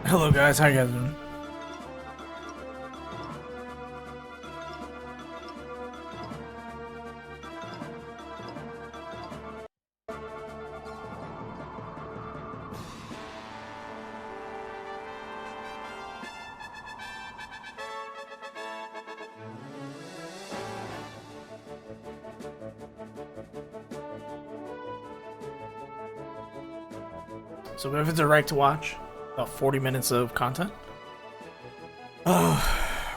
Hello guys, how you guys doing? So if it's a right to watch, about 40 minutes of content. We're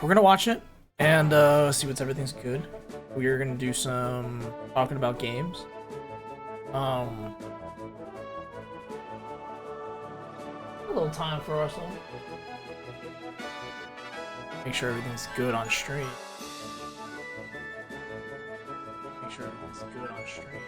gonna watch it and see what's everything's good. We are gonna do some talking about games. A little time for ourselves. Make sure everything's good on stream. Make sure everything's good on stream.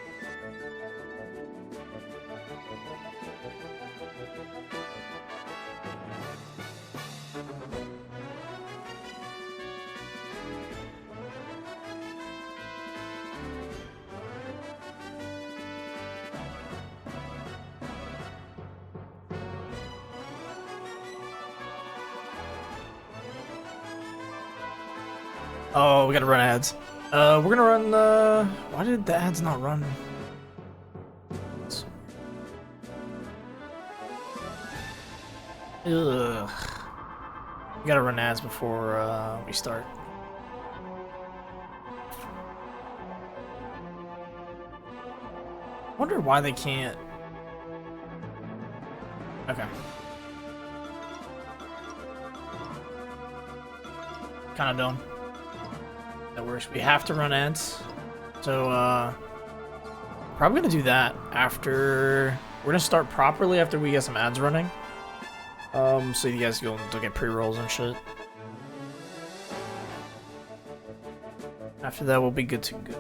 Oh, we gotta run ads. We're gonna run, why did the ads not run? Ugh. We gotta run ads before, we start. I wonder why they can't. Okay. Kinda dumb. That works. We have to run ads. So, probably gonna do that after. We're gonna start properly after we get some ads running. So you guys don't get pre-rolls and shit. After that, we'll be good to go.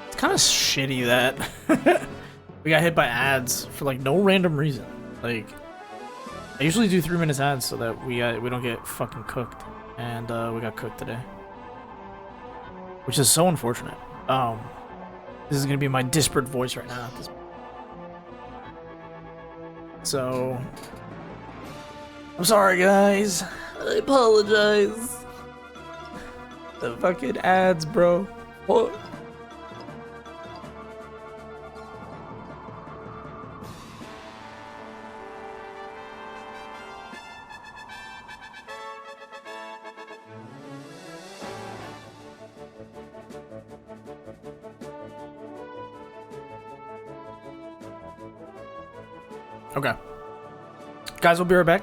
It's kind of shitty that we got hit by ads for like no random reason. Like, I usually do 3 minutes ads so that we don't get fucking cooked, and we got cooked today, which is so unfortunate. This is gonna be my disparate voice right now at this point. So, I'm sorry guys. I apologize. The fucking ads, bro. What? Okay, guys, we'll be right back.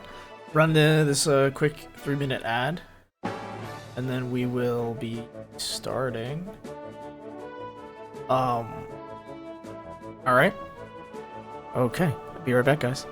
Run this quick 3-minute ad, and then we will be starting. All right. Okay, be right back, guys.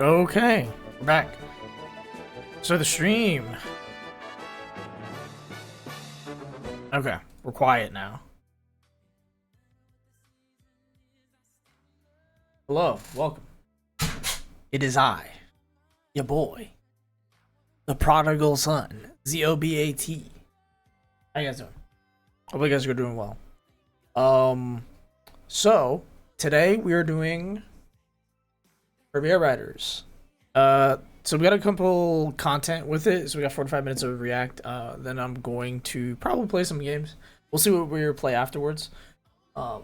Okay, we're back. So the stream. Okay, we're quiet now. Hello, welcome. It is I, your boy, the prodigal son, ZOBAT. How you guys doing? Hope you guys are doing well. So today we are doing KIRBY Riders. So we got a couple content with it. So we got 45 minutes of React. Then I'm going to probably play some games. We'll see what we play afterwards. Go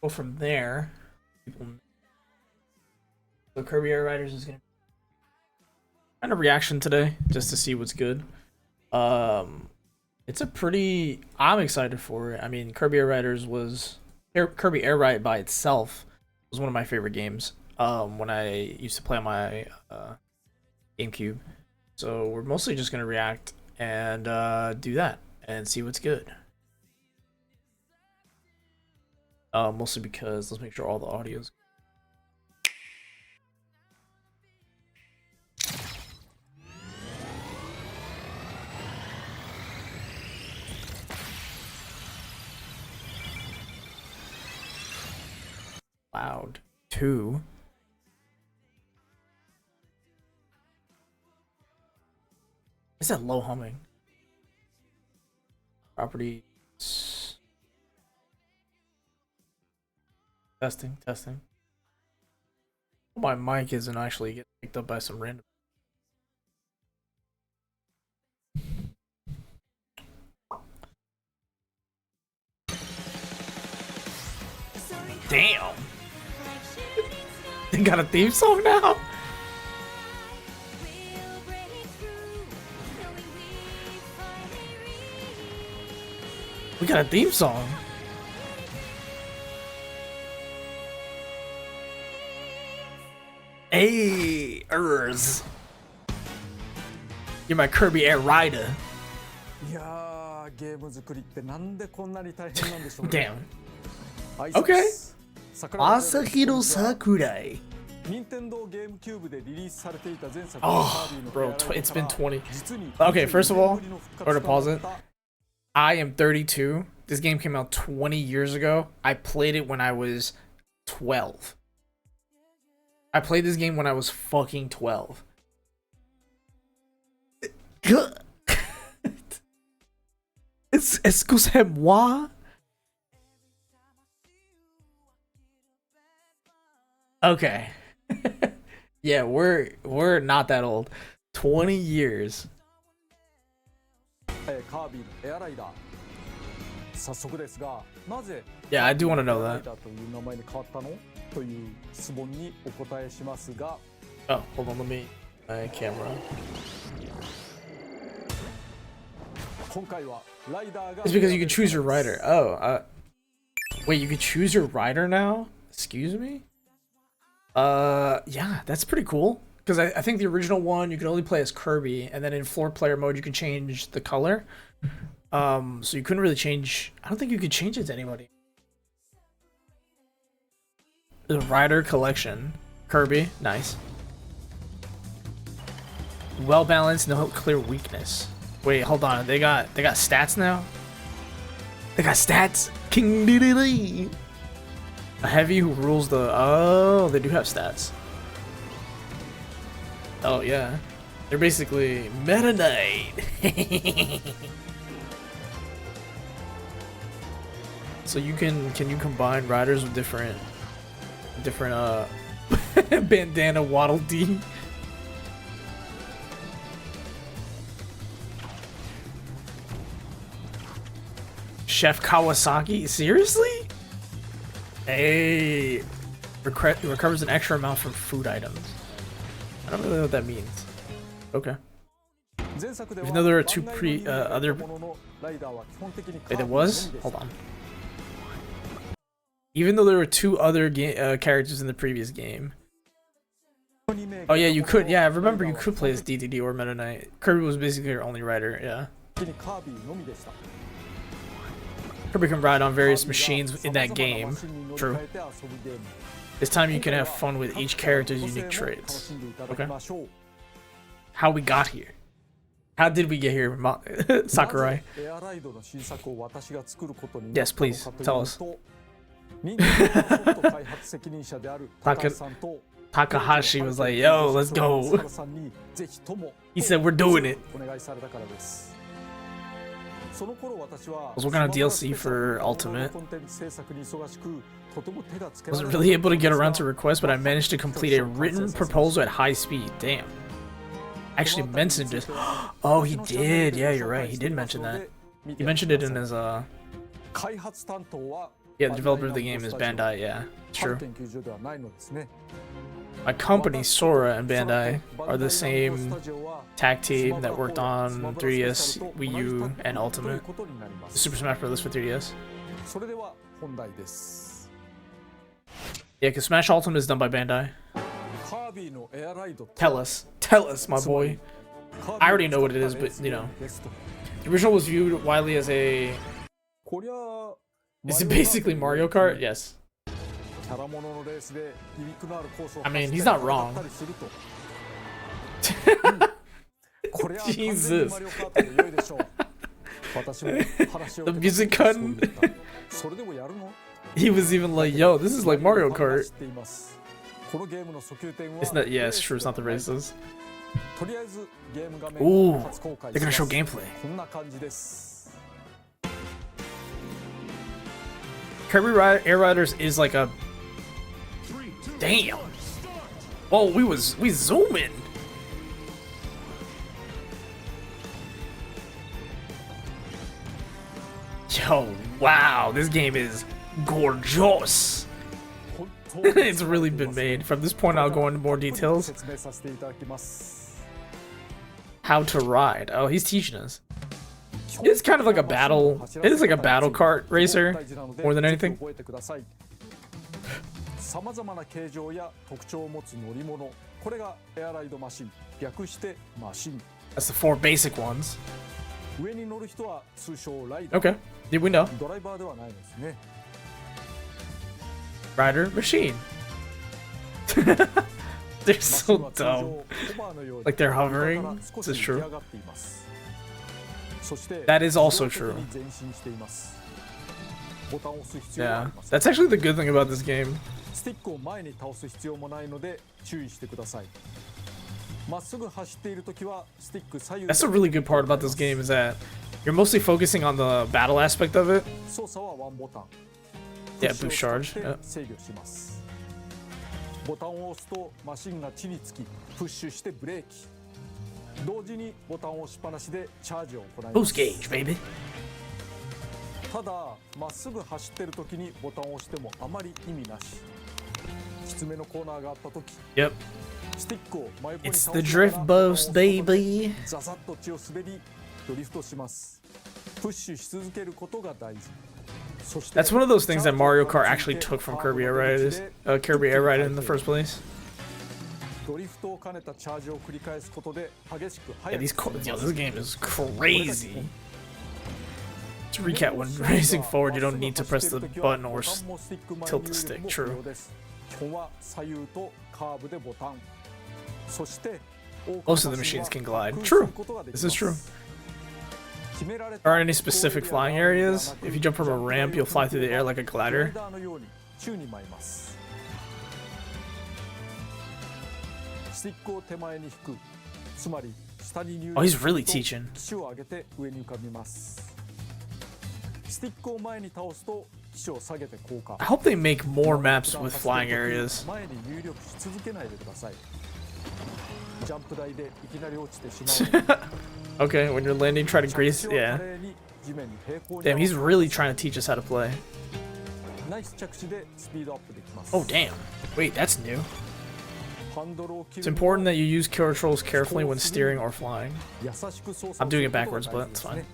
from there. So KIRBY Riders is gonna kind of reaction today, just to see what's good. It's a pretty. I'm excited for it. I mean, KIRBY Riders was KIRBY Air Ride by itself was one of my favorite games. When I used to play on my GameCube. So we're mostly just gonna react and do that and see what's good. Mostly because let's make sure all the audio's. Loud 2. Is that low humming? Properties. Testing. My mic isn't actually getting picked up by some random. Damn. They got a theme song now? We got a theme song. Hey, Urs. You're my KIRBY Air Rider. Damn. Okay. Masahiro Sakurai. Oh, bro, it's been 20. Okay, first of all, or to pause it, I am 32. This game came out 20 years ago. I played it when I was 12. I played this game when I was fucking 12. Excusez-moi. Okay. Yeah, we're not that old. 20 years. Yeah, I do want to know that. Oh, hold on, let me my camera. It's because you can choose your rider. Oh, wait, you can choose your rider now? Excuse me? Yeah, that's pretty cool. Because I think the original one, you could only play as KIRBY, and then in floor player mode, you could change the color. So you couldn't really change. I don't think you could change it to anybody. The rider collection, KIRBY, nice. Well balanced, no clear weakness. Wait, hold on. They got stats now. They got stats. King Diddy. A heavy who rules the. Oh, they do have stats. Oh yeah, they're basically Meta Knight. So you can you combine riders with different bandana Waddle Dee. Chef Kawasaki, seriously? Hey, recovers an extra amount from food items. I don't really know what that means. Okay. Even though there are two other. Wait, there was? Hold on. Even though there were two other characters in the previous game. Oh yeah, you could. Yeah, I remember you could play as DDD or Meta Knight. Kirby was basically your only rider. Yeah. Kirby can ride on various machines in that game. True. This time you can have fun with each character's unique traits. Okay. How we got here? How did we get here, Sakurai? Yes, please tell us. Takahashi was like, "Yo, let's go." He said, "We're doing it." I was working on DLC for Ultimate. Wasn't really able to get around to request, but I managed to complete a written proposal at high speed. Damn. Actually mentioned it. Oh, he did. Yeah, you're right. He did mention that. He mentioned it in his yeah, the developer of the game is Bandai. Yeah, it's true. My company, Sora and Bandai, are the same tag team that worked on 3DS, Wii U, and Ultimate. The Super Smash Bros. For 3DS. Yeah, because Smash Ultimate is done by Bandai. Tell us, my boy. I already know what it is, but you know, the original was viewed widely as a. Is it basically Mario Kart? Yes. I mean, he's not wrong. Jesus. The music cut. He was even like, "Yo, this is like Mario Kart." It's not. Yeah, it's true. It's not the races. Ooh, they're gonna show gameplay. Kirby Air Riders is like a. Damn. Oh, we zooming. Yo, wow, this game is gorgeous. It's really been made. From this point, I'll go into more details. How to ride. Oh, he's teaching us. It's kind of like a battle. It is like a battle kart racer more than anything. That's the 4 basic ones. Okay, did we know? Rider machine. They're so dumb. Like they're hovering. This is true. That is also true. Yeah, that's actually the good thing about this game. That's a really good part about this game, is that you're mostly focusing on the battle aspect of it. Yeah, boost charge. Yeah. Boost gauge, baby. Yep. It's the drift boost, baby. That's one of those things that Mario Kart actually took from Kirby Air Riders, Kirby Air Rider in the first place. Yeah, this game is crazy. To recap, when racing forward, you don't need to press the button or tilt the stick. True. Most of the machines can glide. True. This is true. There aren't any specific flying areas. If you jump from a ramp, you'll fly through the air like a glider. Oh, he's really teaching. I hope they make more maps with flying areas. Okay, when you're landing, try to grease. Yeah. Damn, he's really trying to teach us how to play. Oh, damn. Wait, that's new. It's important that you use controls carefully when steering or flying. I'm doing it backwards, but it's fine.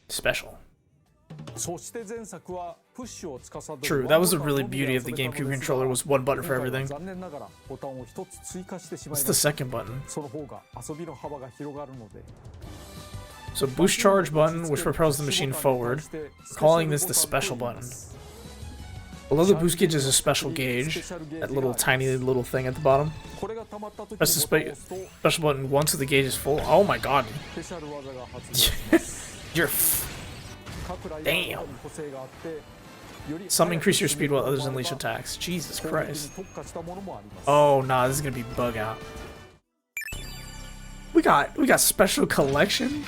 Special. True, that was the really beauty of the GameCube controller, was one button for everything. What's the second button? So boost charge button, which propels the machine forward. Calling this the special button. Below the boost gauge is a special gauge, that little tiny little thing at the bottom. Press the special button once the gauge is full. Oh my god. You're damn. Some increase your speed while others unleash attacks. Jesus Christ. Oh nah, this is gonna be bug out. We got special collection,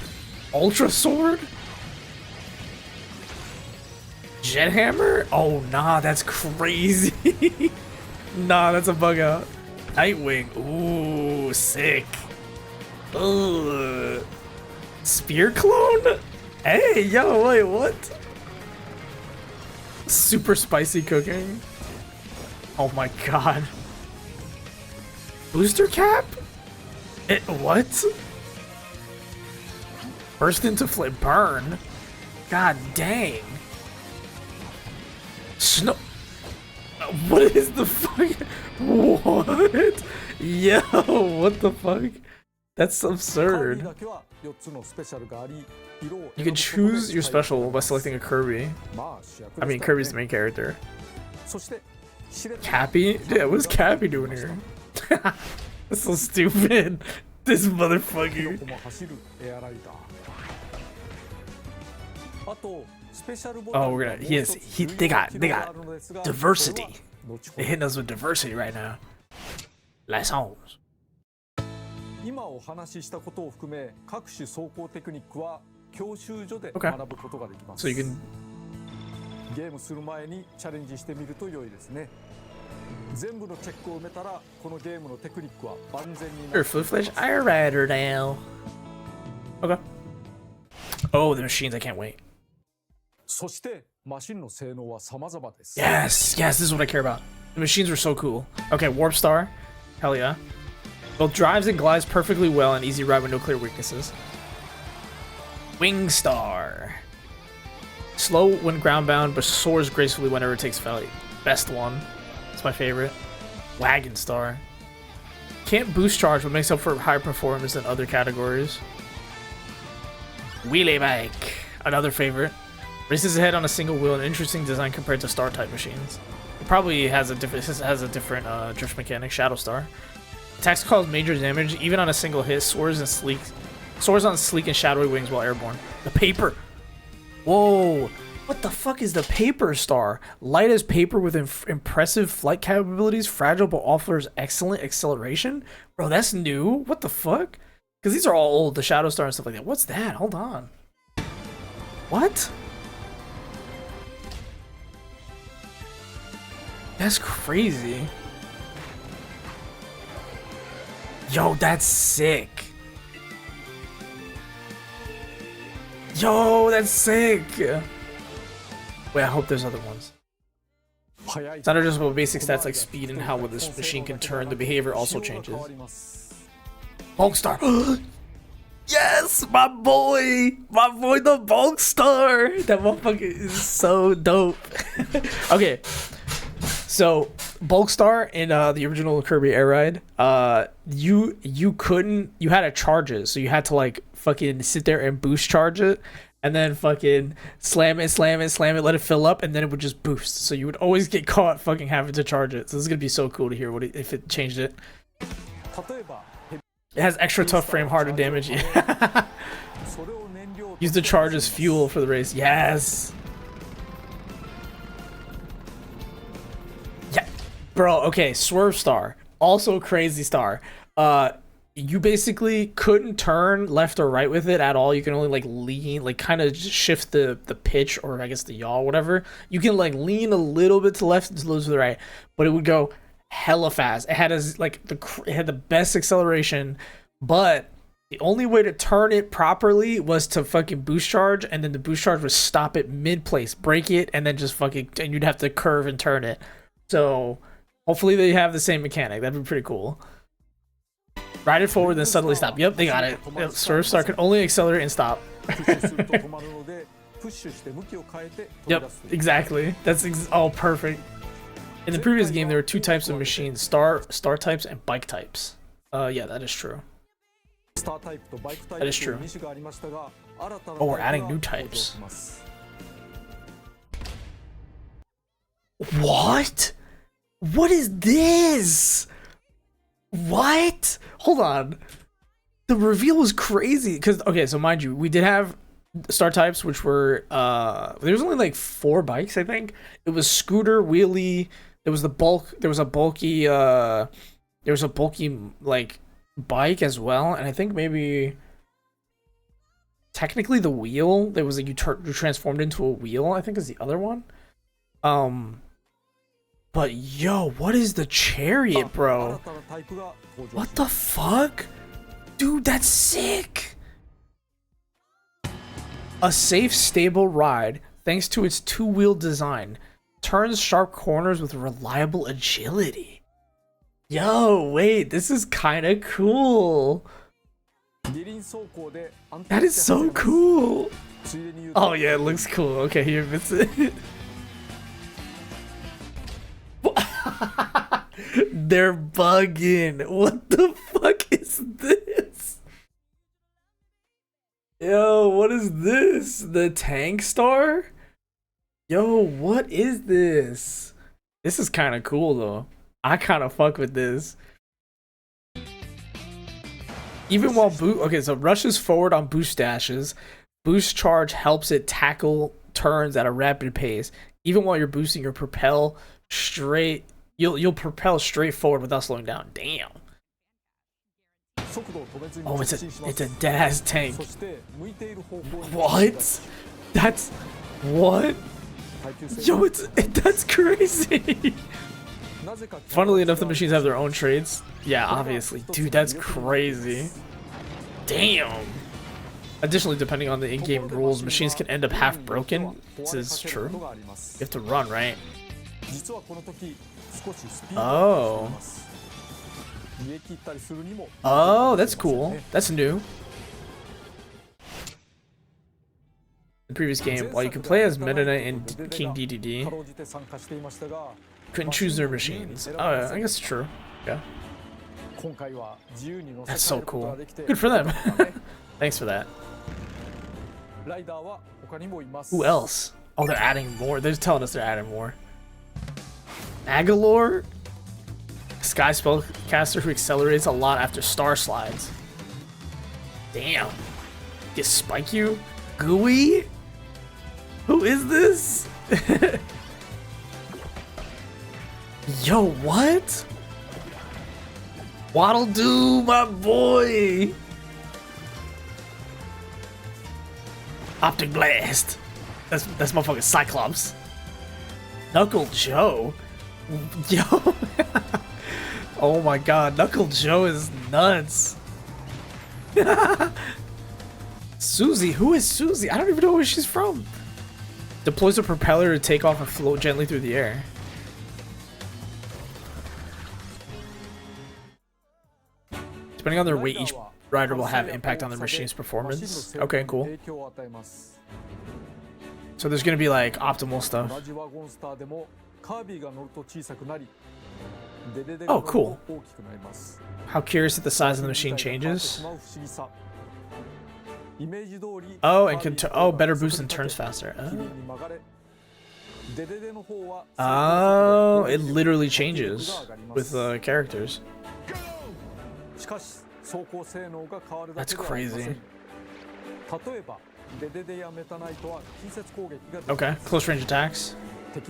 ultra sword, jet hammer. Oh nah, that's crazy. Nah, that's a bug out. Nightwing. Ooh, sick. Ugh. Spear clone. Hey, yo, wait, what? Super spicy cooking. Oh my god. Booster cap? What? Burst into flame. Burn? God dang. Snow. What is the fuck? What? Yo, what the fuck? That's absurd. You can choose your special by selecting a Kirby. I mean, Kirby's the main character. Cappy? Yeah, what's Cappy doing here? That's so stupid. This motherfucker. Oh, we're gonna. They got diversity. They're hitting us with diversity right now. License. Okay. So you can. You're full-fledged Iron Rider now. Okay. Oh, the machines! I can't wait. Yes, this is what I care about. The machines were so cool. Okay, Warp Star. Hell yeah. Both drives and glides perfectly well and easy ride with no clear weaknesses. Wing Star. Slow when ground bound, but soars gracefully whenever it takes flight. Best one. It's my favorite. Wagon Star. Can't boost charge, but makes up for high performance in other categories. Wheelie Bike. Another favorite. Races ahead on a single wheel, an interesting design compared to Star type machines. It probably has a different drift mechanic. Shadow Star. Attacks cause major damage even on a single hit. Soars on sleek and shadowy wings while airborne. The paper. Whoa. What the fuck is the paper star? Light as paper with impressive flight capabilities, fragile but offers excellent acceleration. Bro, that's new. What the fuck? Because these are all old. The Shadow Star and stuff like that. What's that? Hold on. What? That's crazy. Yo, that's sick. Yo, that's sick. Wait, I hope there's other ones. It's not just about basic stats like speed and how well this machine can turn. The behavior also changes. Bulk Star. Yes, my boy, the Bulk Star. That motherfucker is so dope. Okay. So, Bulk Star in the original Kirby Air Ride, you had to charge it, so you had to like fucking sit there and boost charge it, and then fucking slam it, let it fill up, and then it would just boost. So you would always get caught fucking having to charge it. So this is gonna be so cool to hear if it changed it. It has extra tough frame, harder damage. Use the charge as fuel for the race. Yes. Bro, okay, Swerve Star, also crazy star. You basically couldn't turn left or right with it at all. You can only like lean, like kind of shift the pitch, or I guess the yaw, whatever. You can like lean a little bit to the left and a little to the right, but it would go hella fast. It had the best acceleration, but the only way to turn it properly was to fucking boost charge, and then the boost charge would stop it mid place, break it, and then just fucking, and you'd have to curve and turn it. So hopefully they have the same mechanic. That'd be pretty cool. Ride it forward, then suddenly stop. Yep, they got it. Yep, Swerve Star can only accelerate and stop. Yep, exactly. That's all perfect. In the previous game, there were two types of machines: star types and bike types. Yeah, that is true. That is true. Oh, we're adding new types. What? What is this? What? Hold on. The reveal was crazy. Because, okay, so mind you, we did have star types, which were, there was only like 4 bikes, I think. It was scooter, wheelie, there was a bulky, like, bike as well. And I think maybe, technically the wheel, there was like, you transformed into a wheel, I think is the other one. But yo, what is the chariot, bro? What the fuck? Dude, that's sick! A safe, stable ride, thanks to its 2-wheel design, turns sharp corners with reliable agility. Yo, wait, this is kind of cool. That is so cool. Oh yeah, it looks cool. Okay, here, Vincent. They're bugging. What the fuck is this? Yo, what is this? The tank star? Yo, what is this? This is kind of cool though. I kind of fuck with this. Even while okay, so rushes forward on boost dashes. Boost charge helps it tackle turns at a rapid pace. Even while you're boosting, you'll propel straight. You'll propel straight forward without slowing down. Damn. Oh, it's a dead ass tank. What? That's what? Yo, that's crazy. Funnily enough, the machines have their own traits. Yeah, obviously, dude, that's crazy. Damn. Additionally, depending on the in-game rules, machines can end up half broken. This is true. You have to run, right? Oh. Oh, that's cool. That's new. The previous game, while you could play as Meta Knight and King DDD, couldn't choose their machines. Oh, yeah, I guess it's true. Yeah. That's so cool. Good for them. Thanks for that. Who else? Oh, they're adding more. They're telling us they're adding more. Agalor? Sky spellcaster who accelerates a lot after star slides. Damn. Get spike you? Gooey? Who is this? Yo, what? Waddle Doo, my boy. Optic Blast. That's motherfucking Cyclops. Knuckle Joe. Yo. Oh my god, Knuckle Joe is nuts. Susie, who is Susie? I don't even know where she's from. Deploys a propeller to take off and float gently through the air. Depending on their weight, each rider will have impact on the machine's performance. Okay, cool. So there's gonna be like optimal stuff. Oh, cool. How curious that the size of the machine changes. Oh, and can better boost and turns faster. Oh, it literally changes with characters. That's crazy. Okay, close range attacks. That's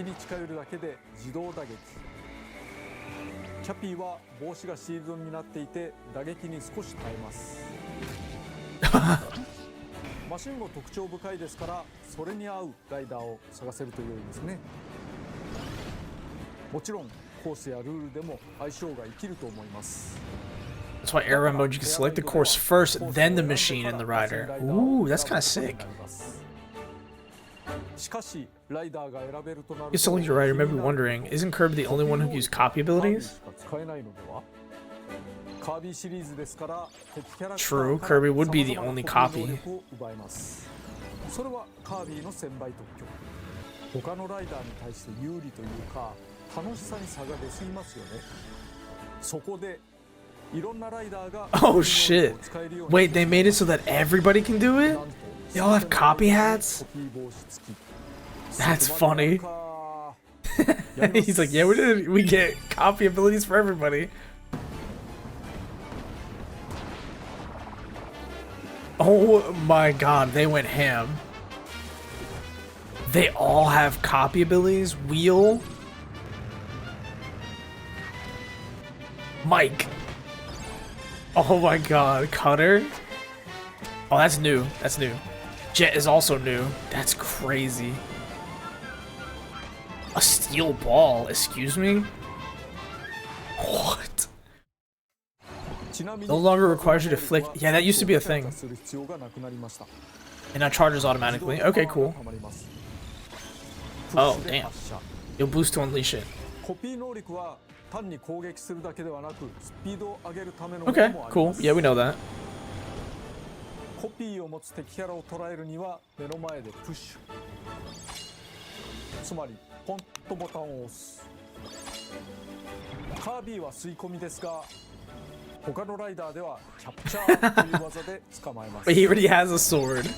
why air mode, you can select the course first, then the machine and the rider. Ooh, that's kind of sick. You select your rider, maybe wondering, isn't Kirby the only one who used copy abilities? True, Kirby would be the only copy. それはカービィの1000倍特許。他のライダーに対して有利というか楽しさに差が出すぎますよね。そこでいろんなライダーが Oh shit. Wait, they made it so that everybody can do it? They all have copy hats? That's funny. He's like, yeah, we get copy abilities for everybody. Oh my god, they went ham. They all have copy abilities? Wheel? Mike. Oh my god, Cutter? Oh, that's new. That's new. Jet is also new. That's crazy. A steel ball, excuse me? What? No longer requires you to flick. Yeah, that used to be a thing. And now charges automatically. Okay, cool. Oh, damn. You'll boost to unleash it. Okay, cool. Yeah, we know that. コピーを持つ敵キャラを捉えるには目の前でプッシュ。つまりポンとボタンを押す。カービィは吸い込みですが、他のライダーではキャプチャーという技で捕まえます。But he already has a sword.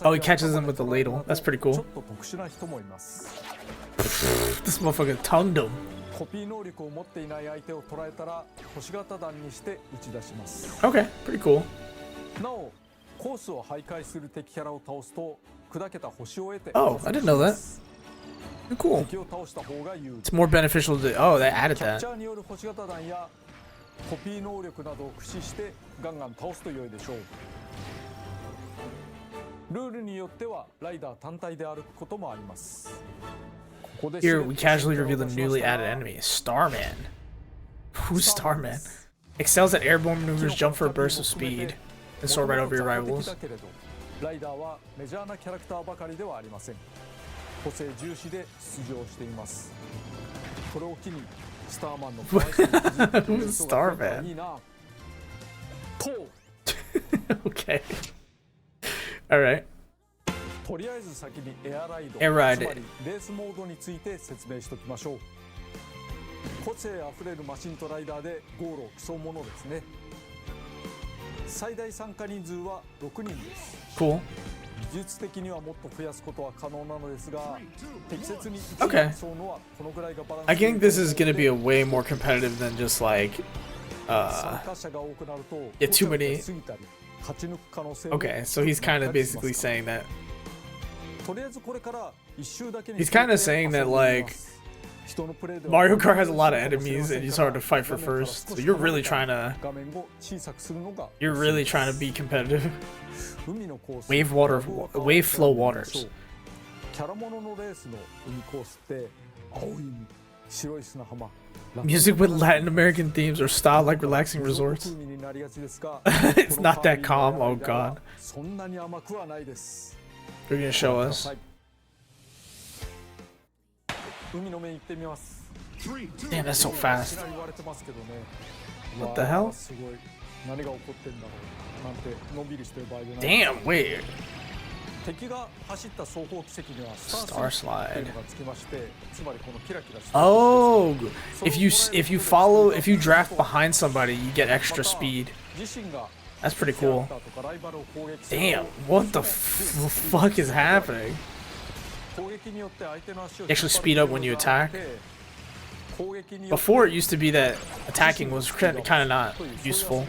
Oh, he catches him with the ladle. That's pretty cool. ちょっと特殊な人もいます。This motherfucker tongued him. コピー能力を持っていない相手を捉えたら星型弾にして打ち出します。Okay, pretty cool. なお、コースを徘徊する敵キャラを倒すと砕けた星を得て。Oh, I didn't know that. Cool. 敵を倒した方が有利。It's more beneficial to. Oh, they added キャプチ that. ャーによる星型弾やコピー能力などを駆使してガンガン倒すと良いでしょう。ルールによってはライダー単体で歩くこともあります。Here, we casually reveal the newly added enemy, Starman. Who's Starman? Excels at airborne maneuvers, jump for a burst of speed, and soar right over your rivals. ライダーはメジャーなキャラクターばかりではありません。個性重視で出場しています。これを機にスターマンの Who's Starman? いいな。と。Okay. All right. とりあえず先にエアライド、 Air ride. つまりレースモードについて説明しておきましょう。個性あふれるマシンとライダーでゴールを競うものですね。最大参加人数は6人です。 Cool. 技術的にはもっと増やすことは可能なのですが、適切に Okay. 競うのはこのぐらいがバランス。 I think this is gonna be a way more competitive than just like, 参加者が多くなると yeah, too many. 過ぎたり勝ち抜く可能性も Okay, so he's kind of basically saying that. とりあえずこれから一周だけに He's kind of saying that like Mario Kart has a lot of enemies and it's hard to fight for first. So you're really trying to be competitive. Wave flow waters. キャラモノのレースの海コースって青い海、白い砂浜。 Music with Latin American themes or style like relaxing resorts. It's not that calm. Oh god. そんなに甘くはないです。 They're gonna show us. 海の面行ってみます。 Damn, that's so fast. What the hell? すごい。何が起こってんだろう。なんてのんびりしてる場合じゃない。 Damn, wait. 敵が走った双方奇跡には Star slide. というのがつきまして、つまりこのキラキラした。 Oh, if you draft behind somebody, you get extra speed. That's pretty cool. Damn, what the fuck is happening? You actually speed up when you attack. Before it used to be that attacking was kind of not useful.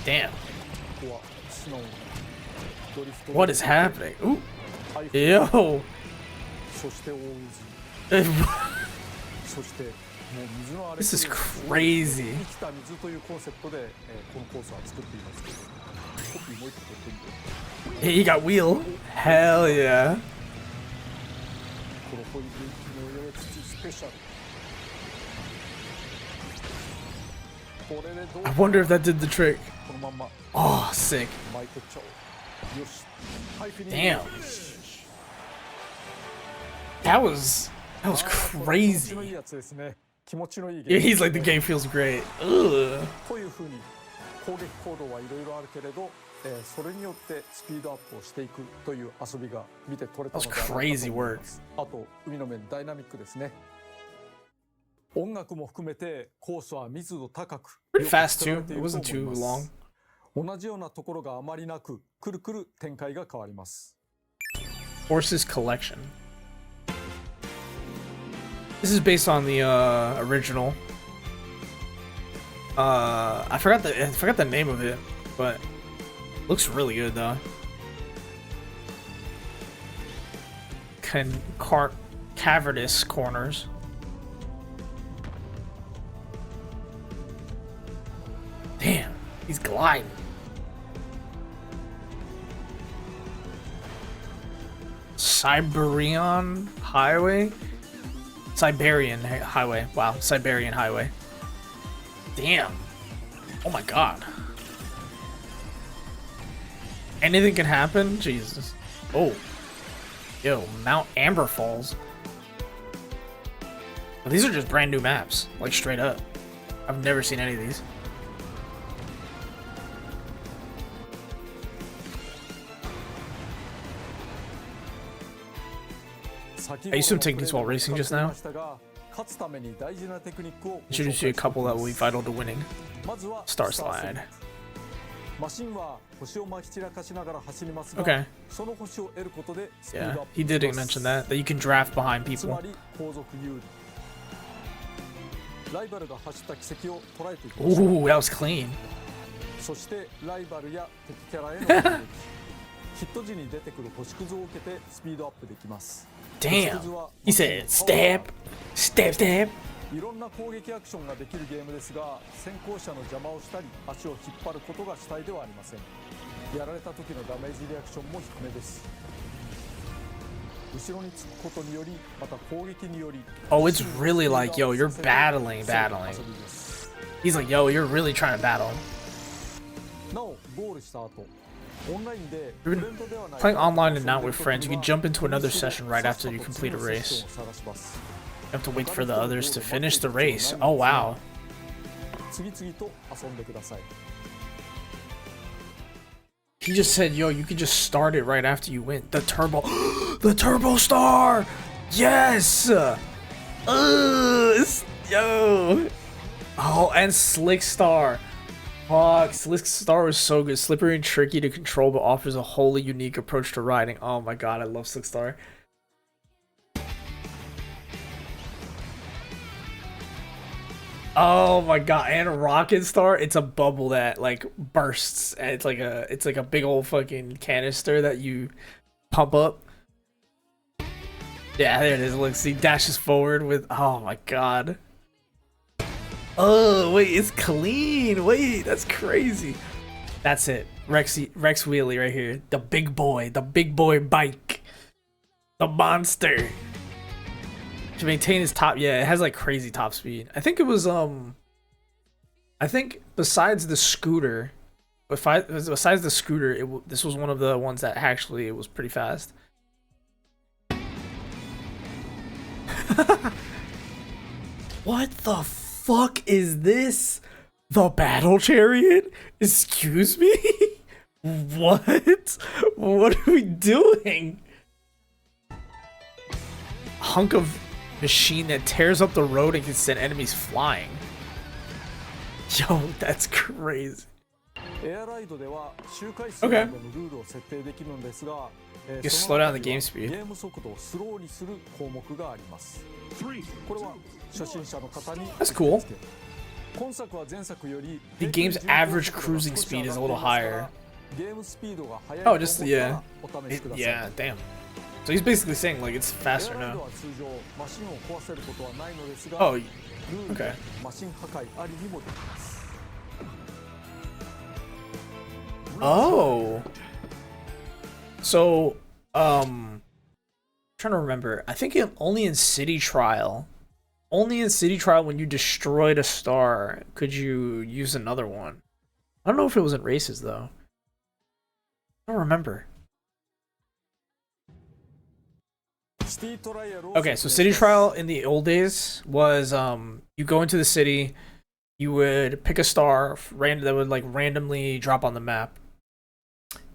Damn. What is happening? Ooh. Yo. This is crazy. Hey, he got wheel. Hell yeah. I wonder if that did the trick. Oh, sick. Damn. That was crazy. Yeah, he's like, the game feels great. Ugh. 攻撃行動はいろいろあるけれど、それによってスピードアップをしていくという遊びが見て取れたのではないかと思います。あと海の面ダイナミックですね。音楽も含めてコースは密度高く、 Pretty fast too. It wasn't too long. 同じようなところがあまりなく、くるくる展開が変わります。 Horses Collection. This is based on the original. I forgot the name of it, but looks really good though. Cavernous corners. Damn, he's gliding. Siberian Highway? Siberian Highway. Wow, Siberian Highway. Damn. Oh my god. Anything can happen? Jesus. Oh. Yo, Mount Amber Falls. Well, these are just brand new maps. Like, straight up. I've never seen any of these. I used to take these while racing just now. Introduce you a couple that will be vital to winning. Star Slide. Okay. Yeah, he didn't mention that you can draft behind people. Ooh, that was clean. Damn. He said stab, stab, stab. いろんな攻撃アクションができるゲームですが、先行者の邪魔をしたり足を引っ張ることが主体ではありません。やられた時のダメージリアクションも低めです。後ろにつくことにより、また攻撃により。Oh, it's really like, yo, you're battling. He's like, yo, you're really trying to battle. なお、ゴールした後、オンラインで playing online and not with friends, you can jump into another session right after you complete a race. You have to wait for the others to finish the race. Oh, wow. He just said, yo, you can just start it right after you win. The turbo. The turbo star! Yes! Yo! Oh, and Slick Star. Fuck, Slick Star was so good. Slippery and tricky to control, but offers a wholly unique approach to riding. Oh my god, I love Slick Star. Oh my god, and Rocket Star, it's a bubble that like bursts, and it's like a big old fucking canister that you pump up. Yeah, there it is. Look, see, dashes forward with, oh my god. Oh wait, it's clean. Wait, that's crazy. That's it. Rex Wheelie right here. The big boy bike. The monster. To maintain his top, yeah, it has like crazy top speed. I think it was I think besides the scooter, this was one of the ones that actually it was pretty fast. What the fuck is this? The battle chariot? Excuse me? What? What are we doing? Hunk of machine that tears up the road and can send enemies flying. Yo, that's crazy. Okay. You slow down the game speed. That's cool. The game's average cruising speed is a little higher. Oh, just, yeah. Yeah, damn. So he's basically saying like it's faster now. Oh, okay. Oh. So, trying to remember. I think only in City Trial when you destroyed a star could you use another one. I don't know if it was in races though. I don't remember. Okay, so City Trial in the old days was you go into the city, you would pick a star random that would like randomly drop on the map,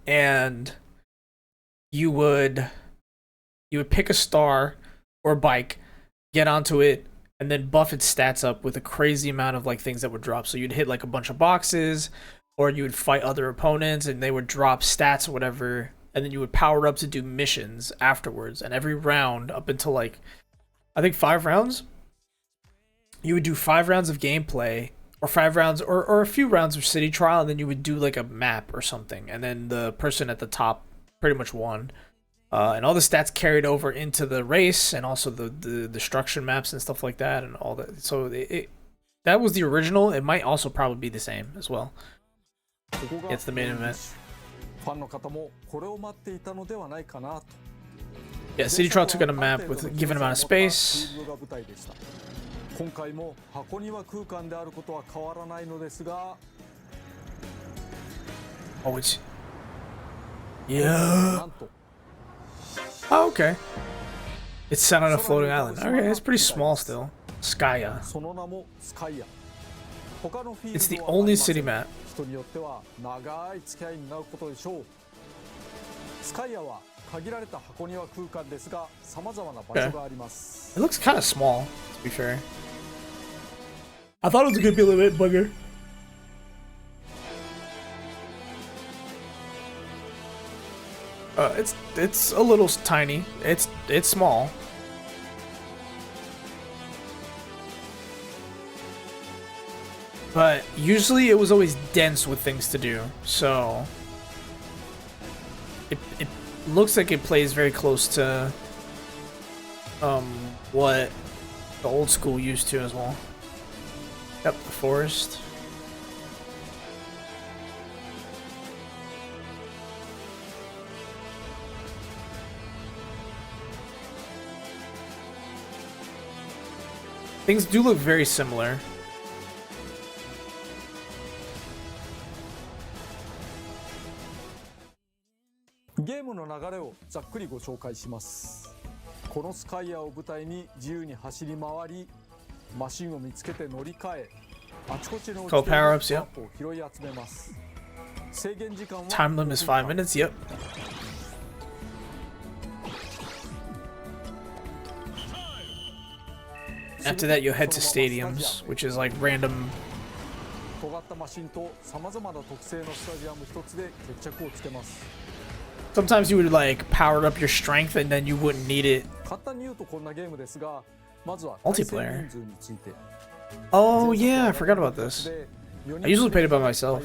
and you would pick a star or bike, get onto it, and then buff its stats up with a crazy amount of like things that would drop. So you'd hit like a bunch of boxes, or you would fight other opponents and they would drop stats or whatever, and then you would power up to do missions afterwards. And every round up until like I think 5 rounds, you would do 5 rounds of gameplay, or 5 rounds or a few rounds of city trial, and then you would do like a map or something, and then the person at the top pretty much won. And all the stats carried over into the race, and also the destruction maps and stuff like that, and all that. So that was the original. It might also probably be the same as well. It's the main event. Yeah, City Trial took on a map with a given amount of space. 今回も箱庭空間であることは変わらないのですが Oh, it's... Yeah. Oh, okay. It's set on a floating island. Okay, it's pretty small still. Skya. It's the only city map. It looks kind of small, to be fair. I thought it was gonna be a little bit bigger. It's a little tiny. It's small. But usually it was always dense with things to do, so it looks like it plays very close to what the old school used to as well. Yep, the forest. Things do look very similar. Game の流れをざっくりご紹介します。このスカイヤを舞台に自由に走り回り、マシンを見つけて乗り換え、あちこちの落ちているトラップを拾い集めます。制限時間は Time limit is 5 minutes. Yep. After that, you'll head to stadiums, which is like random. Sometimes you would like power up your strength and then you wouldn't need it. Multiplayer. Oh yeah, I forgot about this. I usually played it by myself.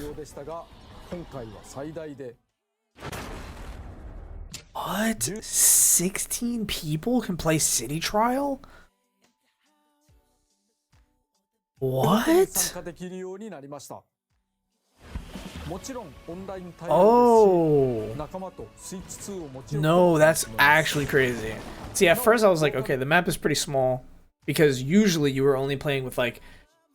What? 16 people can play City Trial? What? Oh. No, that's actually crazy. See, at first I was like, okay, the map is pretty small, because usually you were only playing with like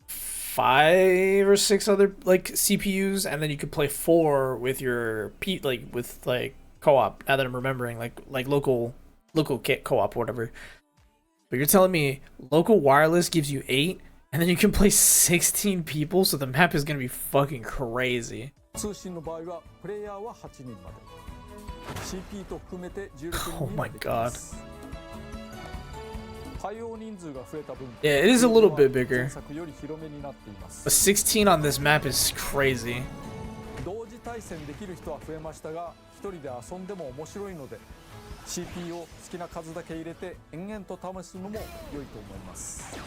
5 or 6 other like CPUs, and then you could play 4 with your co-op. Now that I'm remembering, like local kit co-op or whatever. But you're telling me local wireless gives you 8? And then you can play 16 people, so the map is gonna be fucking crazy. Oh my god. Yeah, it is a little bit bigger. But 16 on this map is crazy. CP を好きな数だけ入れて延々と試すのも良いと思います。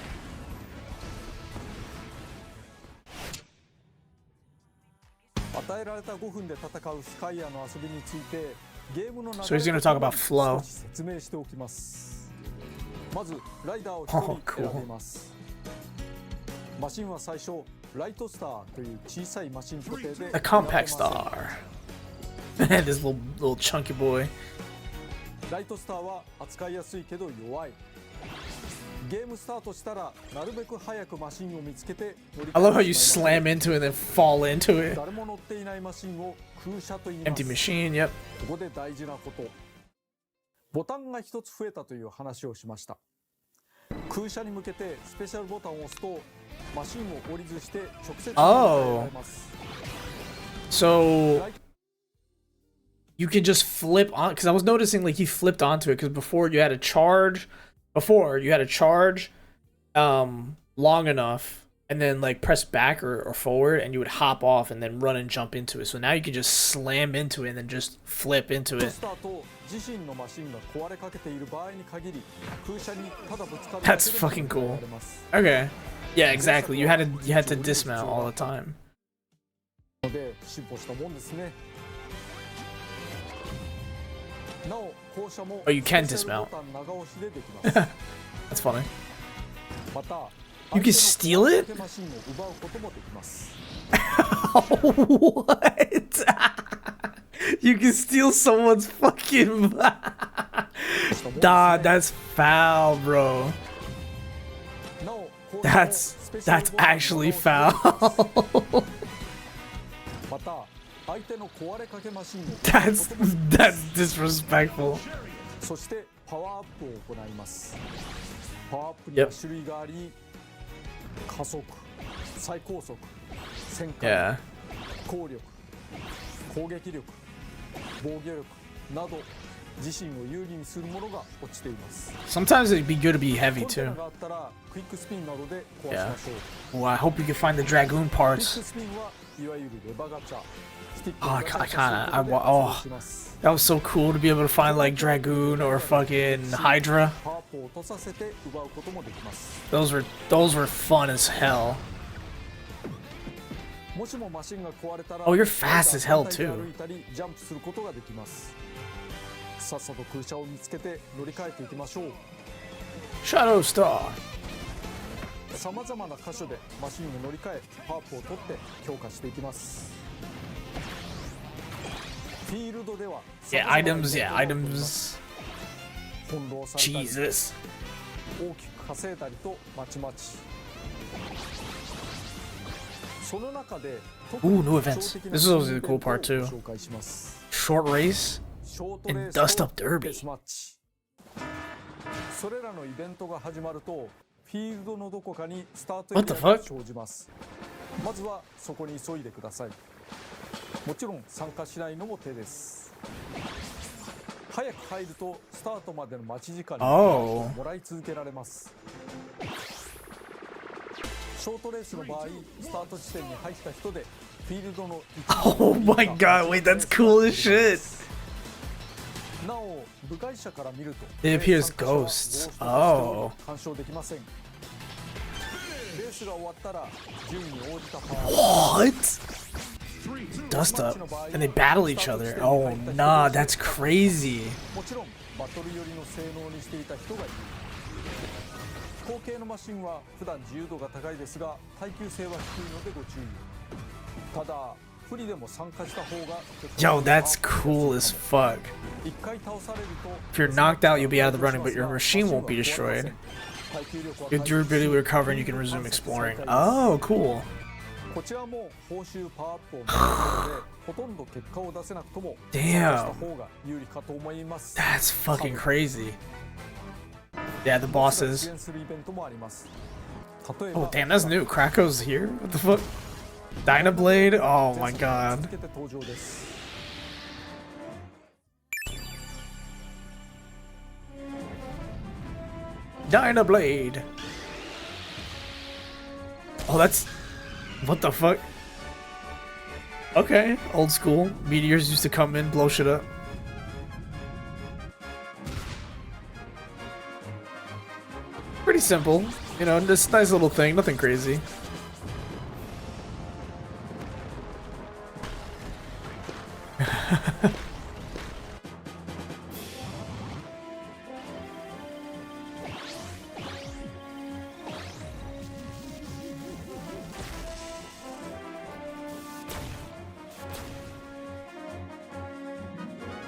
与えられた5分で戦うスカイヤの遊びについてゲームの中で説明しておきます。まずライダーを1人選びます。マシンは最初ライトスターという小さいマシン固定で A compact star. This little chunky boy. ライトスターは扱いやすいけど弱い。ゲームスタートしたらなるべく早くマシンを見つけて乗り換え I love how you slam into it and then fall into it. 誰も乗っていないマシンを空車と言います。 Empty machine, yep. ここで大事なこと。ボタンが一つ増えたという話をしました。空車に向けてスペシャルボタンを押すと Oh. So you can just flip on, because I was noticing like he flipped onto it, because before you had to charge long enough and then like press back or forward, and you would hop off and then run and jump into it. So now you can just slam into it and then just flip into it. That's fucking cool. Okay. Yeah, exactly. You had to dismount all the time. Oh, you can dismount. That's funny. You can steal it? What? You can steal someone's fucking... Nah, that's foul, bro. That's actually foul. That's disrespectful. Yep. Yeah. Sometimes it'd be good to be heavy too. Yeah. Well, I hope you can find the Dragoon parts. Oh, oh, that was so cool to be able to find like Dragoon or fucking Hydra. Those were fun as hell. Oh, you're fast as hell too. Shadow Star. Yeah, items, yeah, items. Jesus. Ooh, new events. This is always the cool part too. Short race and dust up derby. What the fuck? Oh. Oh my god, wait, that's cool as shit. It appears ghosts. Oh. What? Dust up and they battle each other. Oh nah, that's crazy. Yo, that's cool as fuck. If you're knocked out, you'll be out of the running, but your machine won't be destroyed. Your durability will recover and you can resume exploring. Oh, cool. Damn. That's fucking crazy. Yeah, the bosses. Oh, damn, that's new. Krako's here? What the fuck? Dynablade? Oh my god. Dynablade. Oh, that's... What the fuck? Okay, old school. Meteors used to come in, blow shit up. Pretty simple. You know, this nice little thing, nothing crazy.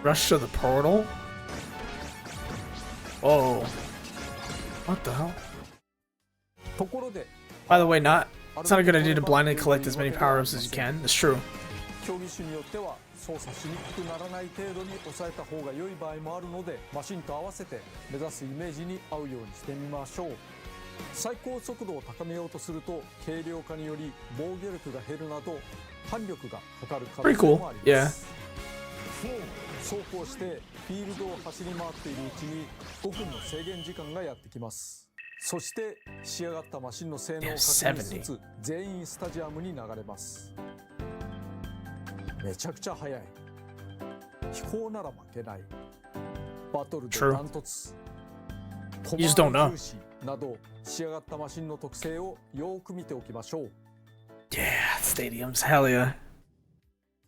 Rush to the portal? Oh. What the hell? By the way, it's not a good idea to blindly collect as many power-ups as you can. It's true. 最高速度を高めようとすると軽量化により防御力が減るなど反力がかかる可能性もあります。そうこうしてフィールドを走り回っているうちに5分の制限時間がやってきます。そして仕上がったマシンの性能を確認しつつ全員スタジアムに流れます。めちゃくちゃ速い。飛行なら負けない。バトルでダントツ。You just don't know. など仕上がったマシンの特性をよく見ておきましょう。Yeah, stadiums, hell yeah.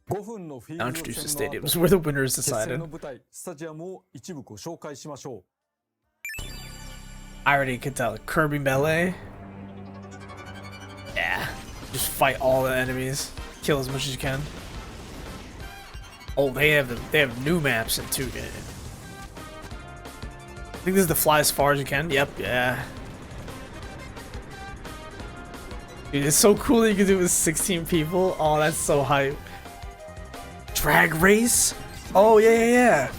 5分のフィー Now ルド introduce the 戦の stadiums 後 where the winner is 決戦 decided. の舞台スタジアムを一部ご紹介しましょう。I already could tell. Kirby melee. Yeah. Just fight all the enemies. Kill as much as you can. Oh, they have new maps in 2 game. I think this is the fly as far as you can. Yep, yeah. Dude, it's so cool that you can do it with 16 people. Oh, that's so hype. Drag race? Oh, yeah.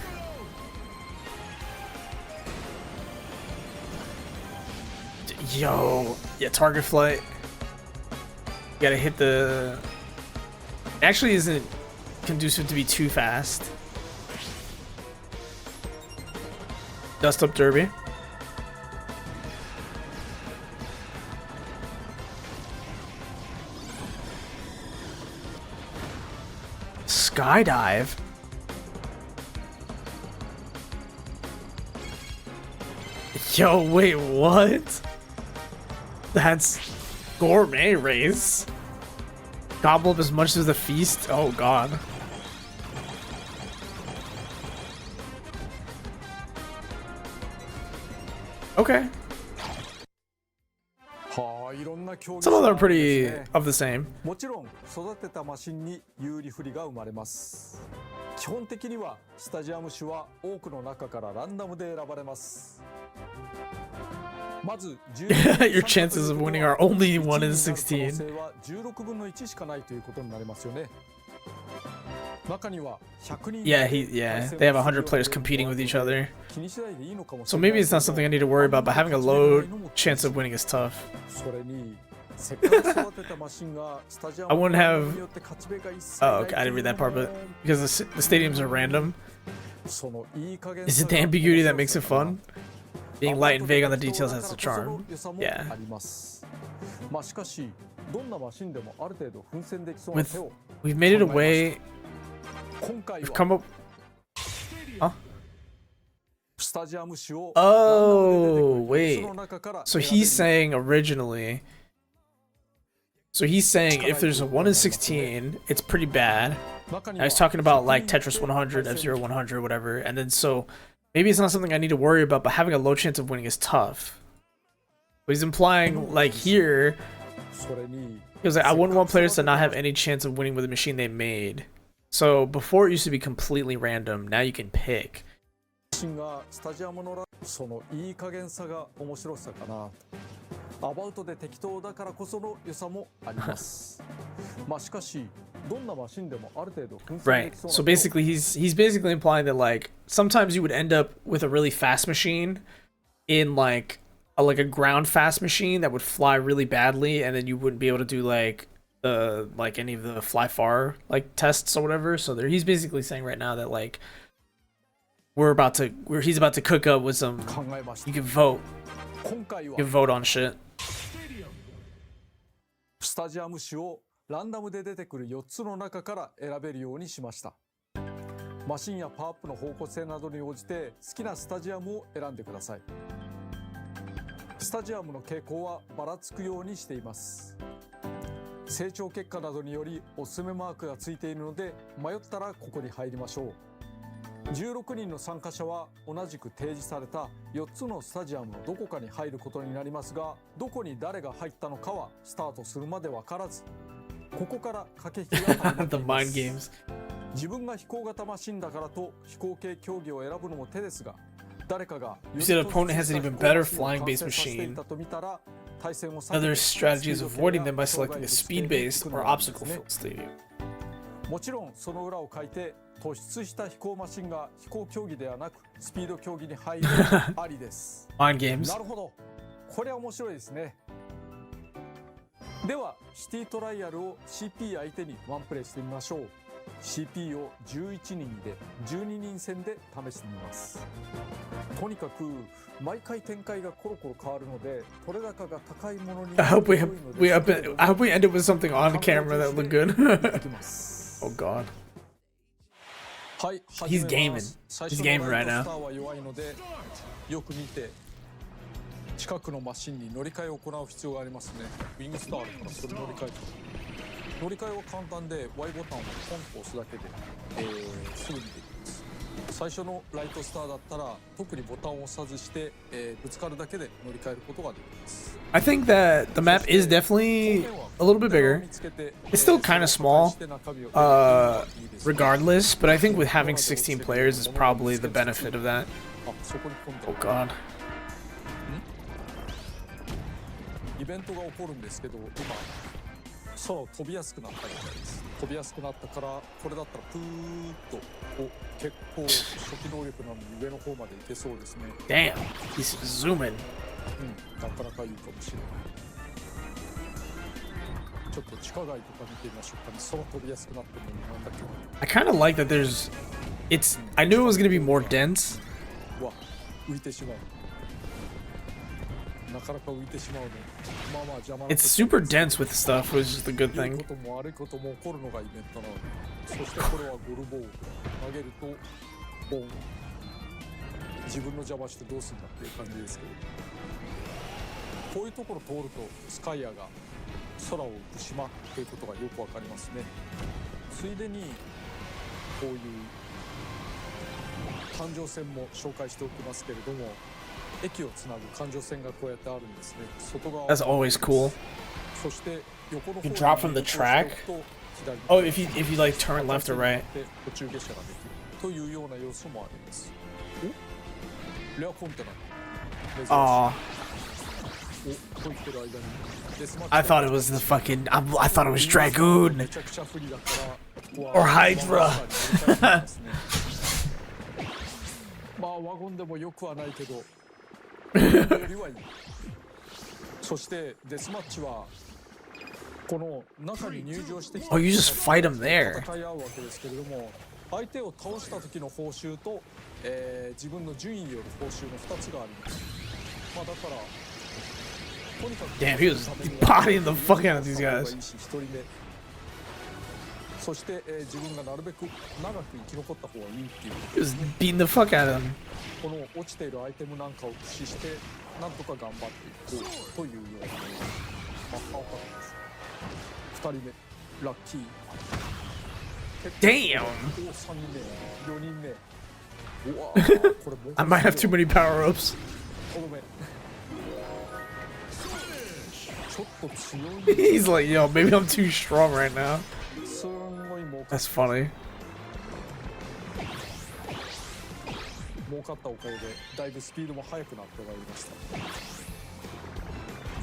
Yo, yeah, target flight. You gotta hit the... It actually isn't conducive to be too fast. Dust up derby. Skydive? Yo, wait, what? That's gourmet race. Gobble up as much as the feast? Oh god. Okay. Some of them are pretty of the same. もちろん育てたマシンに有利不利が生まれます。基本的にはスタジアム種は多くの中からランダムで選ばれます。まず Your chances of winning are only 1 in 16. 16分の1しかないということになりますよね。中には100人 Yeah, they have 100 players competing with each other. So maybe it's not something I need to worry about, but having a low chance of winning is tough. I wouldn't have... Oh, okay, I didn't read that part, but because the stadiums are random. Is it the ambiguity that makes it fun? Being light and vague on the details has the charm. Yeah. We've made it a way... We've come up... Huh? Oh, wait. So he's saying originally... So he's saying if there's a 1 in 16, it's pretty bad. I was talking about like Tetris 100, F-Zero 100, whatever. And then so maybe it's not something I need to worry about, but having a low chance of winning is tough. But he's implying like here, he was like, I wouldn't want players to not have any chance of winning with the machine they made. So before it used to be completely random, now you can pick. アバウトで適当だからこその良さもあります。まあしかしどんなマシンでもある程度分析できそうな。Right. So basically he's basically implying that like sometimes you would end up with a really fast machine in like a ground fast machine that would fly really badly, and then you wouldn't be able to do like any of the fly far like tests or whatever. So he's basically saying right now that like he's about to cook up with some. You can vote. You can vote on shit. スタジアム種をランダムで出てくる4つの中から選べるようにしました。マシンやパワーアップの方向性などに応じて好きなスタジアムを選んでください。スタジアムの傾向はばらつくようにしています。成長結果などによりおすすめマークがついているので迷ったらここに入りましょう。16人の参加者は同じく提示された4つのスタジアムのどこかに入ることになりますが、どこに誰が入ったのかはスタートするまで分からず、ここから駆け引きが始まっています。自分が飛行型マシンだからと飛行系競技を選ぶのも手ですが、誰かが You said opponent has an even better flying based machine. Other strategy is avoiding them by selecting a speed based or obstacle filled stadium. もちろんその裏を書いて突出した飛行マシンが飛行競技ではなくスピード競技に入るありです。Mind games. なるほど。これは面白いですね。ではシティトライアルを CP 相手にワンプレイしてみましょう。 CP を11人で12人戦で試してみます。とにかく毎回展開がコロコロ変わるので取れ高が高いものに I hope we end up with something on camera that look good. Oh god. はい、 He's gaming. He's gaming right now. スターは弱いのでよく見て近くのマシンに乗り換えを行う必要がありますね。ウィングスターあるからそれ乗り換えて乗り換えは簡単で Y ボタンをポンと押すだけで、すぐにできます。最初のライトスターだったら特にボタンを押さずして、ぶつかるだけで乗り換えることができます。I think that the map is definitely a little bit bigger. It's still kind of small, regardless, but I think with having 16 players is probably the benefit of that. Oh god. イベントが起こるんですけど、今空を飛びやすくなったみたいです。飛びやすくなったから、これだったらプーッと結構初期能力なのに上の方まで行けそうですね。Damn, he's zooming. なかなかいいかもしれない。ちょっと地下街とか見てみましょうかね。空飛びやすくなってるのになんだっけ。I kind of like that there's, I knew it was going to be more dense. わ、浮いてしまう。なかなか浮いてしまうね。まあまあ邪魔な。It's super dense with stuff, which is the good いい thing. ことも悪いことも起こるのがイベントなので。そしてこれはゴルボール。投げるとボン。自分の邪魔してどうするんだっていう感じですけど。こういうところ通るとスカイアが空を浮く島ということがよくわかりますね。ついでにこういう環状線も紹介しておきますけれども、駅をつなぐ環状線がこうやってあるんですね。外側 That's always cool. そして横の方 You に drop from the track? 左に Oh, if you like turn left or right. 途中下車ができるというような要素もあります。お、レアコンテナ。 Aw, お、と言ってる間にデスマッチ I thought it was the fucking, I thought it was Dragoon めちゃくちゃ不利だから or Hydra. まあワゴンでもよくはないけどよりはいい。そしてデスマッチはこの中に入場してきた Oh, you just fight him there. 戦い合うわけですけれども、相手を倒した時の報酬と、自分の順位による報酬の2つがあります。まあだからとにかく Damn, he was bodying the fuck out of these guys. 1人目。そして、自分がなるべく長く生き残った方がいいっていう。 He was beating the fuck out of him. この落ちているアイテムなんかを駆使してなんとか頑張っていこうというような。2人目ラッキー。 Damn. 3人目4人目。うわこれ I might have too many power-ups. とどめ。ちょっと強い。 He's like, yo, maybe I'm too strong right now. すんごい儲かった。 That's funny. 儲かったおかげでだいぶスピードも速くなってまいりました。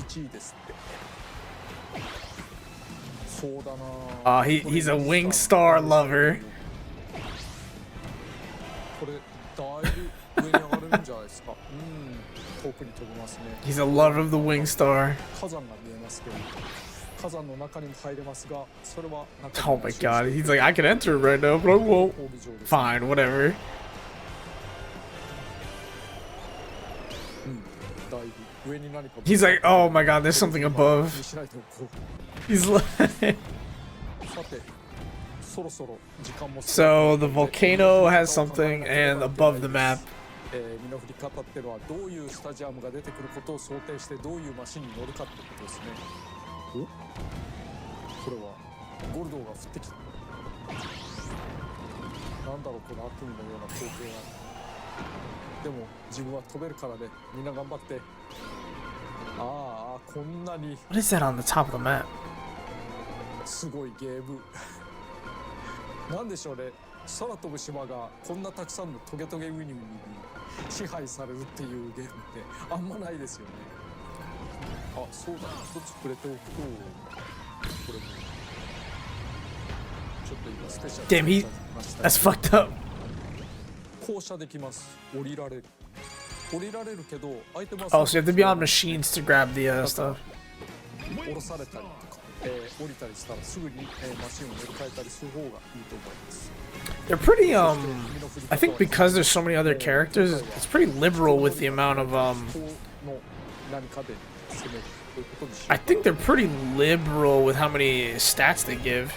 1位ですって。そうだな。He's a wing star lover. これだいぶ上に上がれるんじゃないですか。遠くに飛びますね。 He's a lover of the wing star. 火山が見えますけど、火山の中にも入れますが、それは中に Oh my god. He's like, I can enter it right now, but I won't. Fine, whatever. だいぶ上に何か。 He's like, oh my god, there's something above. He's like, さて、そろそろ時間も。 so the volcano has something, and above the map. 身の振り方っていうのはどういうスタジアムが出てくることを想定してどういうマシンに乗るかってことですね。お、これはゴルドーが降ってきた。なんだろうこの悪夢のような光景は。でも自分は飛べるからね。みんな頑張って。ああ、こんなに What is that on the top of the map? すごいゲーム。なんでしょうね。空飛ぶ島がこんなたくさんのトゲトゲウニウニに支配されるっていうゲームってあんまないですよね。あ、そうだ、一つ触れておくと、これもちょっと今スペシャル Damn, that's fucked up. 降車できます。降りられる。降りられるけどアイテムは Oh, so you have to be on machines to grab the stuff. 降ろされたりとか、降りたりしたらすぐに、マシンを乗り換えたりする方がいいと思います。 They're pretty I think because there's so many other characters, it's pretty liberal with the amount of I think they're pretty liberal with how many stats they give.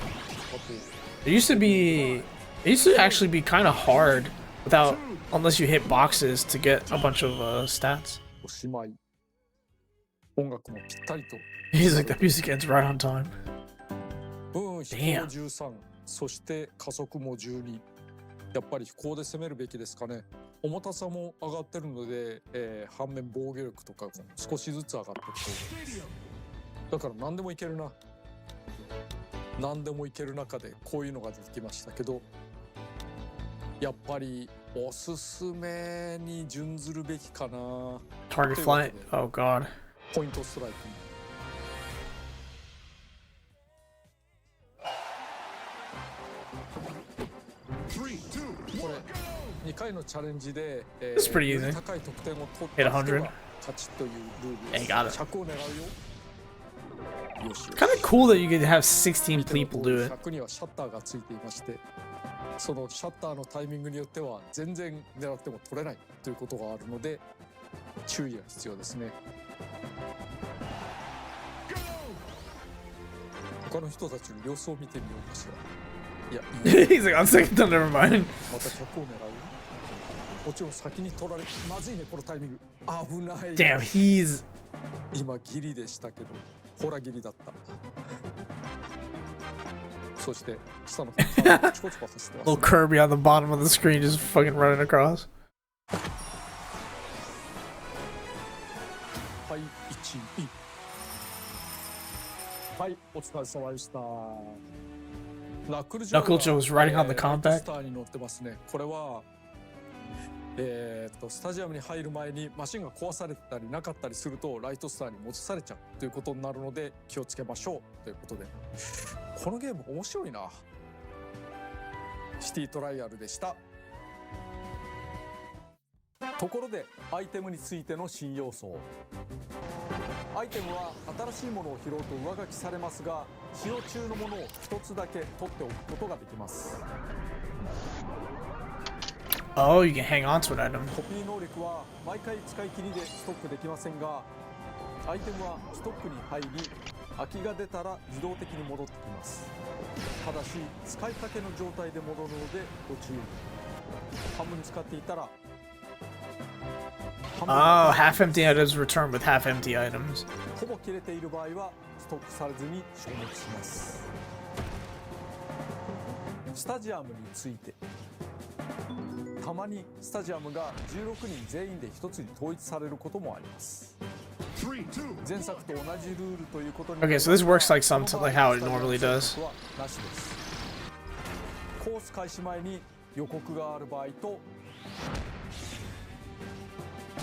It used to actually be kind of hard without unless you hit boxes to get a bunch of stats. おしまい。音楽もぴったりと。 He's like, the music ends right on time. 飛行13、そして加速も12。やっぱり飛行で攻めるべきですかね。重たさも上がってるので、反面防御力とかも少しずつ上がってると思います。だから何でもいけるな。何でもいける中でこういうのが出てきましたけど、やっぱりおすすめに準ずるべきかな。 Target flight. Oh god. ポイントストライク。これ2回のチャレンジで、It's pretty easy. 高い得点を取った人 Hit が 100. 勝ちというルールです。 Yeah, you got it. 100を狙うよ。よしよし。 Kind of cool that you could have 16 people do it. 100にはシャッターがついていまして、そのシャッターのタイミングによっては全然狙っても取れないということがあるので注意が必要ですね。他の人たちの様子を見てみようかしら。いや、He's like, on second thought, never mind. また100を狙う。もちろん先に取られ、まずいねこのタイミング。危ない。 Damn, he's 今ギリでしたけど、ほらギリだった。そして下の方からチコチコ走ってます。 little Kirby on the bottom of the screen just fucking running across. はい、1位。はい、お疲れ様でした。Knuckle was riding on the compact. スターに乗ってますね。これはスタジアムに入る前にマシンが壊されてたりなかったりするとライトスターに持ち去れちゃうということになるので気をつけましょうということで、このゲーム面白いな。シティトライアルでした。ところでアイテムについての新要素。アイテムは新しいものを拾うと上書きされますが、使用中のものを一つだけ取っておくことができます。 Oh, you can hang on to an item. コピー能力は毎回使い切りでストックできませんが、アイテムはストックに入り空きが出たら自動的に戻ってきます。ただし使いかけの状態で戻るのでご注意。半分使っていたら Oh, half empty items return with half empty items. ほぼ切れている場合はストックされずに消滅します。スタジアムについて。たまにスタジアムが16人全員で一つに統一されることもあります。前作と同じルールということに。 Okay, so this works like like how it normally does. なしです。コース開始前に予告がある場合と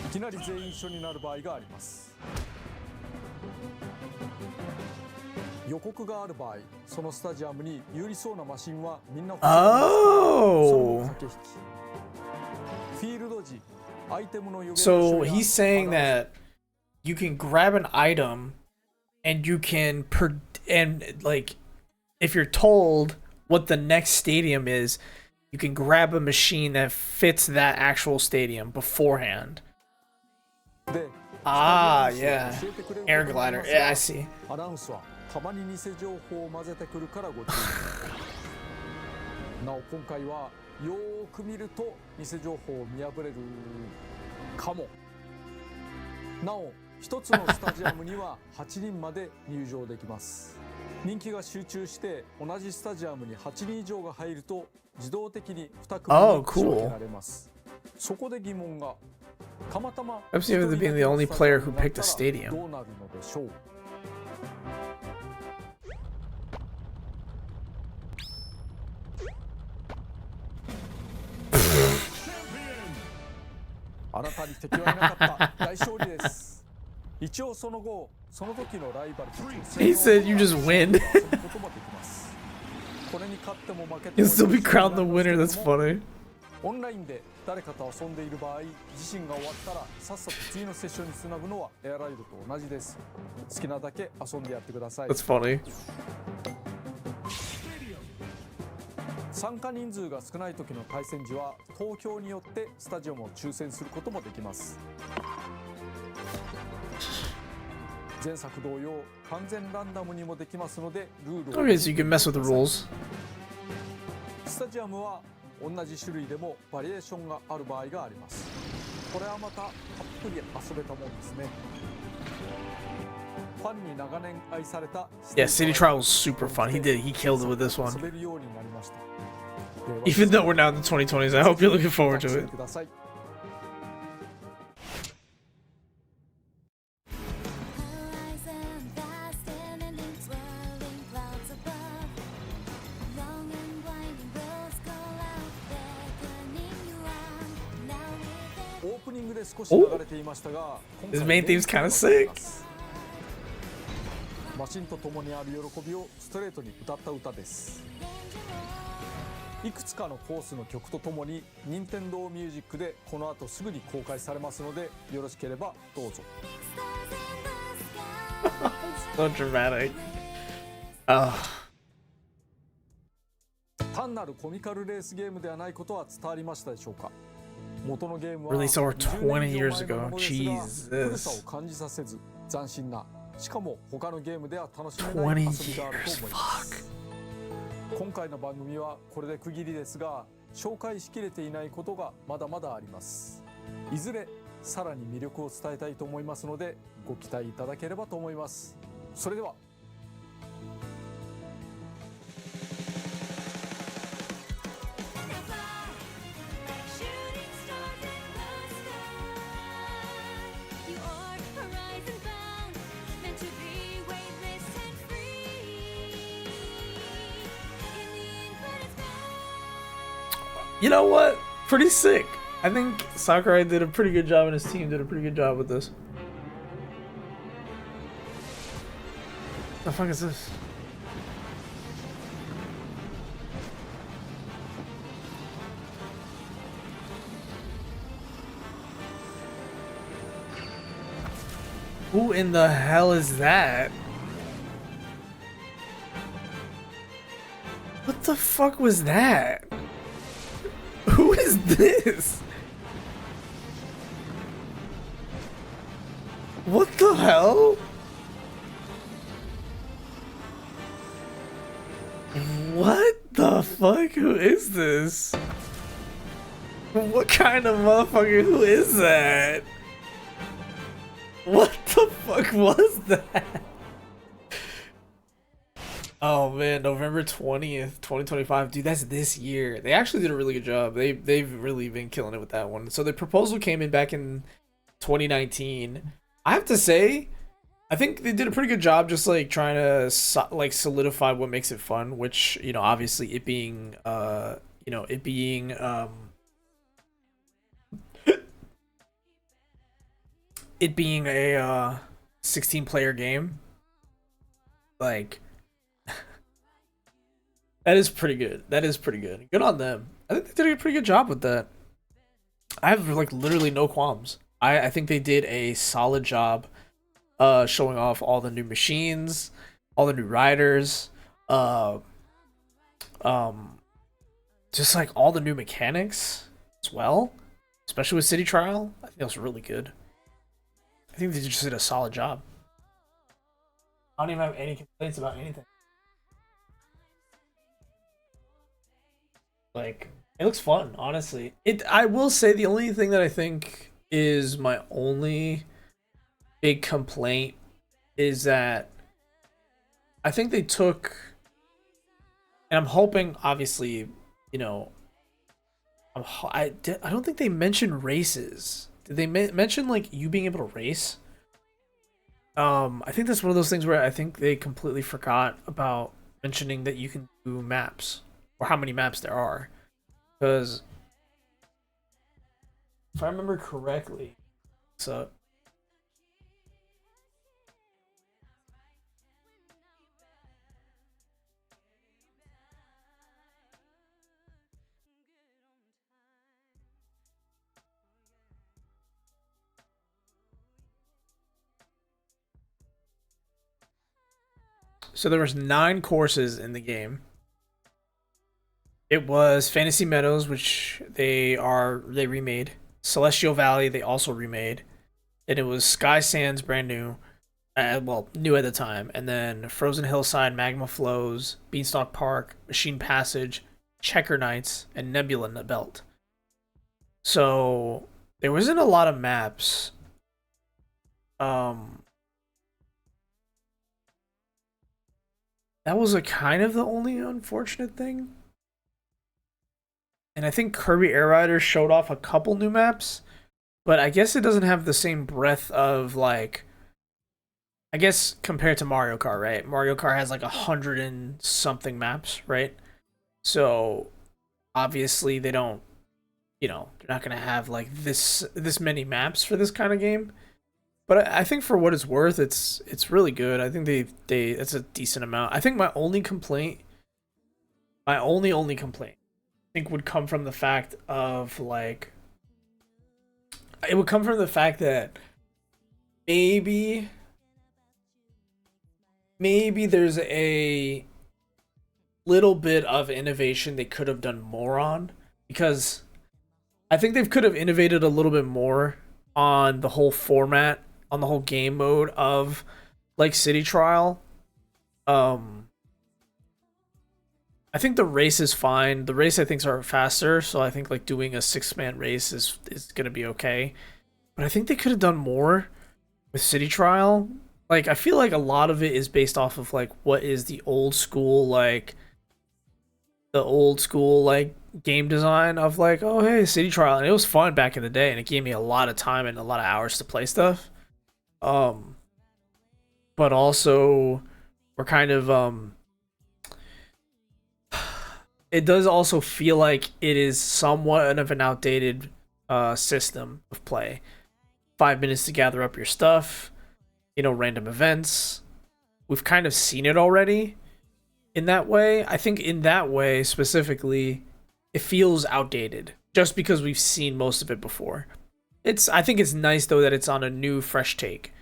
いきなり全員一緒になる場合があります。予告がある場合、そのスタジアムに有利そうなマシンはみんな Oh. So he's saying that you can grab an item and you can like if you're told what the next stadium is, you can grab a machine that fits that actual stadium beforehand. Ah, yeah. Air glider. Yeah, I see. アナウンスはたまに偽情報を混ぜてくるからご注意。なお今回はよーく見ると偽情報を見破れるかも。なお一つのスタジアムには8人まで入場できます。人気が集中して同じスタジアムに8人以上が入ると自動的に2組に仕分けられます。そこで疑問が。たまたま I've seen him being the only player who picked a stadium. どうなるのでしょう。あなたに敵はいなかった大勝利です。一応その後、その時のライバル He said you just win. これに勝っても負けて You'll も still be crowned the winner. That's funny. オンラインで誰かと遊んでいる場合、自身が終わったらさっさと次のセッションにつなぐのはエアライドと同じです。好きなだけ遊んでやってください。 That's funny. 参加人数が少ない時の対戦時は投票によってスタジアムを抽選することもできます。前作同様完全ランダムにもできますのでルールを Okay, so you can mess with the rules. スタジアムは同じ種類でもバリエーションがある場合があります。これはまたたっぷり遊べたもんですね。ファンに長年愛された Yeah, City Trial was super fun. He killed it with this one. 遊べるようになりました。 Even though we're now in the 2020s, I hope you're looking forward to it. ください。オープニングで少し流れていましたが、 His main theme's kind of sick. マシンと共にある喜びをストレートに歌った歌です。いくつかのコースの曲とともに任天堂ミュージックでこの後すぐに公開されますので、よろしければどうぞ。So dramatic. 単なるコミカルレースゲームではないことは伝わりましたでしょうか。元のゲームは Released over 20 years 20年以上前のものですが、古さ ago. を感じさせず斬新な、しかも他のゲームでは楽しめない20遊びがあると years. 思います。今回の番組はこれで区切りですが、紹介しきれていないことがまだまだあります。いずれさらに魅力を伝えたいと思いますので、ご期待いただければと思います。それでは。You know what? Pretty sick. I think Sakurai did a pretty good job and his team did a pretty good job with this. What the fuck is this? Who in the hell is that? What the fuck was that? Who is this? What the hell? What the fuck? Who is this? What kind of motherfucker? Who is that? What the fuck was that? Oh man, November 20th, 2025. Dude, that's this year. They actually did a really good job. They've really been killing it with that one. So the proposal came in back in 2019. I have to say, I think they did a pretty good job just like trying to like solidify what makes it fun, which, you know, obviously it being it being a 16 player game. Like that is pretty good. That is pretty good. Good on them. I think they did a pretty good job with that. I have like literally no qualms. I think they did a solid job showing off all the new machines, all the new riders, just like all the new mechanics as well, especially with City Trial. I think that was really good. I think they just did a solid job. I don't even have any complaints about anything. Like, it looks fun, honestly. I will say the only thing that I think is my only big complaint is that I think they took, and I'm hoping, obviously, you know, I don't think they mentioned races. Did they mention like you being able to race? I think that's one of those things where I think they completely forgot about mentioning that you can do maps or how many maps there are, because if I remember correctly, so So there was 9 courses in the game. It was Fantasy Meadows, which they remade. Celestial Valley, they also remade. And it was Sky Sands, brand new. Well, new at the time. And then Frozen Hillside, Magma Flows, Beanstalk Park, Machine Passage, Checker Knights, and Nebula Belt. So there wasn't a lot of maps. That was a kind of the only unfortunate thing. And I think Kirby Air Riders showed off a couple new maps, but I guess it doesn't have the same breadth of, like, I guess compared to Mario Kart, right? Mario Kart has like 100 and something maps, right? So obviously they don't, they're not gonna have like this many maps for this kind of game. But I think for what it's worth, it's really good. I think it's a decent amount. I think my only complaint, I think would come from the fact of, like, it would come from the fact that maybe there's a little bit of innovation they could have done more on, because I think they could have innovated a little bit more on the whole format, on the whole game mode of, like, City Trial. I think the race is fine. The race, I think, are faster, so I think, like, doing a 6-man race is gonna be okay. But I think they could have done more with City Trial. Like, I feel like a lot of it is based off of, like, what is the old school, like, game design of, like, oh, hey, City Trial. And it was fun back in the day, and it gave me a lot of time and a lot of hours to play stuff. But also, we're kind of, it does also feel like it is somewhat of an outdated system of play. 5 minutes to gather up your stuff, random events. We've kind of seen it already in that way. I think in that way specifically, it feels outdated just because we've seen most of it before. I think it's nice though that it's on a new, fresh take.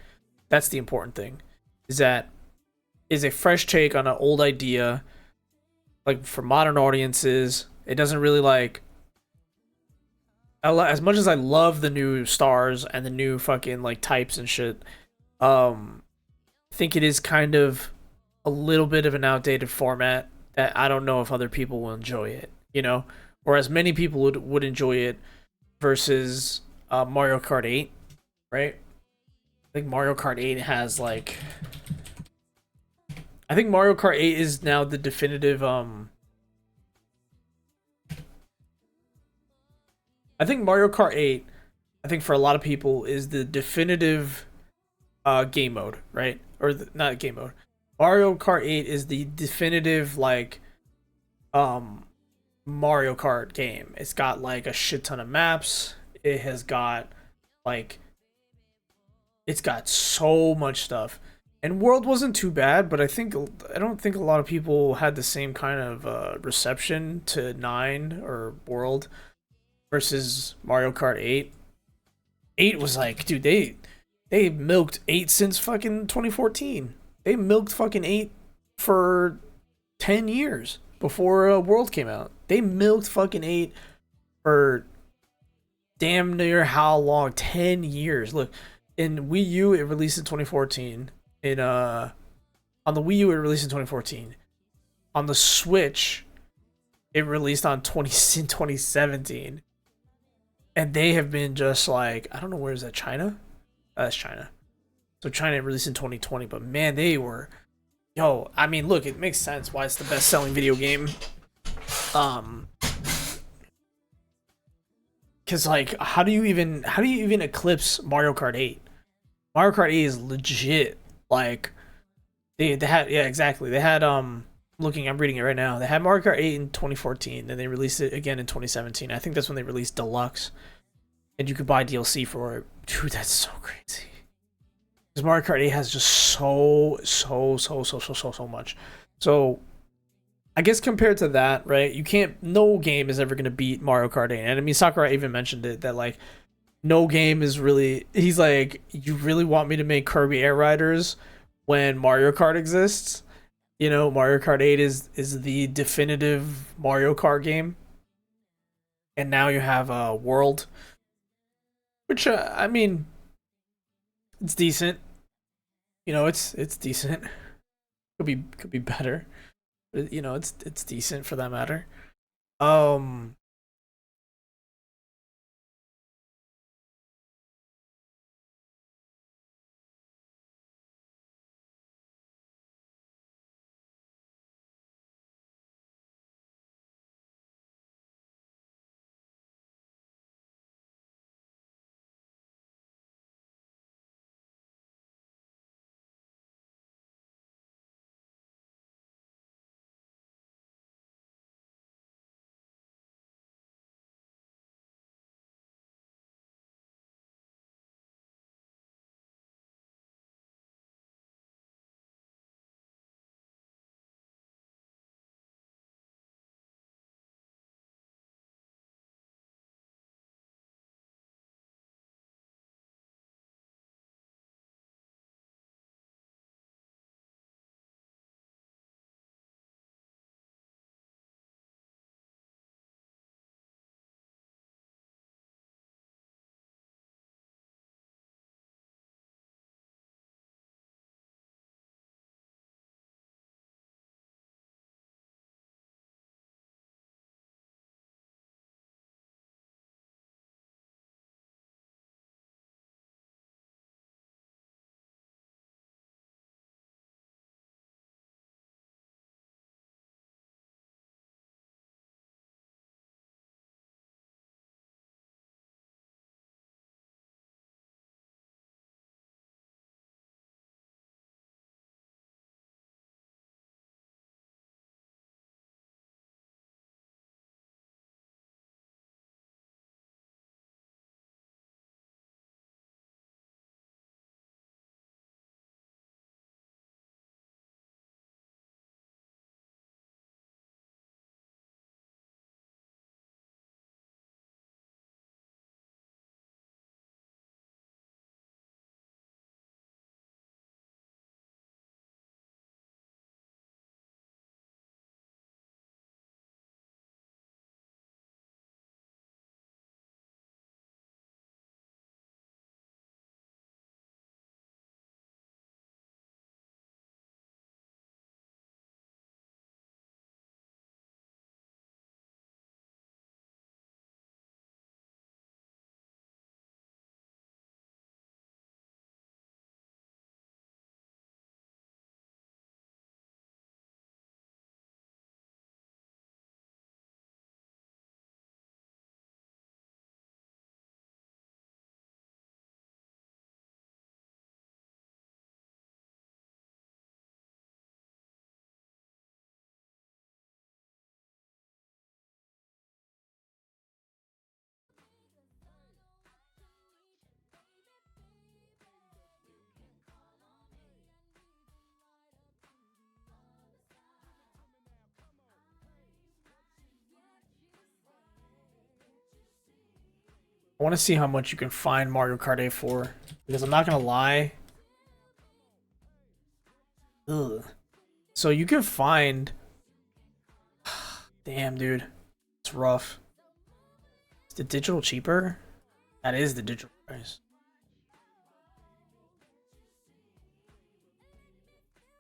That's the important thing. Is a fresh take on an old idea. Like, for modern audiences, it doesn't really, like, as much as I love the new stars and the new fucking, like, types and shit, I think it is kind of a little bit of an outdated format that I don't know if other people will enjoy it, or as many people would enjoy it versus Mario Kart 8, right? I think Mario Kart 8 has, like, I think Mario Kart 8 is now the definitive, I think Mario Kart 8, I think for a lot of people, is the definitive game mode, right? Or not game mode. Mario Kart 8 is the definitive, like, Mario Kart game. It's got, like, a shit ton of maps. It has got, like, it's got so much stuff. And World wasn't too bad, but I don't think a lot of people had the same kind of reception to 9 or World versus Mario Kart 8. 8 was like, dude, they milked 8 since fucking 2014. They milked fucking 8 for 10 years before World came out. They milked fucking 8 for damn near how long? 10 years. Look, in Wii U, it released in 2014. On the Wii U, it released in 2014. On the Switch, it released in 2017. And they have been just like, I don't know, where is that, China? That's China. So China released in 2020, but man, they were, I mean, look, it makes sense why it's the best-selling video game. Cause, like, how do you even eclipse Mario Kart 8? Mario Kart 8 is legit. Like, they had, yeah, exactly. They had, I'm reading it right now. They had Mario Kart 8 in 2014, then they released it again in 2017. I think that's when they released Deluxe. And you could buy DLC for it. Dude, that's so crazy. Because Mario Kart 8 has just so much. So, I guess compared to that, right, no game is ever going to beat Mario Kart 8. And I mean, Sakurai even mentioned it, that, like, no game is really, he's like, you really want me to make Kirby Air Riders when Mario Kart exists? You know, Mario Kart 8 is the definitive Mario Kart game, and now you have a World, which I mean, it's decent. You know, it's decent. Could be better. But, you know, it's decent for that matter. Um, I want to see how much you can find Mario Kart 8 for, because I'm not gonna lie. Ugh. So you can find. Damn, dude, it's rough. Is the digital cheaper? That is the digital price.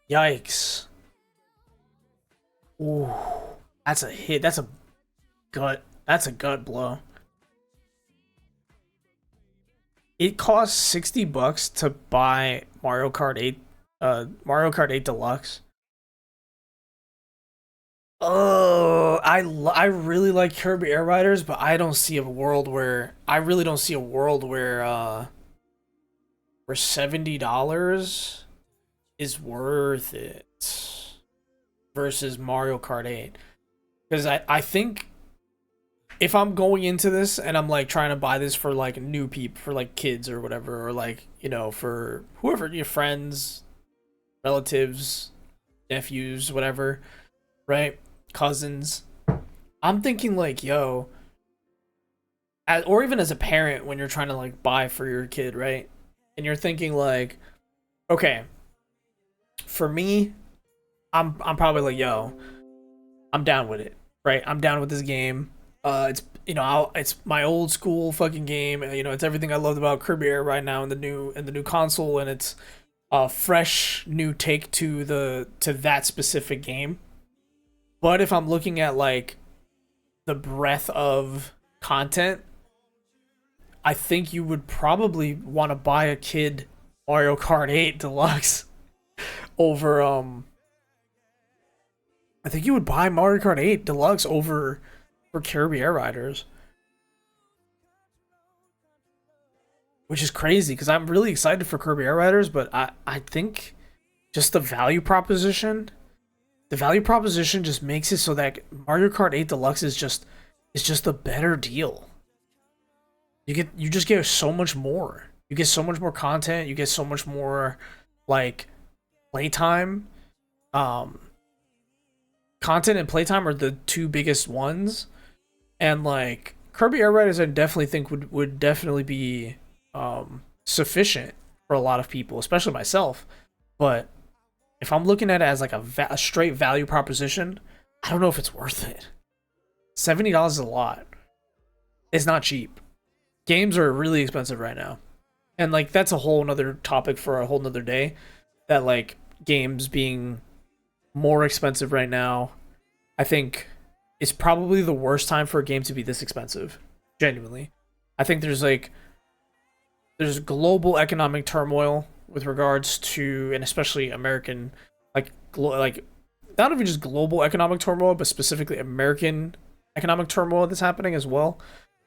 Yikes. Ooh, that's a hit. That's a gut. That's a gut blow. It costs $60 to buy Mario Kart 8, Mario Kart 8 Deluxe. Oh, I really like Kirby Air Riders, but I don't see a world where I really don't see a world where $70 is worth it versus Mario Kart 8. Because I think if I'm going into this and I'm like trying to buy this for like new people, for like kids or whatever, or like, you know, for whoever, your friends, relatives, nephews, whatever, right? Cousins. I'm thinking like, yo, or even as a parent when you're trying to like buy for your kid, right? And you're thinking like, okay, for me, I'm probably like, yo, I'm down with it, right? I'm down with this game. It's it's my old school fucking game. It's everything I loved about Kirby Air right now in the new console, and it's a fresh new take to that specific game. But if I'm looking at like the breadth of content, I think you would probably want to buy a kid Mario Kart 8 Deluxe over I think you would buy Mario Kart 8 Deluxe over for Kirby Air Riders. Which is crazy because I'm really excited for Kirby Air Riders, but I think just the value proposition just makes it so that Mario Kart 8 Deluxe is just a better deal. You just get so much more. You get so much more content, you get so much more like playtime. Content and playtime are the two biggest ones. And like Kirby Air Riders I definitely think would definitely be sufficient for a lot of people, especially myself. But if I'm looking at it as like a straight value proposition, I don't know if it's worth it. $70 is a lot. It's not cheap. Games are really expensive right now. And like that's a whole nother topic for a whole nother day. That like games being more expensive right now, I think it's probably the worst time for a game to be this expensive. Genuinely. I think there's global economic turmoil with regards to, and especially American, like not even just global economic turmoil, but specifically American economic turmoil that's happening as well.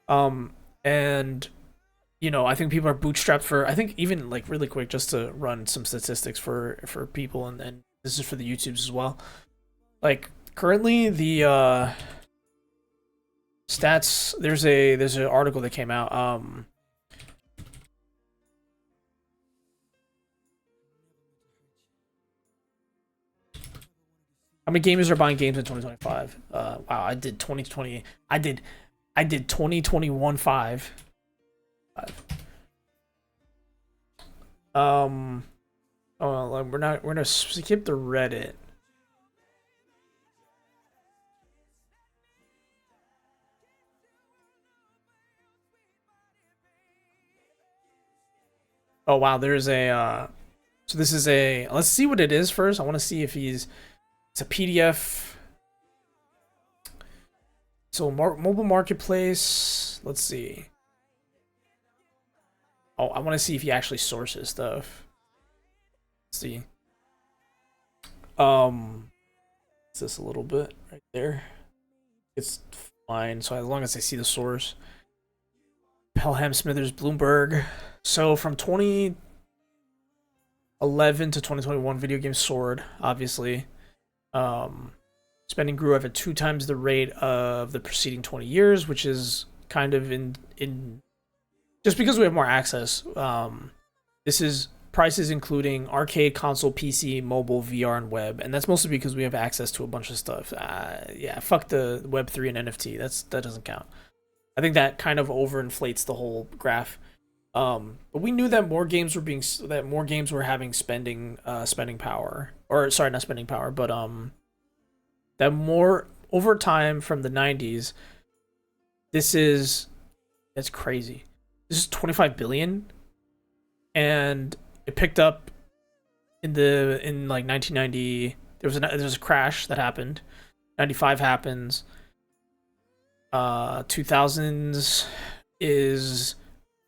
And I think people are bootstrapped for, I think even like really quick, just to run some statistics for people, and this is for the YouTubes as well. Like currently the stats, there's an article that came out. How many gamers are buying games in 2025? Wow, I did 2020. I did 2021 5. Oh, we're gonna skip the Reddit. Oh wow, there's a so this is a, let's see what it is first. I want to see if it's a PDF. So mobile marketplace, let's see. Oh, I want to see if he actually sources stuff. Let's see. It's this a little bit right there. It's fine. So as long as I see the source. Pelham, Smithers, Bloomberg. So from 2011 to 2021, video games soared, obviously. Spending grew over 2 times the rate of the preceding 20 years, which is kind of in just because we have more access. This is prices including arcade, console, PC, mobile, VR, and web, and that's mostly because we have access to a bunch of stuff. Yeah, fuck the Web3 and NFT. That doesn't count. I think that kind of overinflates the whole graph. But we knew that more games were having spending power, or sorry, not spending power, but that more over time from the 90s. That's crazy. This is 25 billion, and it picked up in like 1990. There was a crash that happened. 95 happens. 2000s is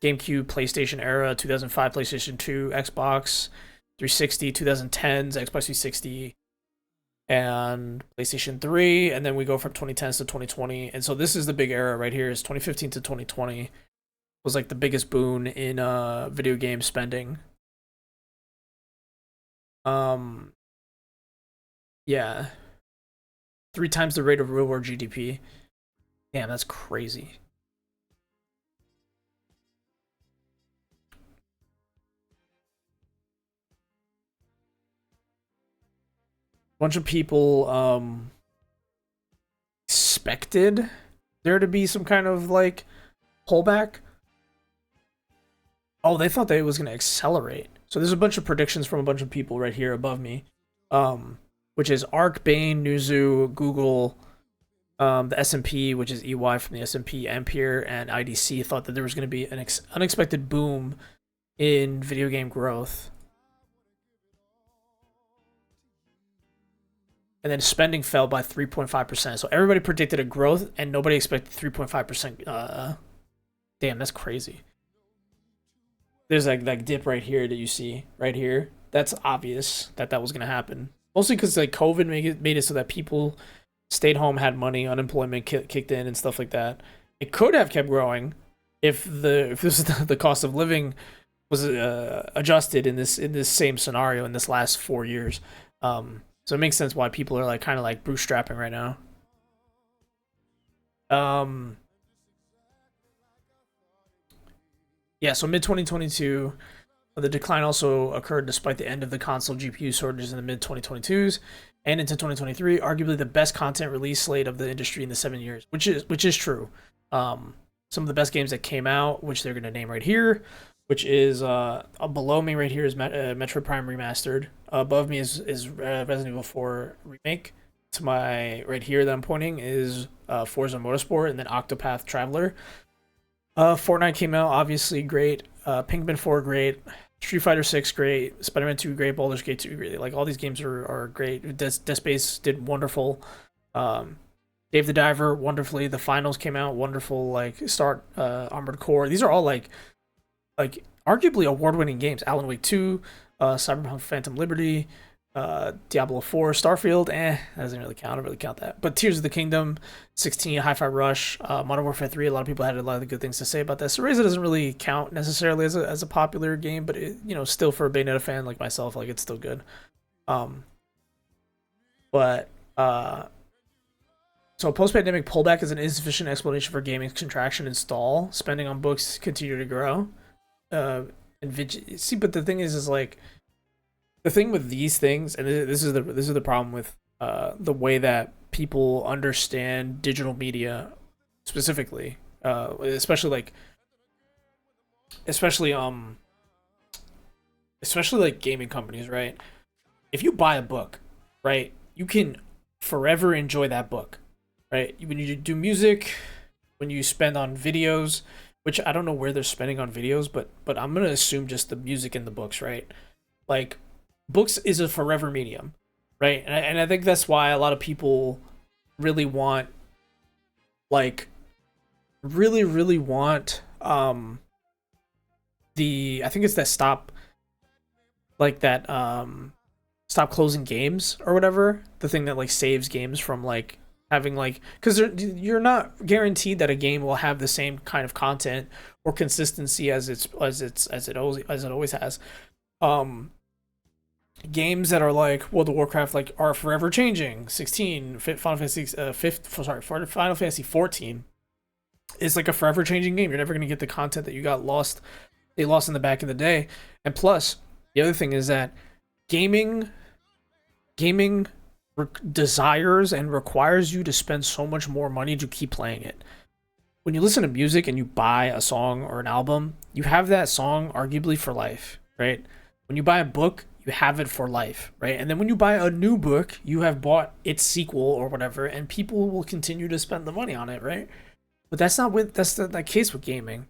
GameCube, PlayStation era. 2005 PlayStation 2, Xbox 360. 2010s Xbox 360 and PlayStation 3, and then we go from 2010s to 2020. And so this is the big era right here. Is 2015 to 2020 was like the biggest boon in video game spending. Yeah, 3 times the rate of real world GDP. Damn, that's crazy. Bunch of people expected there to be some kind of like pullback. Oh, they thought that it was going to accelerate. So there's a bunch of predictions from a bunch of people right here above me. which is Arc, Bane, Newzoo, Google, the S&P, which is EY from the S&P, Ampere, and IDC thought that there was going to be an unexpected boom in video game growth. And then spending fell by 3.5%. So everybody predicted a growth, and nobody expected 3.5%. Damn, that's crazy. There's like that dip right here that you see right here. That's obvious that that was going to happen. Mostly because like COVID made it so that people stayed home, had money, unemployment kicked in, and stuff like that. It could have kept growing if the cost of living was adjusted in this same scenario in this last 4 years. So it makes sense why people are like kind of like bootstrapping right now. Yeah, so mid 2022, the decline also occurred despite the end of the console GPU shortages in the mid 2022s and into 2023. Arguably the best content release slate of the industry in the 7 years, which is true. Some of the best games that came out, which they're gonna name right here, which is below me right here is Metroid Prime Remastered. Above me is Resident Evil 4 Remake. To my right here that I'm pointing is Forza Motorsport, and then Octopath Traveler. Fortnite came out, obviously great. Pikmin 4 great. Street Fighter 6 great. Spider-Man 2 great. Baldur's Gate 2 great. Like all these games are great. Dead Space did wonderful. Dave the Diver wonderfully. The finals came out wonderful. Like Armored Core. These are all like arguably award-winning games. Alan Wake 2, Cyberpunk Phantom Liberty, Diablo 4, Starfield, that doesn't really count. I don't really count that. But Tears of the Kingdom, 16, Hi-Fi Rush, Modern Warfare 3, a lot of people had a lot of good things to say about that. Cereza doesn't really count necessarily as a popular game, but it, still for a Bayonetta fan like myself, like it's still good. So post-pandemic pullback is an insufficient explanation for gaming's contraction and stall. Spending on books continue to grow. But the thing is like the thing with these things, and this is the problem with the way that people understand digital media specifically, especially like gaming companies, right? If you buy a book, right, you can forever enjoy that book, right? When you do music, when you spend on videos, which I don't know where they're spending on videos, but I'm gonna assume just the music and the books, right? Like, books is a forever medium, right? And I think that's why a lot of people really want, like, really want I think it's that stop closing games or whatever, the thing that like saves games from like having like, because you're not guaranteed that a game will have the same kind of content or consistency as it always has. Games that are like World of Warcraft like are forever changing. 16, Final Fantasy 14 is like a forever changing game. You're never gonna get the content that you lost in the back in the day. And plus, the other thing is that gaming desires and requires you to spend so much more money to keep playing it. When you listen to music and you buy a song or an album, you have that song arguably for life, right? When you buy a book, you have it for life, right? And then when you buy a new book, you have bought its sequel or whatever, and people will continue to spend the money on it, right? But that's not the case with gaming.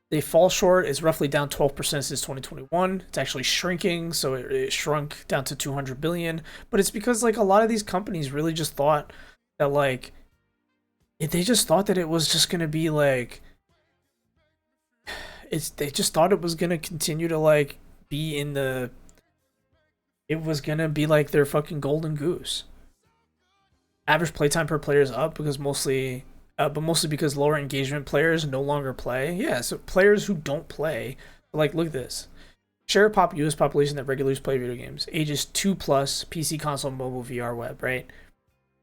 They fall short. Is roughly down 12% since 2021. It's actually shrinking, so it shrunk down to 200 billion. But it's because like a lot of these companies really just thought that like they just thought that it was just gonna be like they just thought it was gonna continue to like be it was gonna be like their fucking golden goose. Average playtime per player is up because mostly because lower engagement players no longer play. Yeah, so players who don't play, like, look at this. Share of US population that regularly play video games. Ages 2+, PC, console, mobile, VR, web, right?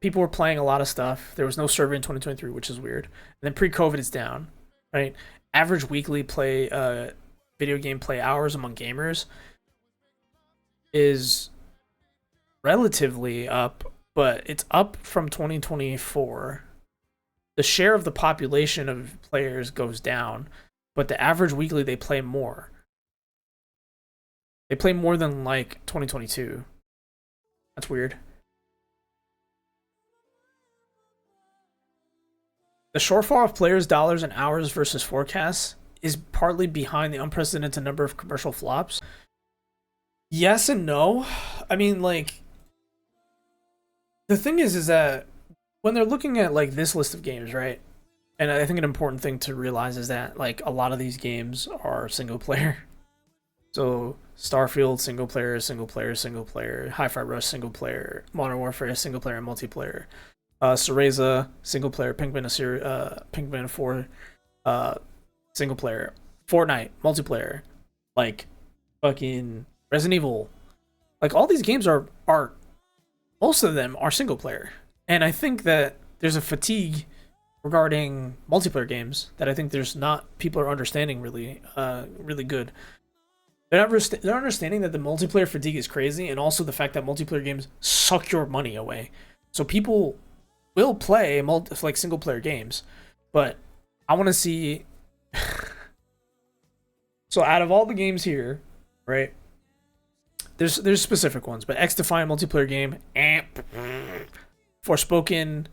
People were playing a lot of stuff. There was no survey in 2023, which is weird. And then pre-COVID, it's down, right? Average weekly video game play hours among gamers is relatively up, but it's up from 2024. The share of the population of players goes down, but the average weekly they play more. They play more than like 2022. That's weird. The shortfall of players' dollars and hours versus forecasts is partly behind the unprecedented number of commercial flops. Yes and no. I mean, like, the thing is that when they're looking at like this list of games, right? And I think an important thing to realize is that like a lot of these games are single player. So Starfield single player, single player, single player. Hi-Fi Rush single player. Modern Warfare single player and multiplayer. Cereza single player. Pinkman 4 single player. Fortnite multiplayer. Like fucking Resident Evil. Like all these games are most of them are single player. And I think that there's a fatigue regarding multiplayer games that I think there's not people are understanding really good. They're understanding that the multiplayer fatigue is crazy, and also the fact that multiplayer games suck your money away. So people will play like single player games, but I want to see. So out of all the games here, right? There's specific ones, but XDefiant multiplayer game, Forspoken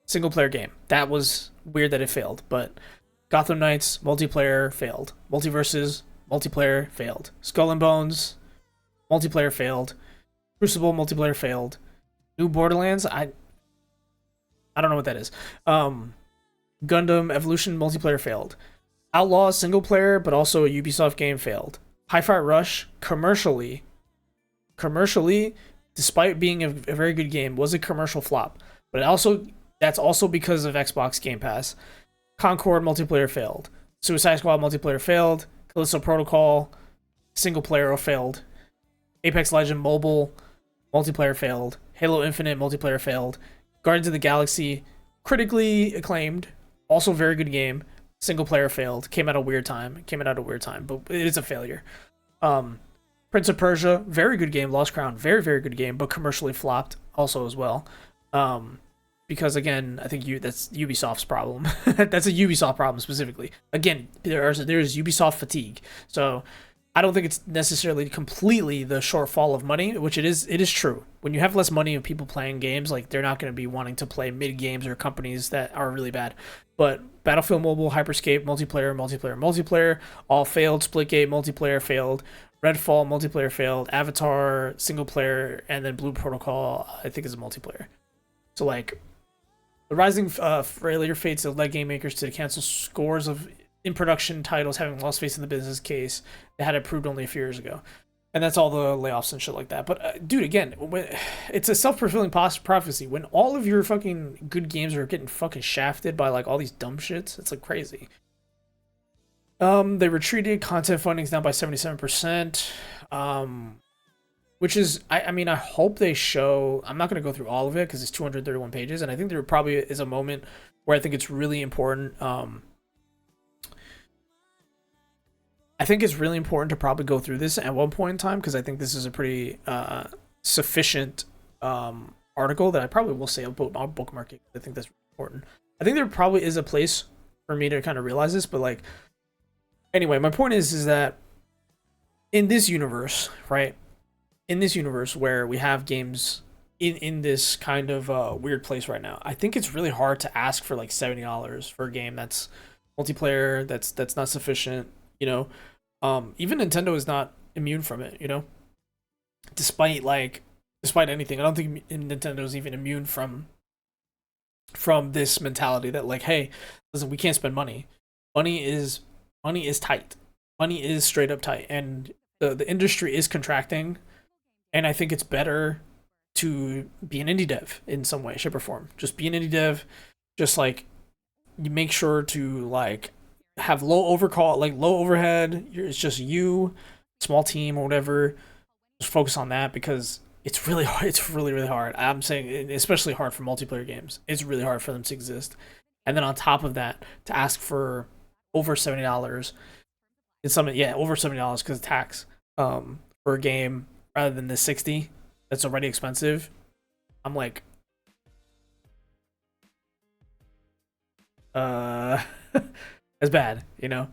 single player game. That was weird that it failed, but Gotham Knights multiplayer failed. Multiverses multiplayer failed. Skull and Bones multiplayer failed. Crucible multiplayer failed. New Borderlands, I don't know what that is. Gundam Evolution multiplayer failed. Outlaw single player, but also a Ubisoft game failed. Hi-Fi Rush commercially, despite being a very good game, was a commercial flop. But that's also because of Xbox Game Pass. Concord multiplayer failed. Suicide Squad multiplayer failed. Callisto Protocol single player failed. Apex Legend mobile multiplayer failed. Halo Infinite multiplayer failed. Guardians of the Galaxy critically acclaimed, also very good game. Single player failed. Came at a weird time, but it is a failure. Prince of Persia, very good game. Lost Crown, very, very good game, but commercially flopped also as well. Because again, I think that's Ubisoft's problem. That's a Ubisoft problem specifically. Again, there's Ubisoft fatigue. So I don't think it's necessarily completely the shortfall of money, which it is true. When you have less money of people playing games, like they're not going to be wanting to play mid games or companies that are really bad. But Battlefield Mobile, Hyperscape, multiplayer, all failed. Splitgate, multiplayer failed. Redfall, multiplayer failed. Avatar, single player, and then Blue Protocol, I think is a multiplayer. So like, the rising failure fates have led game makers to cancel scores of in-production titles having lost face in the business case that had approved only a few years ago. And that's all the layoffs and shit like that. But dude, again, it's a self-fulfilling prophecy. When all of your fucking good games are getting fucking shafted by like all these dumb shits, it's like crazy. They retreated. Content funding is down by 77%. Which is, I mean, I hope they show. I'm not going to go through all of it because it's 231 pages, and I think there probably is a moment where I think it's really important. I think it's really important to probably go through this at one point in time because I think this is a pretty sufficient article that I probably will say I'll bookmark it. I think that's important. I think there probably is a place for me to kind of realize this, but like, anyway, my point is that in this universe, right? In this universe where we have games in this kind of weird place right now, I think it's really hard to ask for like $70 for a game that's multiplayer, that's not sufficient, you know. Even Nintendo is not immune from it, you know. Despite anything, I don't think Nintendo is even immune from this mentality that like, hey, listen, we can't spend money. Money is tight. Money is straight up tight, and the industry is contracting. And I think it's better to be an indie dev in some way, shape, or form. Just be an indie dev. Just like you make sure to like have low overhead. It's just you, small team or whatever. Just focus on that because it's really hard. It's really, really hard. I'm saying especially hard for multiplayer games. It's really hard for them to exist. And then on top of that, to ask for over $70 in some, over $70 because of tax for a game rather than the 60 that's already expensive. I'm like, it's bad, you know.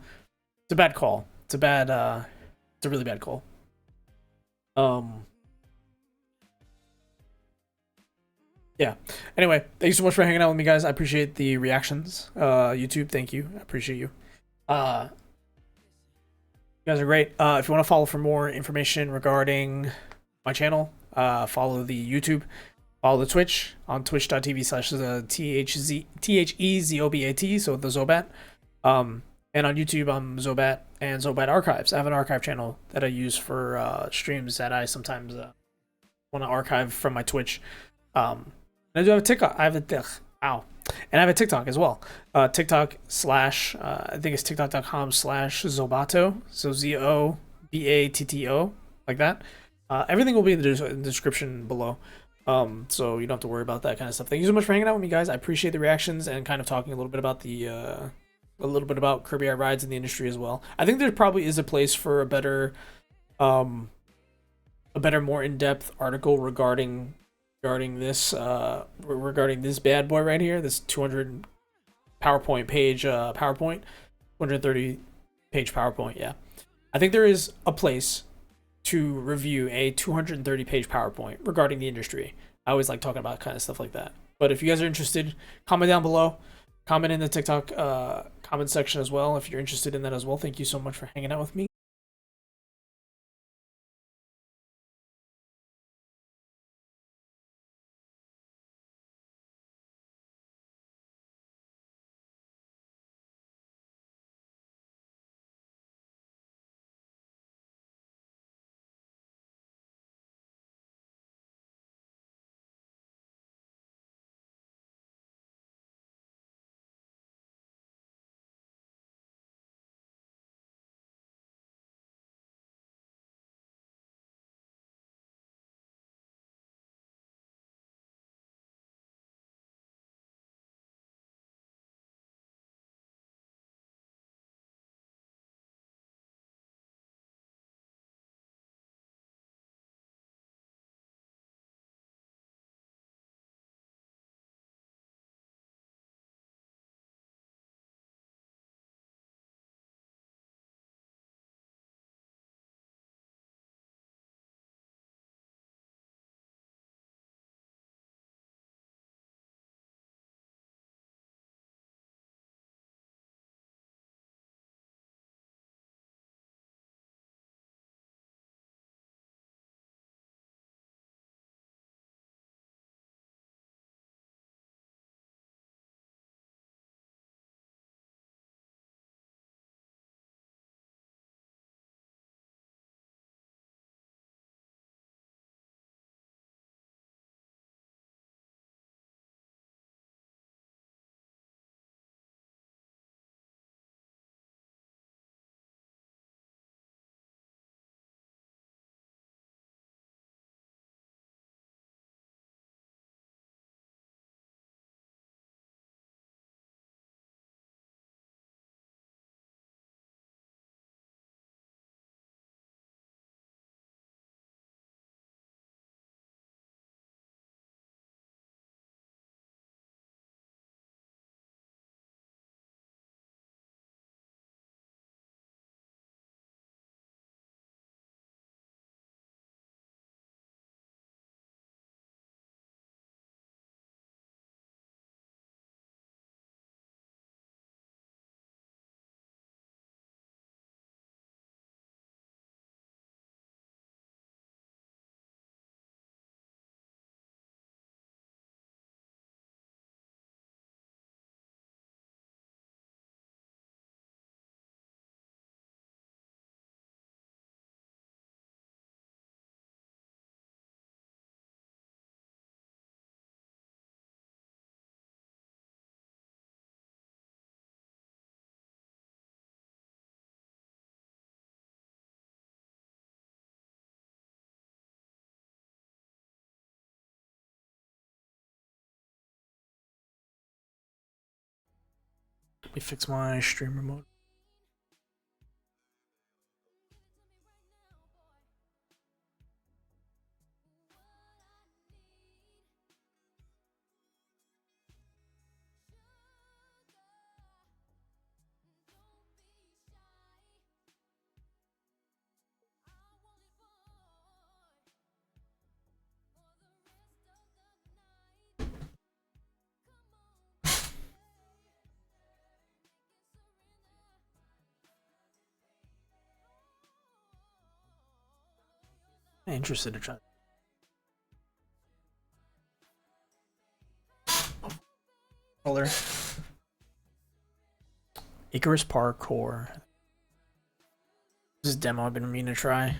It's a bad call. It's a really bad call. yeah. Anyway, thank you so much for hanging out with me, guys. I appreciate the reactions. YouTube, thank you. I appreciate you. You guys are great. If you want to follow for more information regarding my channel, follow the YouTube, follow the Twitch on twitch.tv/THEZOBAT, so the Zobat. And on YouTube, I'm Zobat and Zobat Archives. I have an archive channel that I use for streams that I sometimes want to archive from my Twitch. And I do have a TikTok. I have a and I have a TikTok as well. TikTok slash I think it's tiktok.com/Zobato. So ZOBATTO, like that. Everything will be in the description below. So you don't have to worry about that kind of stuff. Thank you so much for hanging out with me, guys. I appreciate the reactions and kind of talking a little bit about Kirby Air rides in the industry as well. I think there probably is a place for a better, more in-depth article regarding this bad boy right here, this 200 PowerPoint page 230 page PowerPoint. Yeah, I think there is a place to review a 230 page PowerPoint regarding the industry. I always like talking about kind of stuff like that. But if you guys are interested, comment down below. Comment in the TikTok comment section as well if you're interested in that as well. Thank you so much for hanging out with me. Let me fix my streamer mode. Interested to try. Color. Icarus Parkour. This is a demo I've been meaning to try.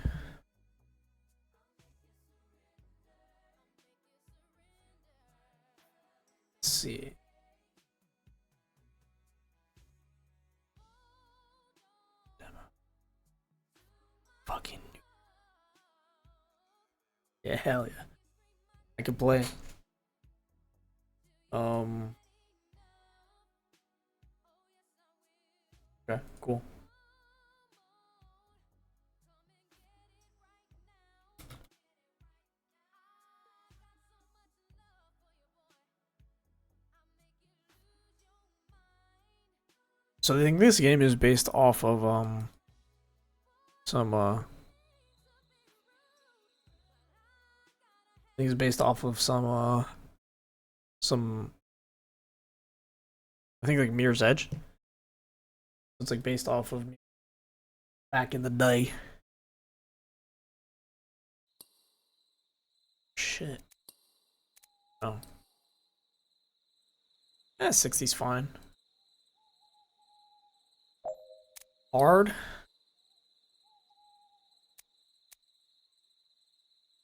Let's see. Demo. Fucking. Yeah, hell yeah. I can play. Okay, cool. So I think this game is based off of some I think it's based off of some I think like Mirror's Edge. It's like based off of back in the day. Shit. Oh. Yeah, 60's fine. Hard.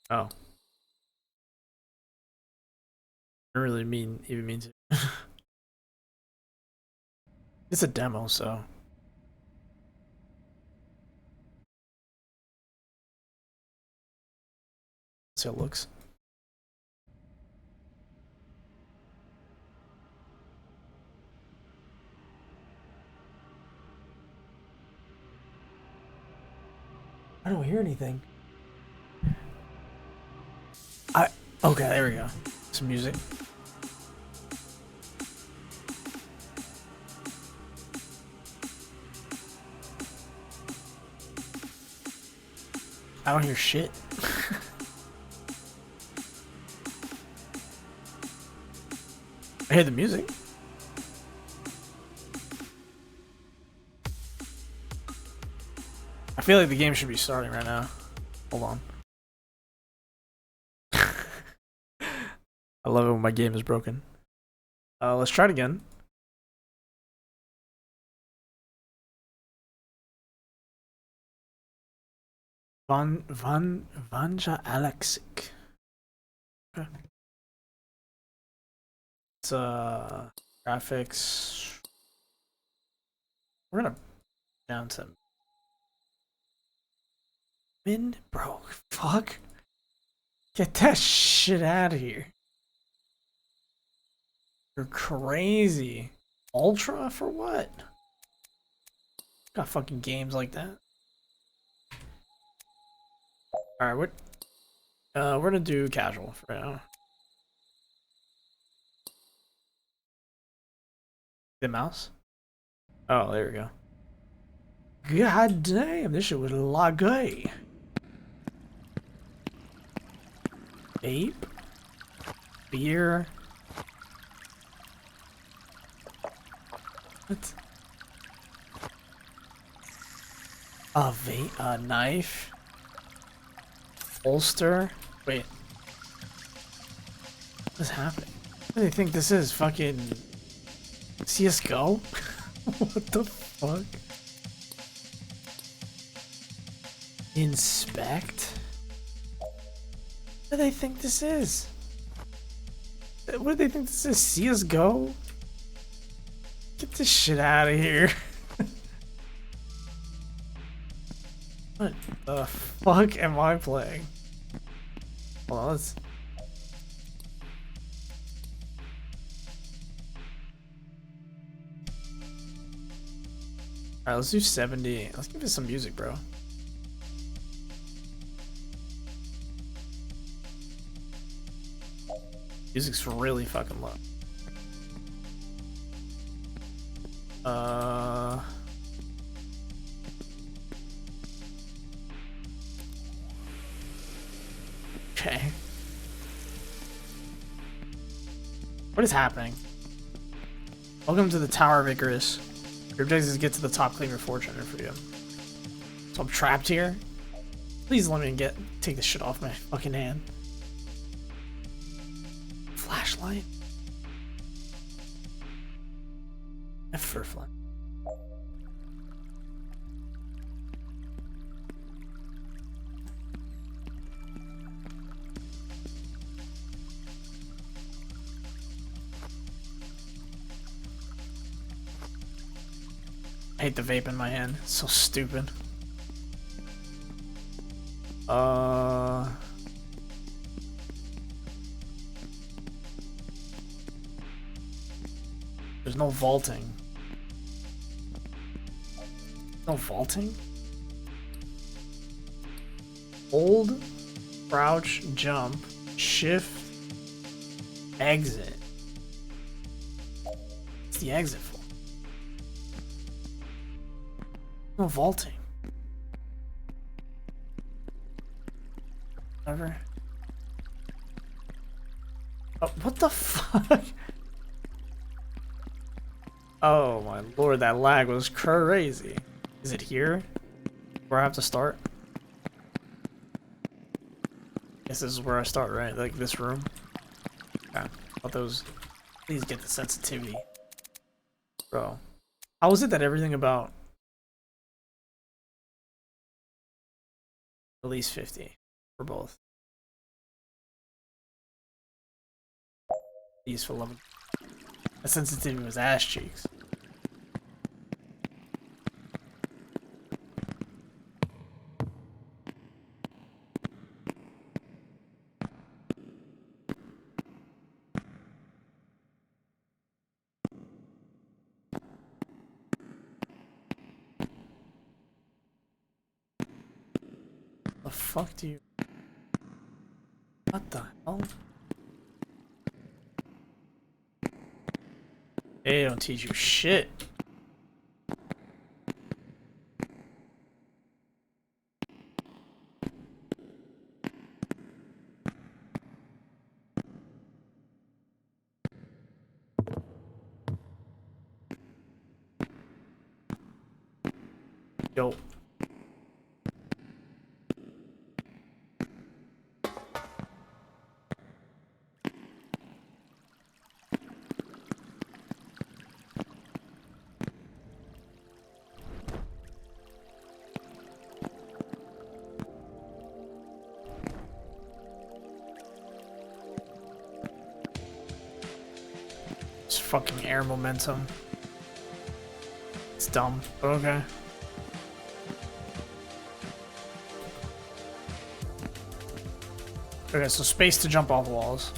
Oh. I don't really even mean to. It's a demo, so. Let's see how it looks. I don't hear anything. Okay, there we go. Some music. I don't hear shit. I hear the music. I feel like the game should be starting right now. Hold on. I love it when my game is broken. Let's try it again. Vanja Alexic. Okay. It's graphics. We're gonna down some. Bro, fuck. Get that shit out of here. You're crazy. Ultra for what? Got fucking games like that. Alright, we're gonna do casual for now. The mouse? Oh, there we go. God damn, this shit was laggy. Vape? Beer? What? A vape? A knife? Holster? Wait. What is happening? What do they think this is? Fucking CSGO? What the fuck? Inspect? What do they think this is? What do they think this is? CSGO? Get this shit out of here. What the fuck am I playing? Hold on, let's... Alright, let's do 70. Let's give it some music, bro. Music's really fucking low. Okay. What is happening? Welcome to the Tower of Icarus. Your objective is to get to the top, claim your fortune for you. So I'm trapped here? Please let me take this shit off my fucking hand. Flashlight. F for flash. I hate the vape in my hand. It's so stupid. There's no vaulting. No vaulting? Hold, crouch, jump, shift, exit. What's the exit for? No vaulting. Whatever. Oh, what the fuck? Oh my lord, that lag was crazy. Is it here? Where I have to start? This is where I start, right? Like this room? Yeah. I thought those. Please get the sensitivity. Bro. How is it that everything about at least 50 for both? Useful level. The sensitivity was ass cheeks. The fuck do you? What the hell? They don't teach you shit. Yo. It's fucking air momentum. It's dumb, but okay. Okay, so space to jump off walls.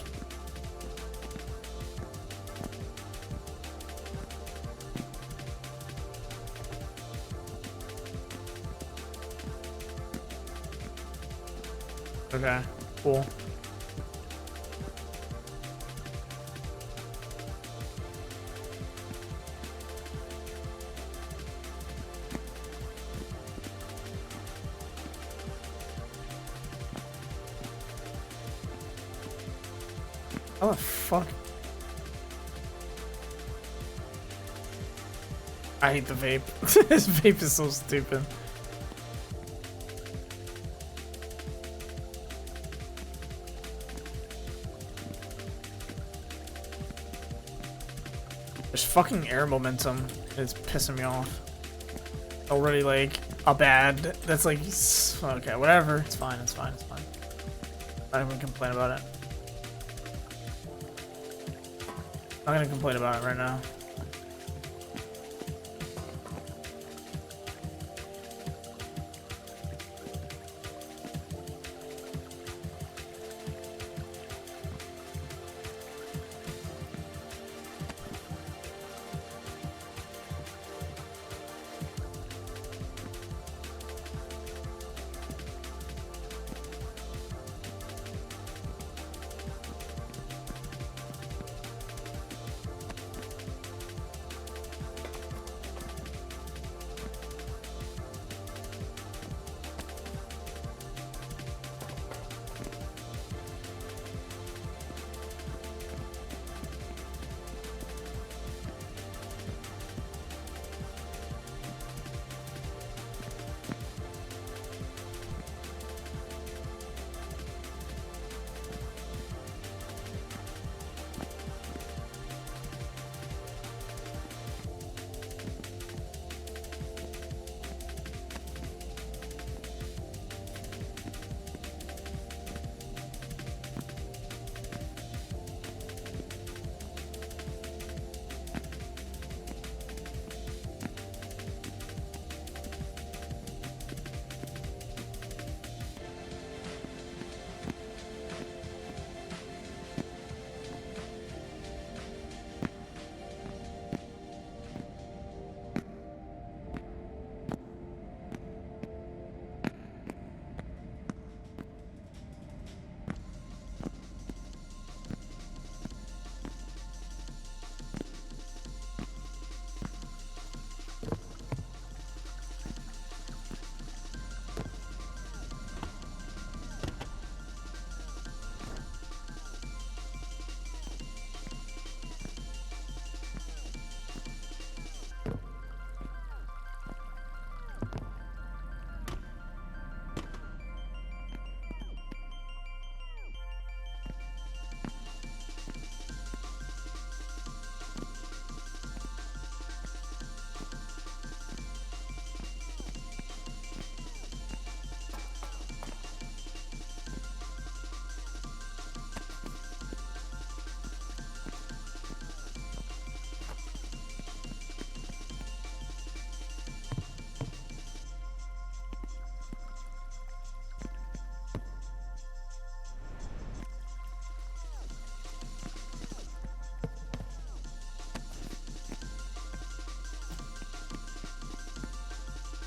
Okay, cool. How the fuck? I hate the vape. This vape is so stupid. There's fucking air momentum. It's pissing me off. Already like a bad. That's like okay, whatever. It's fine. It's fine. It's fine. I'm not even complain about it. I'm not gonna complain about it right now.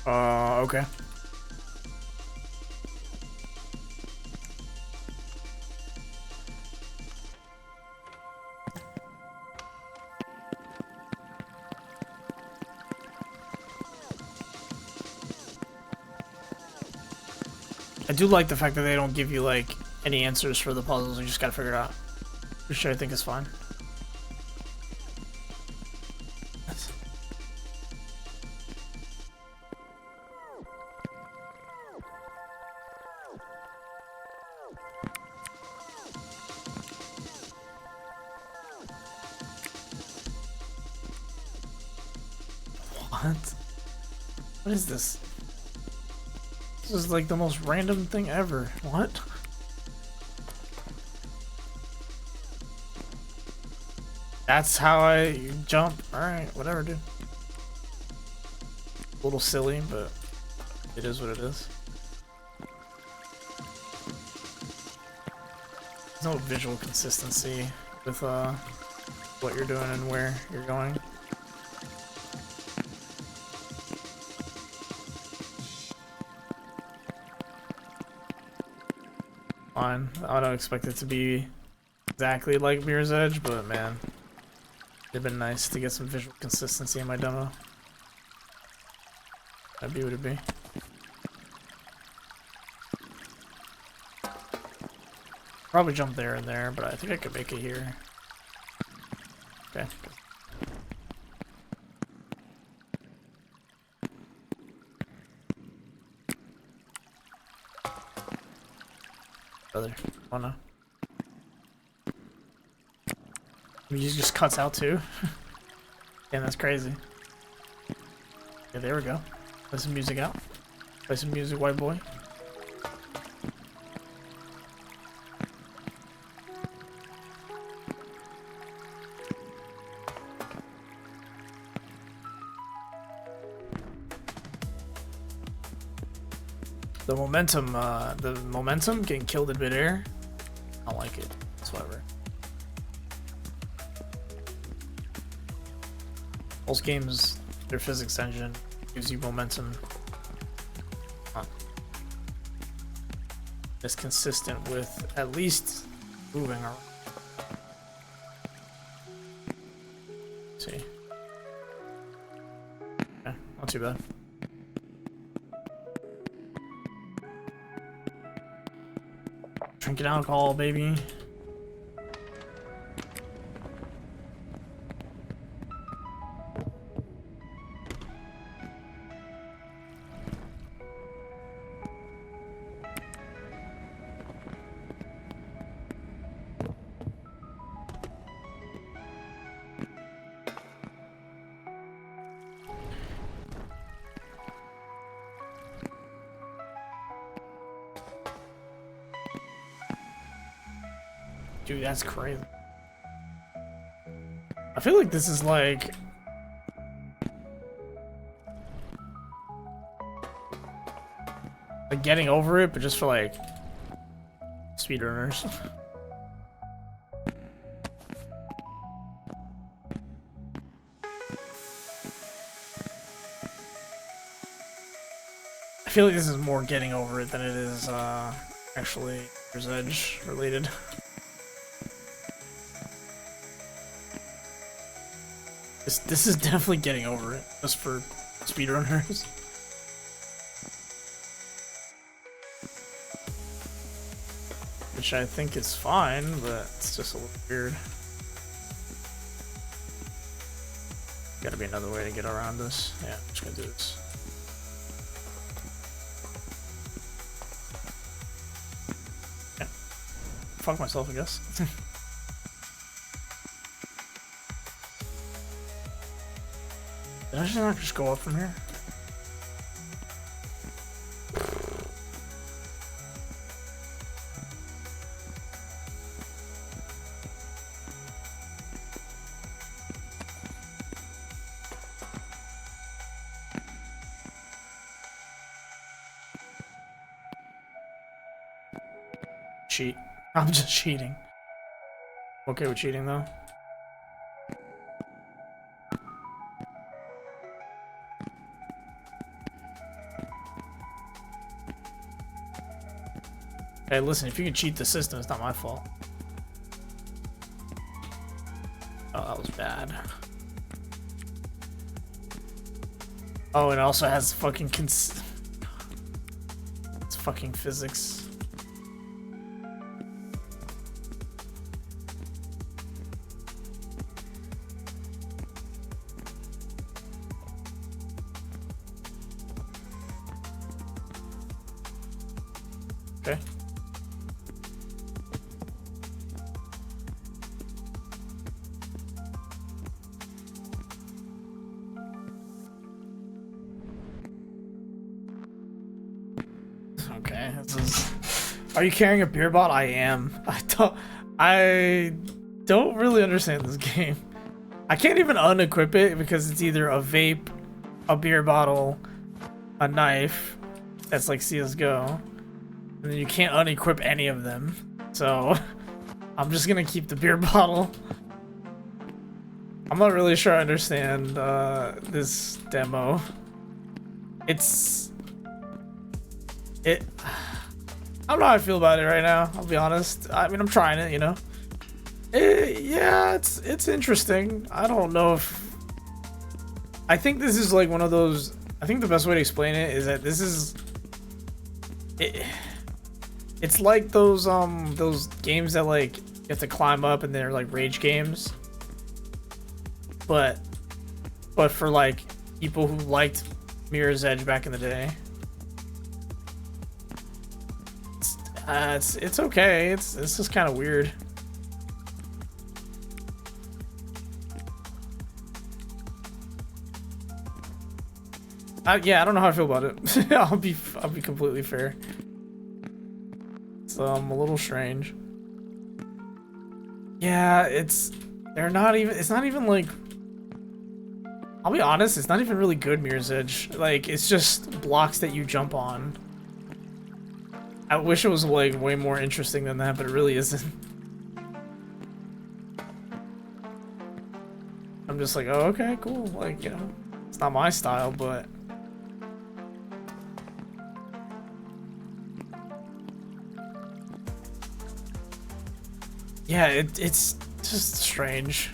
Okay. I do like the fact that they don't give you, like, any answers for the puzzles. You just gotta figure it out. Which I think is fine. What? What is this? This is like the most random thing ever. What? That's how I jump. Alright, whatever, dude. A little silly, but it is what it is. There's no visual consistency with what you're doing and where you're going. Fine. I don't expect it to be exactly like Mirror's Edge, but man, it'd been nice to get some visual consistency in my demo. That'd be what it'd be. Probably jump there and there, but I think I could make it here. Okay. Brother, oh no. Music just cuts out too. Damn, that's crazy. Yeah, there we go. Play some music out. Play some music, white boy. The momentum getting killed in midair. I don't like it whatsoever. Most games, their physics engine gives you momentum. It's consistent with at least moving around. Let's see. Yeah, not too bad. Drinking alcohol, baby. Dude, that's crazy. I feel like this is like getting over it, but just for like speedrunners. I feel like this is more getting over it than it is actually Mirror's Edge related. This is definitely getting over it, just for speedrunners. Which I think is fine, but it's just a little weird. Gotta be another way to get around this. Yeah, I'm just gonna do this. Yeah. Fuck myself, I guess. Did I not just go up from here? Cheat. I'm just cheating. Okay with cheating though. Hey, listen, if you can cheat the system, it's not my fault. Oh, that was bad. Oh, it also has fucking it's fucking physics. Okay. Okay. Are you carrying a beer bottle? I am. I don't really understand this game. I can't even unequip it because it's either a vape, a beer bottle, a knife. That's like CS:GO. And then you can't unequip any of them. So I'm just gonna keep the beer bottle. I'm not really sure I understand this demo. I don't know how I feel about it right now, I'll be honest. I mean, I'm trying it, you know. Yeah, it's interesting. I don't know if... I think this is like one of those... I think the best way to explain it is that this is... It's like those games that like you have to climb up and they're like rage games. But for like people who liked Mirror's Edge back in the day. It's okay. It's just kind of weird. Yeah, I don't know how I feel about it. I'll be completely fair. It's a little strange. Yeah, it's not even like, I'll be honest, it's not even really good Mirror's Edge. Like, it's just blocks that you jump on. I wish it was like way more interesting than that, but it really isn't. I'm just like, oh, okay, cool. Like, you know, it's not my style, but yeah, it's just strange.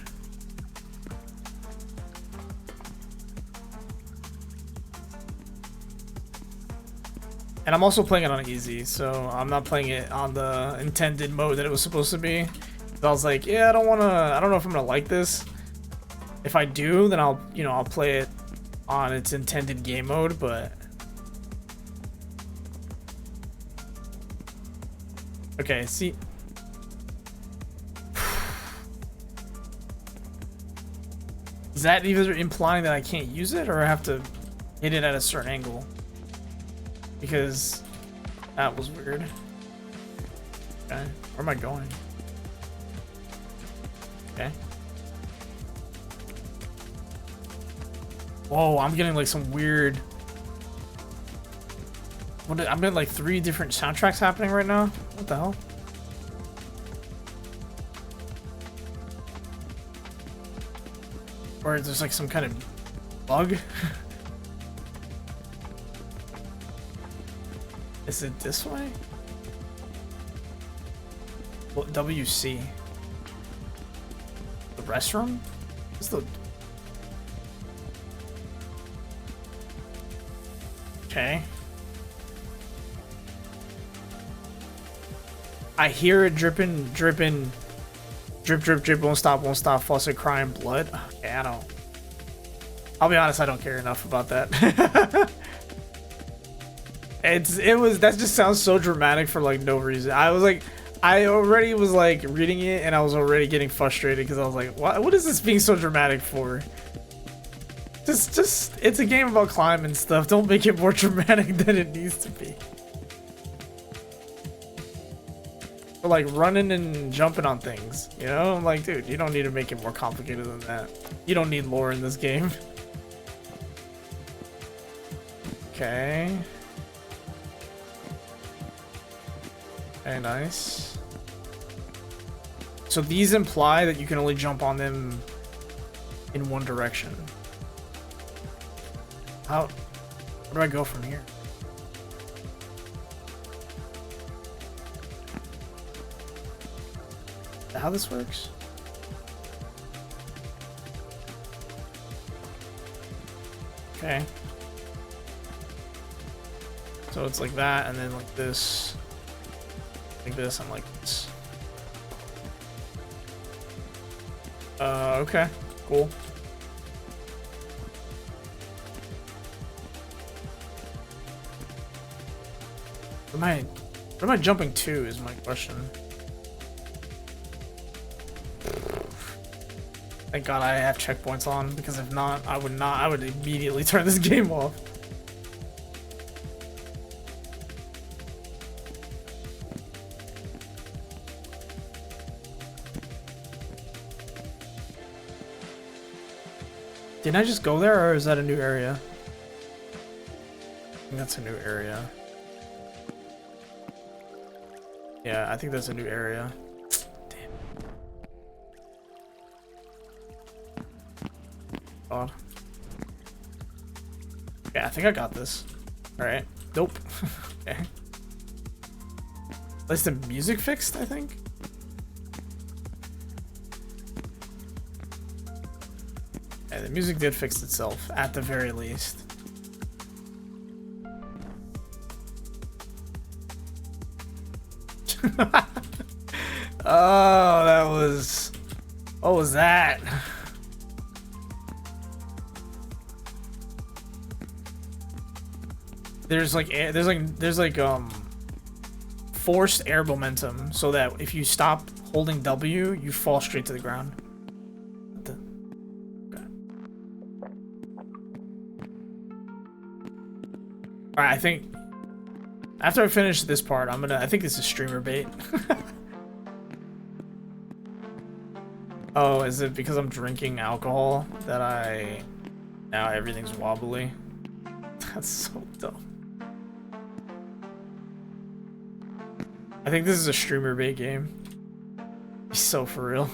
And I'm also playing it on easy, so I'm not playing it on the intended mode that it was supposed to be. So I was like, yeah, I don't know if I'm gonna like this. If I do, then I'll play it on its intended game mode, but okay, see. Is that either implying that I can't use it or I have to hit it at a certain angle? Because that was weird. Okay, where am I going? Okay. Whoa, I'm getting like some weird... I'm getting like 3 different soundtracks happening right now. What the hell? Or there's like some kind of bug? Is it this way? What, WC? The restroom? What's the... Okay. I hear it dripping, drip, drip, won't stop, faucet crying blood. Okay, I'll be honest, I don't care enough about that. That just sounds so dramatic for like no reason. I already was like reading it and I was already getting frustrated because I was like, what is this being so dramatic for? Just it's a game about climbing stuff. Don't make it more dramatic than it needs to be. Or like running and jumping on things, you know? I'm like, dude, you don't need to make it more complicated than that. You don't need lore in this game. Okay. Okay, nice. So these imply that you can only jump on them in one direction. Where do I go from here? that how this works? Okay. So it's like that, and then like this, and like this. Okay, cool. What am I jumping to is my question. Thank God I have checkpoints on, because if not, I would immediately turn this game off. Didn't I just go there, or is that a new area? I think that's a new area. Yeah, I think that's a new area. Damn. God. Yeah, I think I got this. Alright. Nope. Okay. At least the music fixed, I think? Yeah, the music did fix itself, at the very least. Oh, that was... What was that? There's like forced air momentum, so that if you stop holding W, you fall straight to the ground. What the? Okay. All right, I think after I finish this part, I think this is streamer bait. Oh, is it because I'm drinking alcohol that now everything's wobbly? That's so dumb. I think this is a streamer bait game. He's so for real.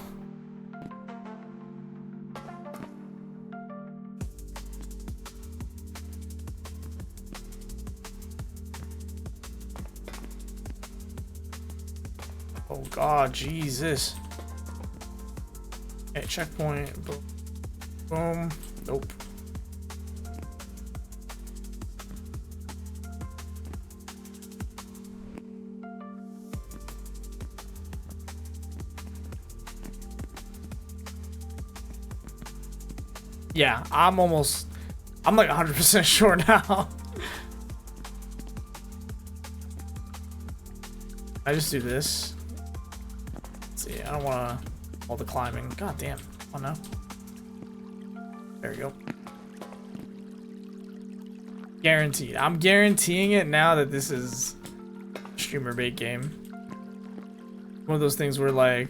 Oh God, Jesus. Okay, checkpoint. Boom. Boom. Nope. Yeah, I'm like 100% sure now. I just do this. Let's see, I don't want all the climbing. God damn. Oh no. There we go. Guaranteed. I'm guaranteeing it now that this is a streamer bait game. One of those things where like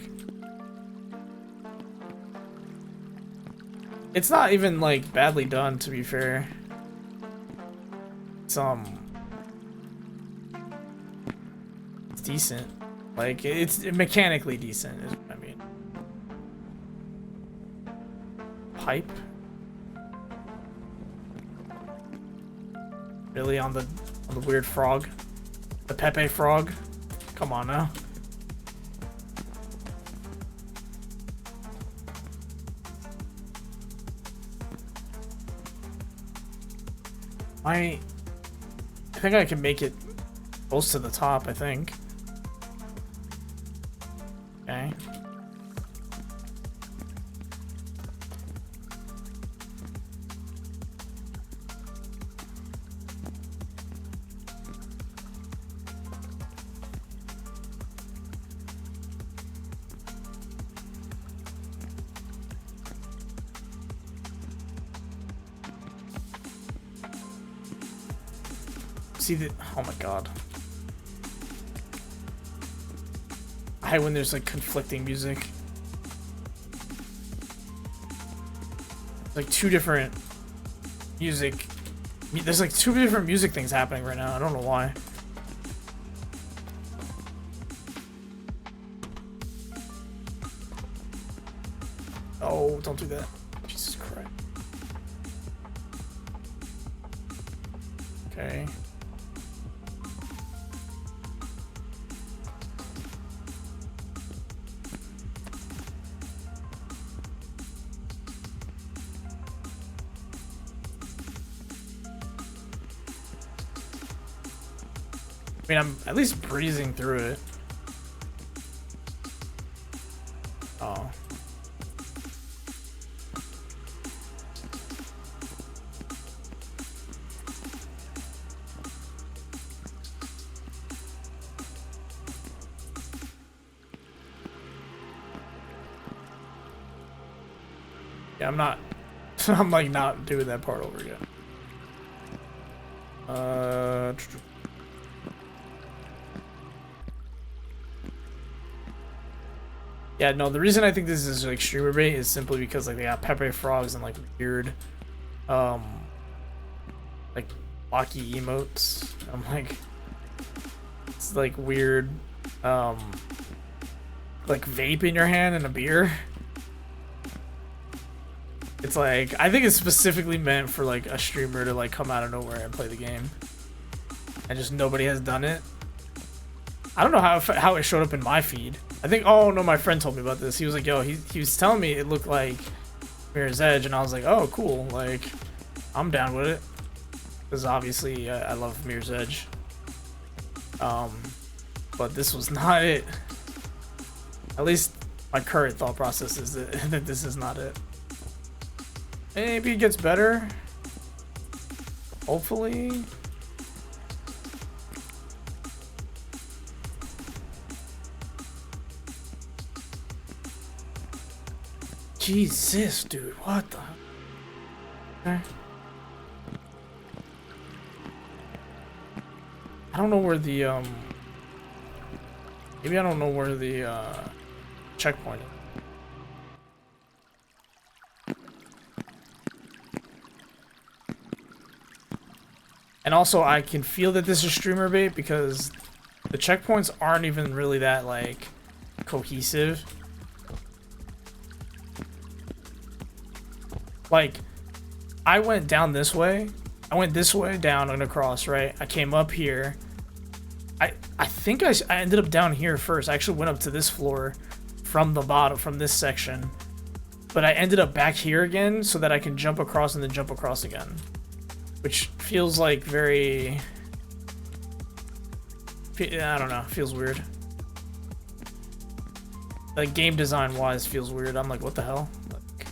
it's not even like badly done, to be fair. It's decent. Like it's mechanically decent is what I mean. Pipe? Really on the weird frog? The Pepe frog? Come on now. I think I can make it close to the top, I think. Okay. See the, oh my God. I hate when there's like conflicting music. Like two different music. There's like two different music things happening right now. I don't know why. Oh, don't do that. Jesus Christ. Okay. I mean, I'm at least breezing through it. Oh. Yeah, I'm not. I'm like not doing that part over again. Yeah, no, the reason I think this is like streamer bait is simply because like they got Pepe frogs and like weird like blocky emotes. I'm like, it's like weird like vape in your hand and a beer. It's like, I think it's specifically meant for like a streamer to like come out of nowhere and play the game, and just nobody has done it. I don't know how it showed up in my feed. I think, oh no, my friend told me about this. He was like, yo, he was telling me it looked like Mirror's Edge, and I was like, oh cool, like I'm down with it, because obviously I love Mirror's Edge. But this was not it. At least my current thought process is that this is not it. Maybe it gets better. Hopefully. Jesus, dude, what the? Okay. I don't know where the maybe I don't know where the checkpoint is. And also, I can feel that this is streamer bait because the checkpoints aren't even really that like cohesive. Like, I went down this way. I went this way, down and across, right? I came up here. I think I ended up down here first. I actually went up to this floor from the bottom, from this section. But I ended up back here again so that I can jump across and then jump across again. Which feels like very... I don't know, feels weird. Like, game design-wise feels weird. I'm like, what the hell? Like,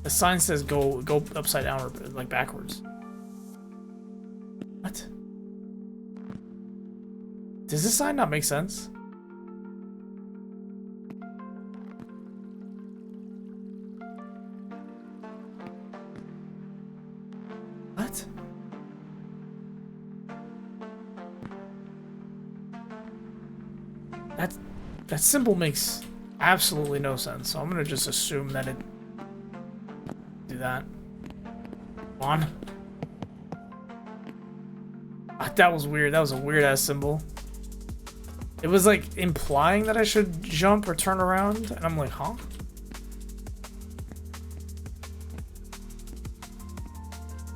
the sign says go upside down, or like backwards. What? Does this sign not make sense? What? That symbol makes absolutely no sense, so I'm gonna just assume that it do that. Come on. That was weird. That was a weird ass symbol. It was like implying that I should jump or turn around, and I'm like, huh?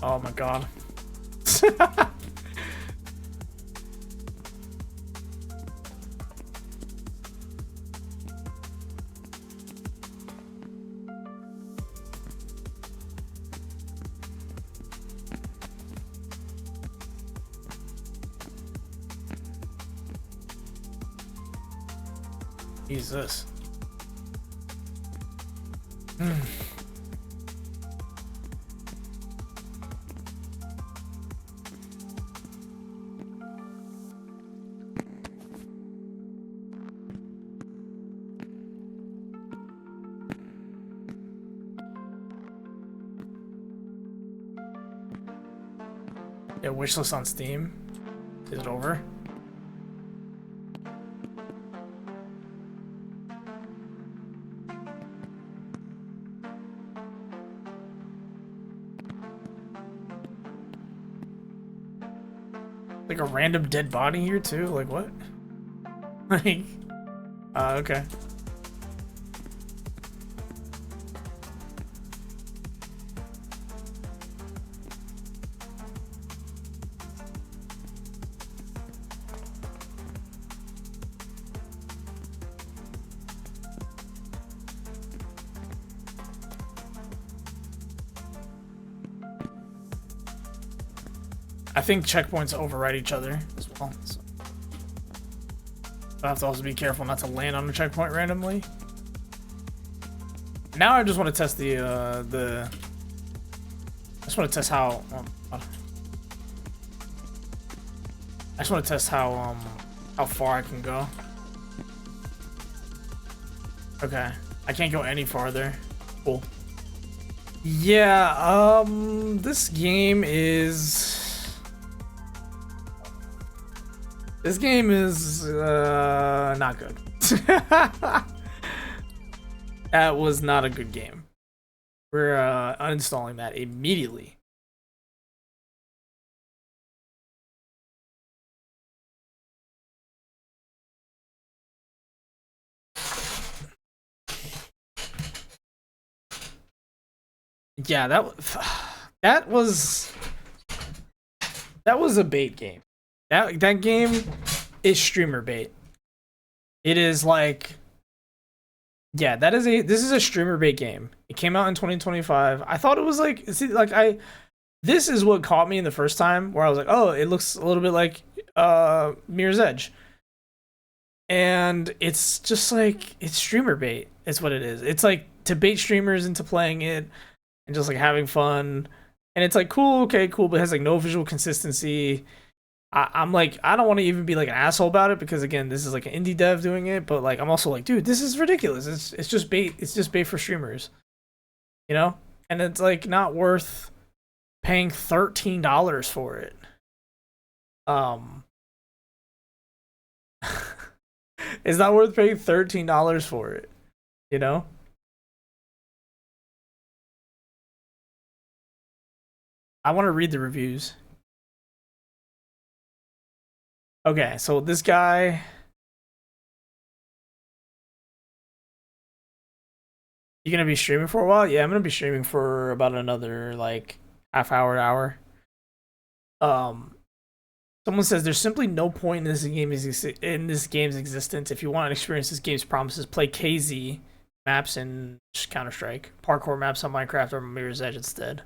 Oh my god. Jesus. Yeah, wishlist on Steam. Is it over? Like a random dead body here too? Like what? Like, okay. I think checkpoints override each other as well. So I have to also be careful not to land on a checkpoint randomly. Now I just want to test the I just want to test how I just want to test how far I can go. Okay, I can't go any farther. Cool. Yeah, this game is not good. That was not a good game. We're uninstalling that immediately. Yeah, that was a bait game. That game is streamer bait. It is like, yeah, this is a streamer bait game. It came out in 2025. I thought it was like, see, like this is what caught me in the first time, where I was like, oh, it looks a little bit like Mirror's Edge. And it's just like, it's streamer bait. It's what it is. It's like to bait streamers into playing it and just like having fun. And it's like, cool, okay, cool, but it has like no visual consistency. I'm like, I don't want to even be like an asshole about it, because again, this is like an indie dev doing it, but like I'm also like, dude, this is ridiculous. It's just bait. It's just bait for streamers, you know? And it's like not worth paying $13 for it. It's not worth paying $13 for it, you know? I want to read the reviews. Okay, so this guy, you gonna be streaming for a while? Yeah, I'm gonna be streaming for about another like half hour, hour. Someone says there's simply no point in this game's existence. If you want to experience this game's promises, play KZ maps in Counter-Strike, parkour maps on Minecraft, or Mirror's Edge instead.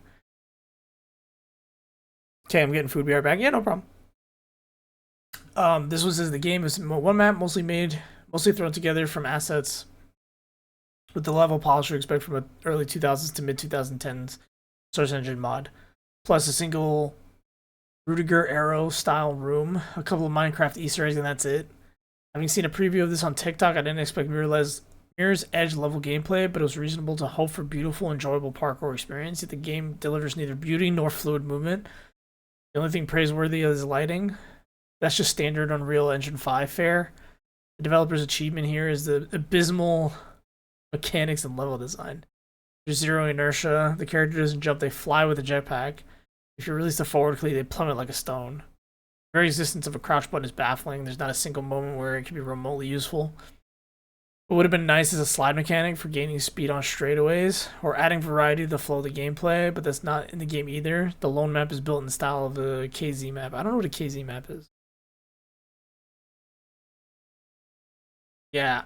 Okay, I'm getting food. Be right back. Yeah, no problem. This one says the game is one map, mostly thrown together from assets with the level polish you expect from an early 2000s to mid 2010s source engine mod, plus a single Rudiger Arrow style room, a couple of Minecraft Easter eggs, and that's it. Having seen a preview of this on TikTok, I didn't expect Mirror's Edge level gameplay, but it was reasonable to hope for beautiful, enjoyable parkour experience. Yet the game delivers neither beauty nor fluid movement. The only thing praiseworthy is lighting. That's just standard Unreal Engine 5 fare. The developer's achievement here is the abysmal mechanics and level design. There's zero inertia. The character doesn't jump, they fly with a jetpack. If you release the forward click, they plummet like a stone. The very existence of a crouch button is baffling. There's not a single moment where it can be remotely useful. What would have been nice is a slide mechanic for gaining speed on straightaways, or adding variety to the flow of the gameplay, but that's not in the game either. The lone map is built in the style of the KZ map. I don't know what a KZ map is. Yeah.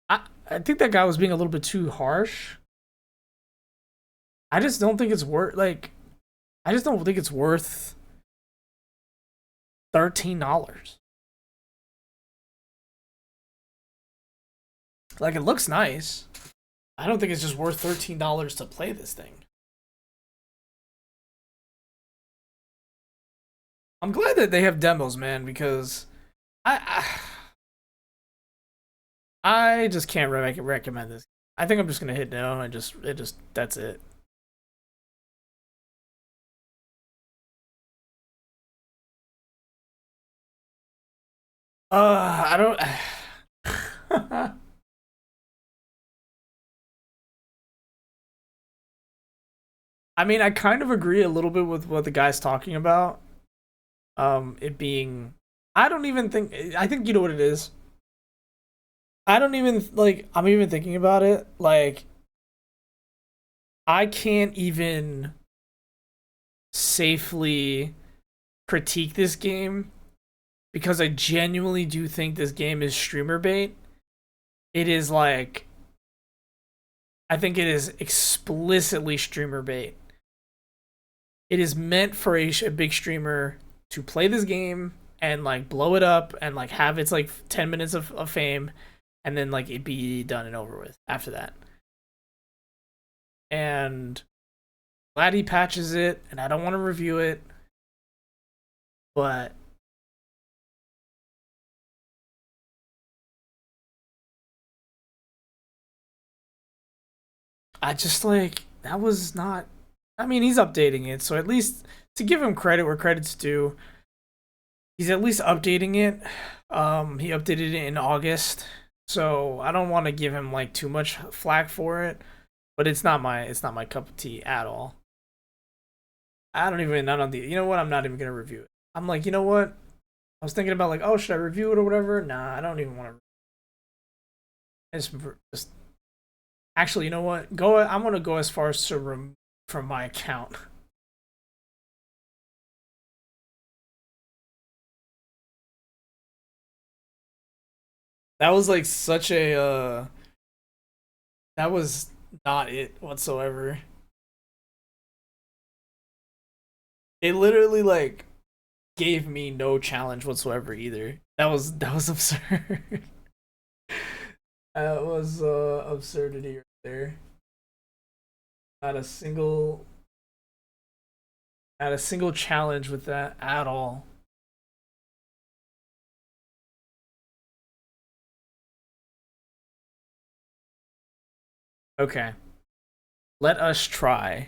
I think that guy was being a little bit too harsh. I just don't think it's worth, like, I just don't think it's worth $13. Like, it looks nice. I don't think it's just worth $13 to play this thing. I'm glad that they have demos, man, because I just can't recommend this. I think I'm just gonna hit no and that's it. I don't. I mean, I kind of agree a little bit with what the guy's talking about. It being, I think you know what it is. I don't even, like, I'm even thinking about it, like, I can't even safely critique this game because I genuinely do think this game is streamer bait. It is like, I think it is explicitly streamer bait. It is meant for a big streamer to play this game and like blow it up and like have its like 10 minutes of fame, and then like it be done and over with after that. And glad he patches it, and I don't want to review it, but I just like that was not. I mean, he's updating it, so at least to give him credit where credit's due, he's at least updating it. He updated it in August, so I don't want to give him like too much flack for it, but it's not my cup of tea at all. I don't the. You know what? I'm not even gonna review it. I'm like, you know what? I was thinking about like, oh, should I review it or whatever? Nah, I don't even want to. Just actually, you know what? I'm gonna go as far as to remove from my account. That was like such a that was not it whatsoever. It literally like gave me no challenge whatsoever either. That was absurd. That was absurdity right there. Not a single challenge with that at all. Okay. Let us try.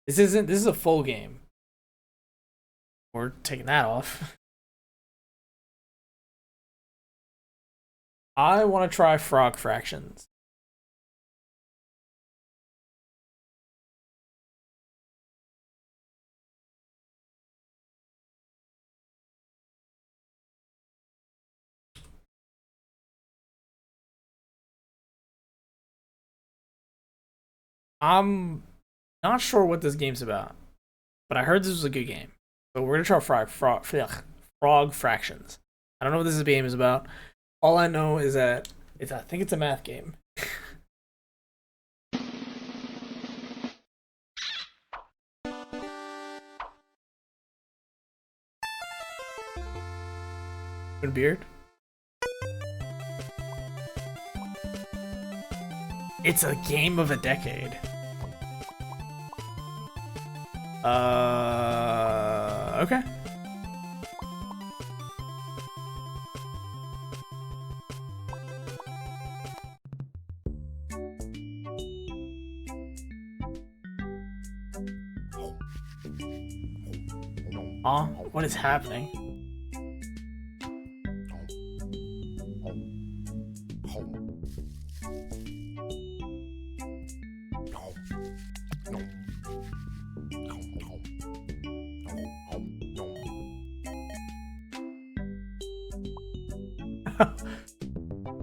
This is a full game. We're taking that off. I want to try frog fractions. I'm not sure what this game's about, but I heard this was a good game. So we're gonna try frog fractions. I don't know what this game is about. All I know is that I think it's a math game. Beard. It's a game of a decade. Okay. What is happening?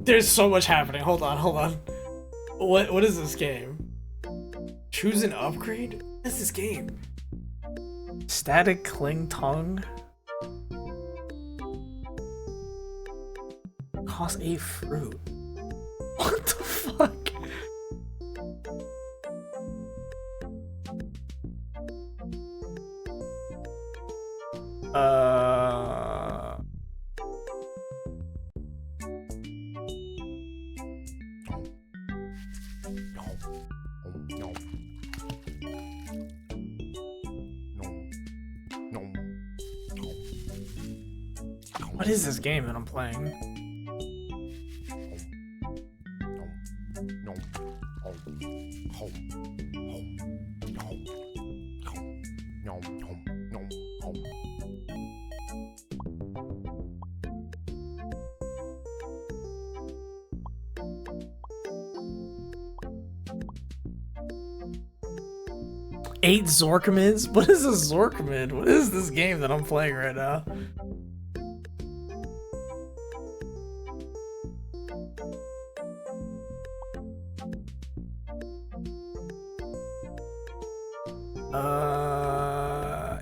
There's so much happening. Hold on. What is this game? Choose an upgrade? What is this game? Static cling tongue? Cost 8 fruit. What the fuck? What is this game that I'm playing? Eight Zorkamids? What is a Zorkamid? What is this game that I'm playing right now?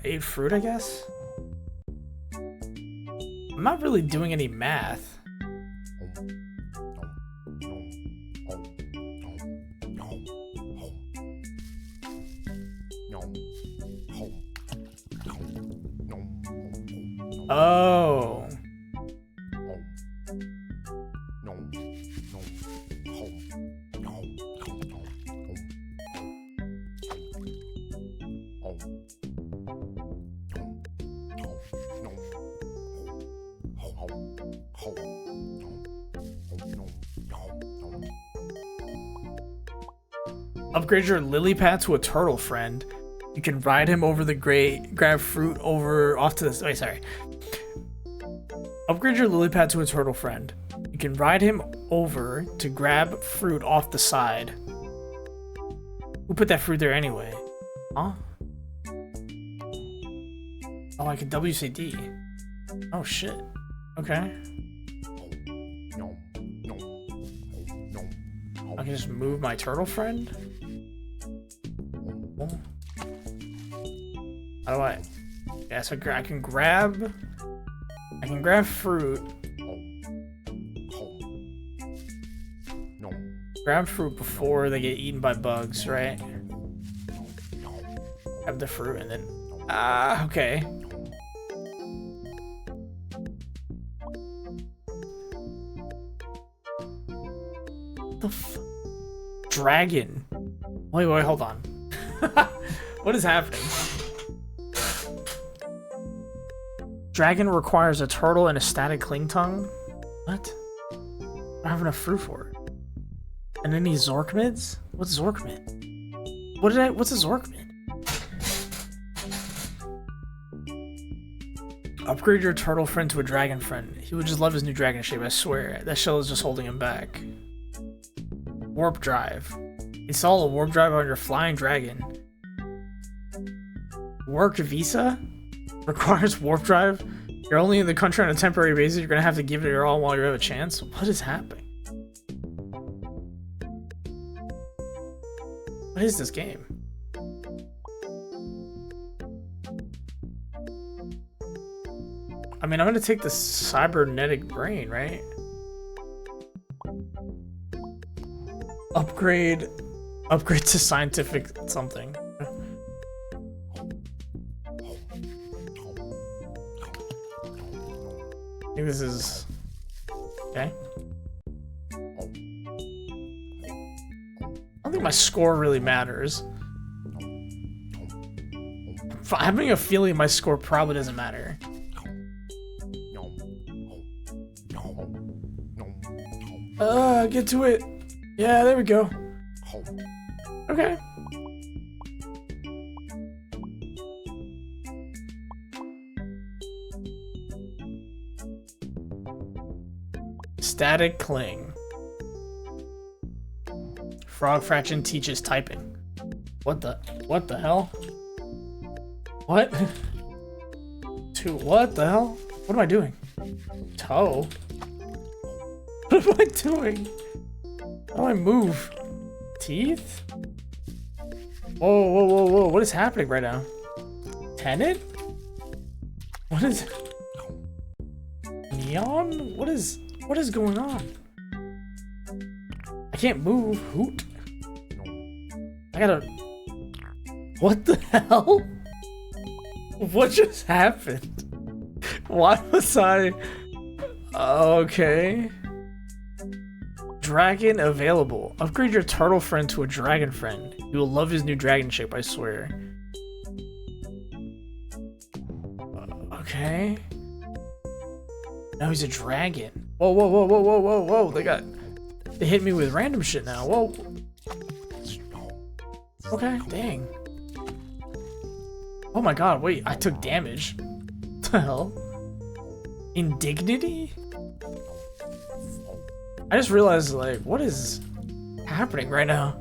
Eight fruit, I guess? I'm not really doing any math. Oh. Upgrade your lily pad to a turtle friend. You can ride him over the grab fruit over off to the wait, sorry. Upgrade your lily pad to a turtle friend. You can ride him over to grab fruit off the side. Who put that fruit there anyway? Huh? Oh, I can WCD. Oh shit. Okay. I can just move my turtle friend? How do I? Yeah, so I can grab fruit. Grab fruit before they get eaten by bugs, right? Grab the fruit and then okay. The dragon. Wait, hold on. What is happening? Dragon requires a turtle and a static cling tongue? What? I don't have enough fruit for it. And any Zorkmids? What's Zorkmid? What's a Zorkmid? Upgrade your turtle friend to a dragon friend. He would just love his new dragon shape, I swear. That shell is just holding him back. Warp drive. Install a warp drive on your flying dragon. Work visa? Requires warp drive? You're only in the country on a temporary basis. You're gonna have to give it your all while you have a chance? What is happening? What is this game? I mean, I'm gonna take the cybernetic brain, right? Upgrade to scientific something. I think this is okay. I don't think my score really matters. I'm having a feeling my score probably doesn't matter. Get to it. Yeah, there we go. Okay. Static cling. Frog fraction teaches typing. What the hell? What? What the hell? What am I doing? Toe? What am I doing? How do I move? Teeth? Whoa. What is happening right now? Tenet? What is... Neon? What is going on? I can't move. Hoot. I gotta... What the hell? What just happened? Why was I... Okay. Dragon available. Upgrade your turtle friend to a dragon friend. You will love his new dragon shape, I swear. Okay. Now he's a dragon. Whoa. They hit me with random shit now. Whoa. Okay, dang. Oh my god, wait, I took damage. What the hell? Indignity? I just realized, like, what is happening right now?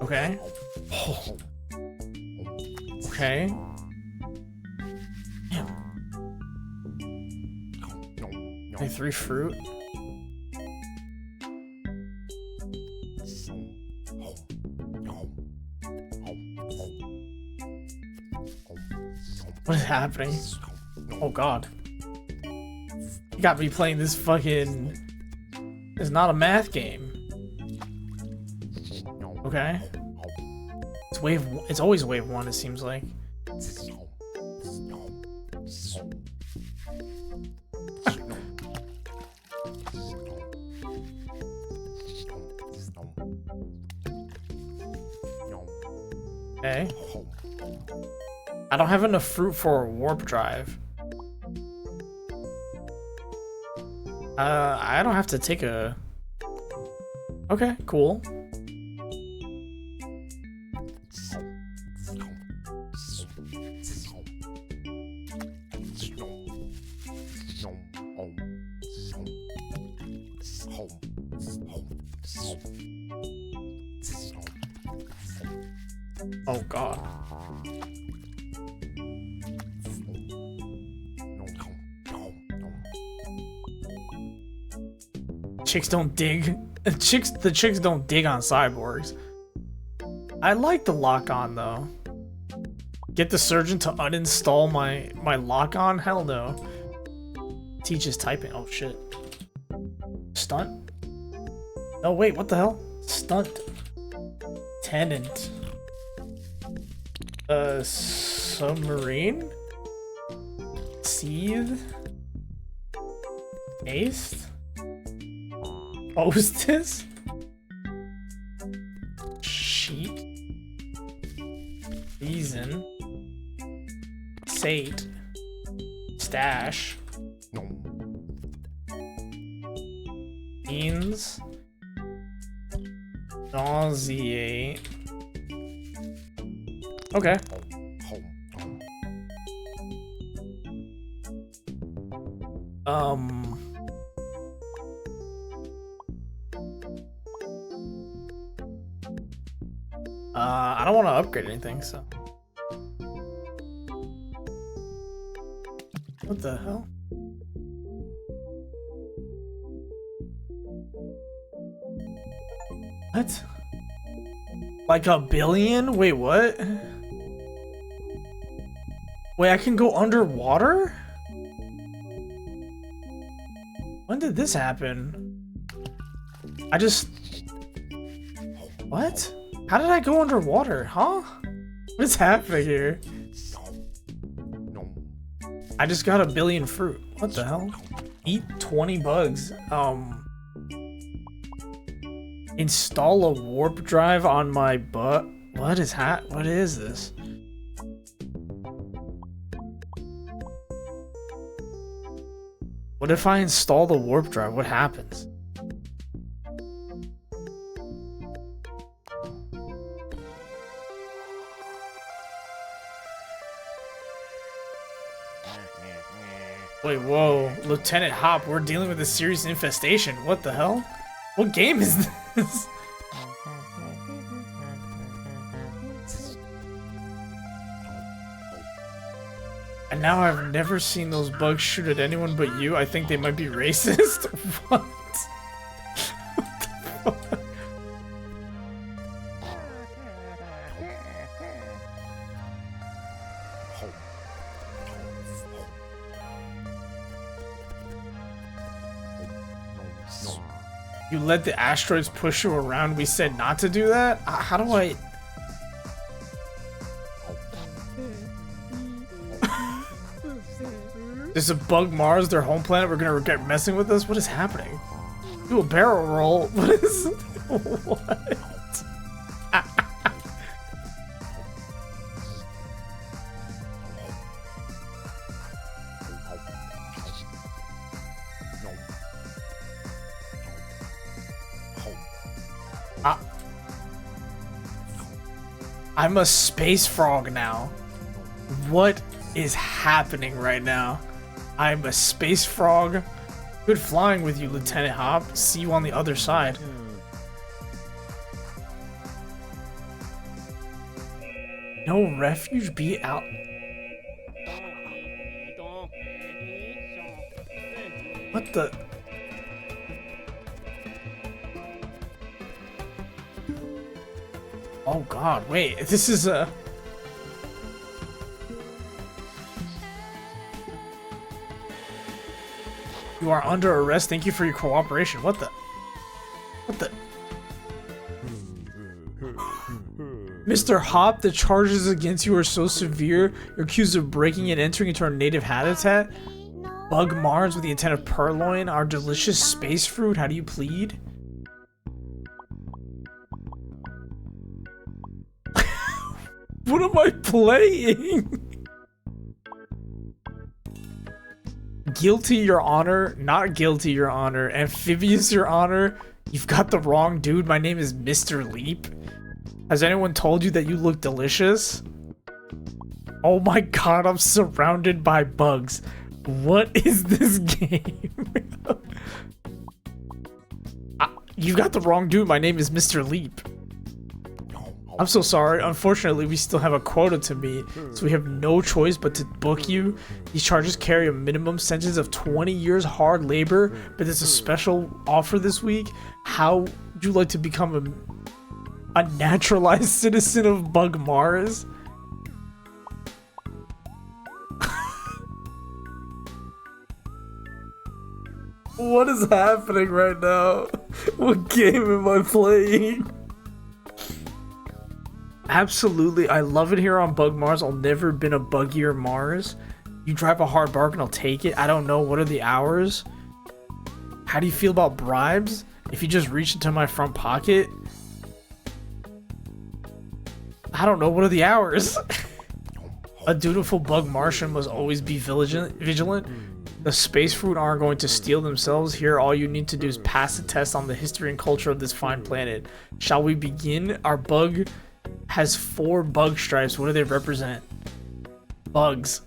Okay. Oh. Okay. Damn. Only 3 fruit. What is happening? Oh god. You got me playing this fucking... It's not a math game. Okay. It's always wave 1, it seems like. Okay. I don't have enough fruit for a warp drive. I don't have to take a... Okay, cool. Oh god. Chicks don't dig. The chicks don't dig on cyborgs. I like the lock-on though. Get the surgeon to uninstall my lock-on? Hell no. Teaches typing. Oh shit. Stunt? Oh wait, what the hell? Stunt. Tenant. Submarine? Seethe? Ace? Hostess? Sheet? Season? Sate? Stash? Beans? Nauseate? Okay. I don't want to upgrade anything, so. What the hell? What? Like a billion? Wait, what? Wait, I can go underwater? When did this happen? I just... What? How did I go underwater? Huh? What's happening here? I just got a billion fruit. What the hell? Eat 20 bugs. Install a warp drive on my butt. What is this? What if I install the warp drive? What happens? Wait, whoa. Lieutenant Hop, we're dealing with a serious infestation. What the hell? What game is this? And now I've never seen those bugs shoot at anyone but you. I think they might be racist. What? What the fuck? You let the asteroids push you around. We said not to do that? How do I... There's a bug Mars, their home planet. We're gonna regret messing with us? What is happening? Do a barrel roll. What is... What? I'm a space frog now. What is happening right now? I'm a space frog. Good flying with you, Lieutenant Hop. See you on the other side. No refuge, be out. What the? Oh god, wait, this is a... You are under arrest, thank you for your cooperation. What the? What the? Mr. Hop, the charges against you are so severe. You're accused of breaking and entering into our native habitat. Bug Mars with the intent of purloin, our delicious space fruit. How do you plead? What am I playing? Guilty, Your Honor. Not guilty, Your Honor. Amphibious, Your Honor. You've got the wrong dude. My name is Mr. Leap. Has anyone told you that you look delicious? Oh my god, I'm surrounded by bugs. What is this game? You've got the wrong dude. My name is Mr. Leap. I'm so sorry. Unfortunately, we still have a quota to meet, so we have no choice but to book you. These charges carry a minimum sentence of 20 years hard labor, but there's a special offer this week. How would you like to become a naturalized citizen of Bug Mars? What is happening right now? What game am I playing? Absolutely, I love it here on Bug Mars. I'll never been a buggier Mars. You drive a hard bargain, I'll take it. I don't know, what are the hours? How do you feel about bribes? If you just reach into my front pocket? I don't know, what are the hours? A dutiful bug Martian must always be vigilant. The space fruit aren't going to steal themselves. Here, all you need to do is pass the test on the history and culture of this fine planet. Shall we begin? Our bug has 4 bug stripes. What do they represent? Bugs.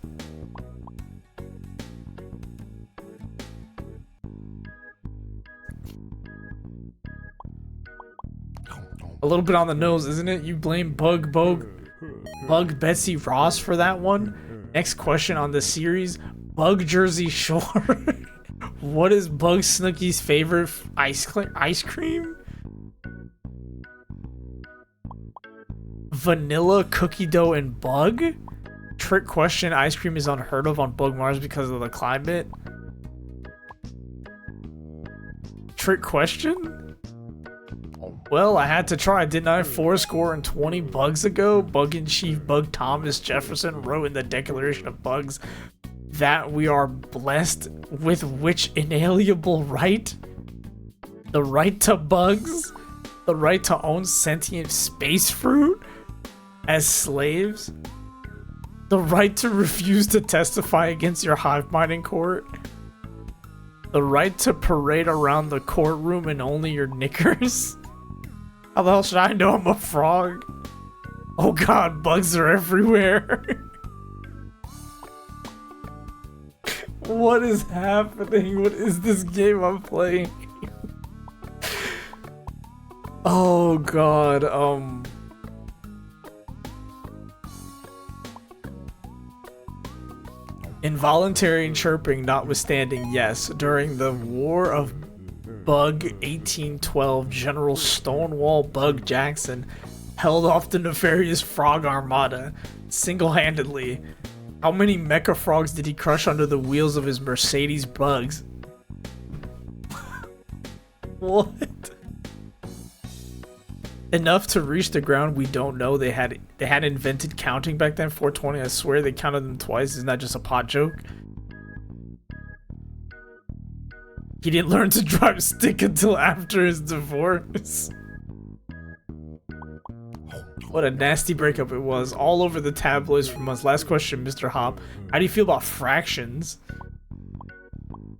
A little bit on the nose, isn't it? You blame Bug Bug Betsy Ross for that one. Next question on the series. Bug Jersey Shore. What is Bug Snooky's favorite ice cream? Vanilla, cookie dough, and bug? Trick question. Ice cream is unheard of on Bug Mars because of the climate. Trick question? Well, I had to try, didn't I? 420 bugs ago, Bug-in-Chief Bug Thomas Jefferson wrote in the Declaration of Bugs that we are blessed with which inalienable right? The right to bugs? The right to own sentient space fruit as slaves? The right to refuse to testify against your hive mind in court? The right to parade around the courtroom in only your knickers? How the hell should I know I'm a frog? Oh god, bugs are everywhere. What is happening? What is this game I'm playing? Oh god, involuntary chirping notwithstanding, yes. During the War of Bug 1812, General Stonewall Bug Jackson held off the nefarious Frog Armada single-handedly. How many mecha frogs did he crush under the wheels of his Mercedes bugs? What? Enough to reach the ground, we don't know. They had invented counting back then, 420. I swear they counted them twice. Isn't that just a pot joke? He didn't learn to drive stick until after his divorce. What a nasty breakup it was. All over the tabloids for months. Last question, Mr. Hop. How do you feel about fractions?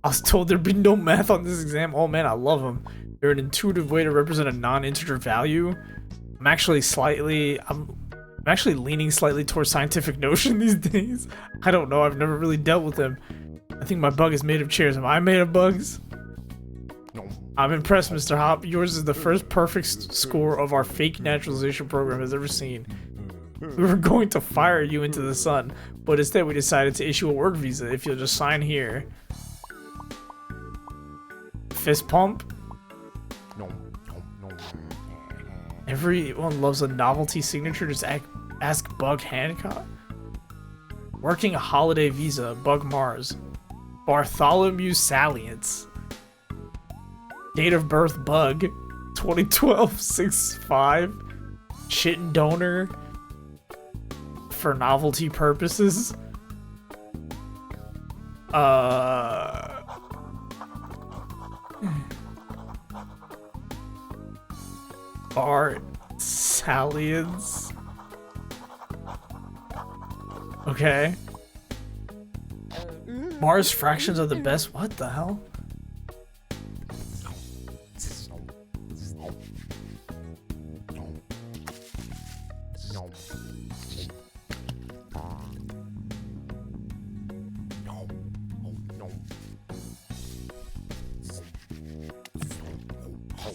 I was told there'd be no math on this exam. Oh man, I love them. They're an intuitive way to represent a non-integer value. I'm actually leaning slightly towards scientific notion these days. I don't know. I've never really dealt with them. I think my bug is made of chairs. Am I made of bugs? I'm impressed, Mr. Hop. Yours is the first perfect score of our fake naturalization program has ever seen. We were going to fire you into the sun, but instead we decided to issue a work visa if you'll just sign here. Fist pump? Everyone loves a novelty signature. Just ask Bug Hancock. Working a holiday visa. Bug Mars. Bartholomew Salients. Date of birth Bug. 2012 6/5. Chitin donor. For novelty purposes. Bar Salients. Okay. Mars fractions are the best. What the hell?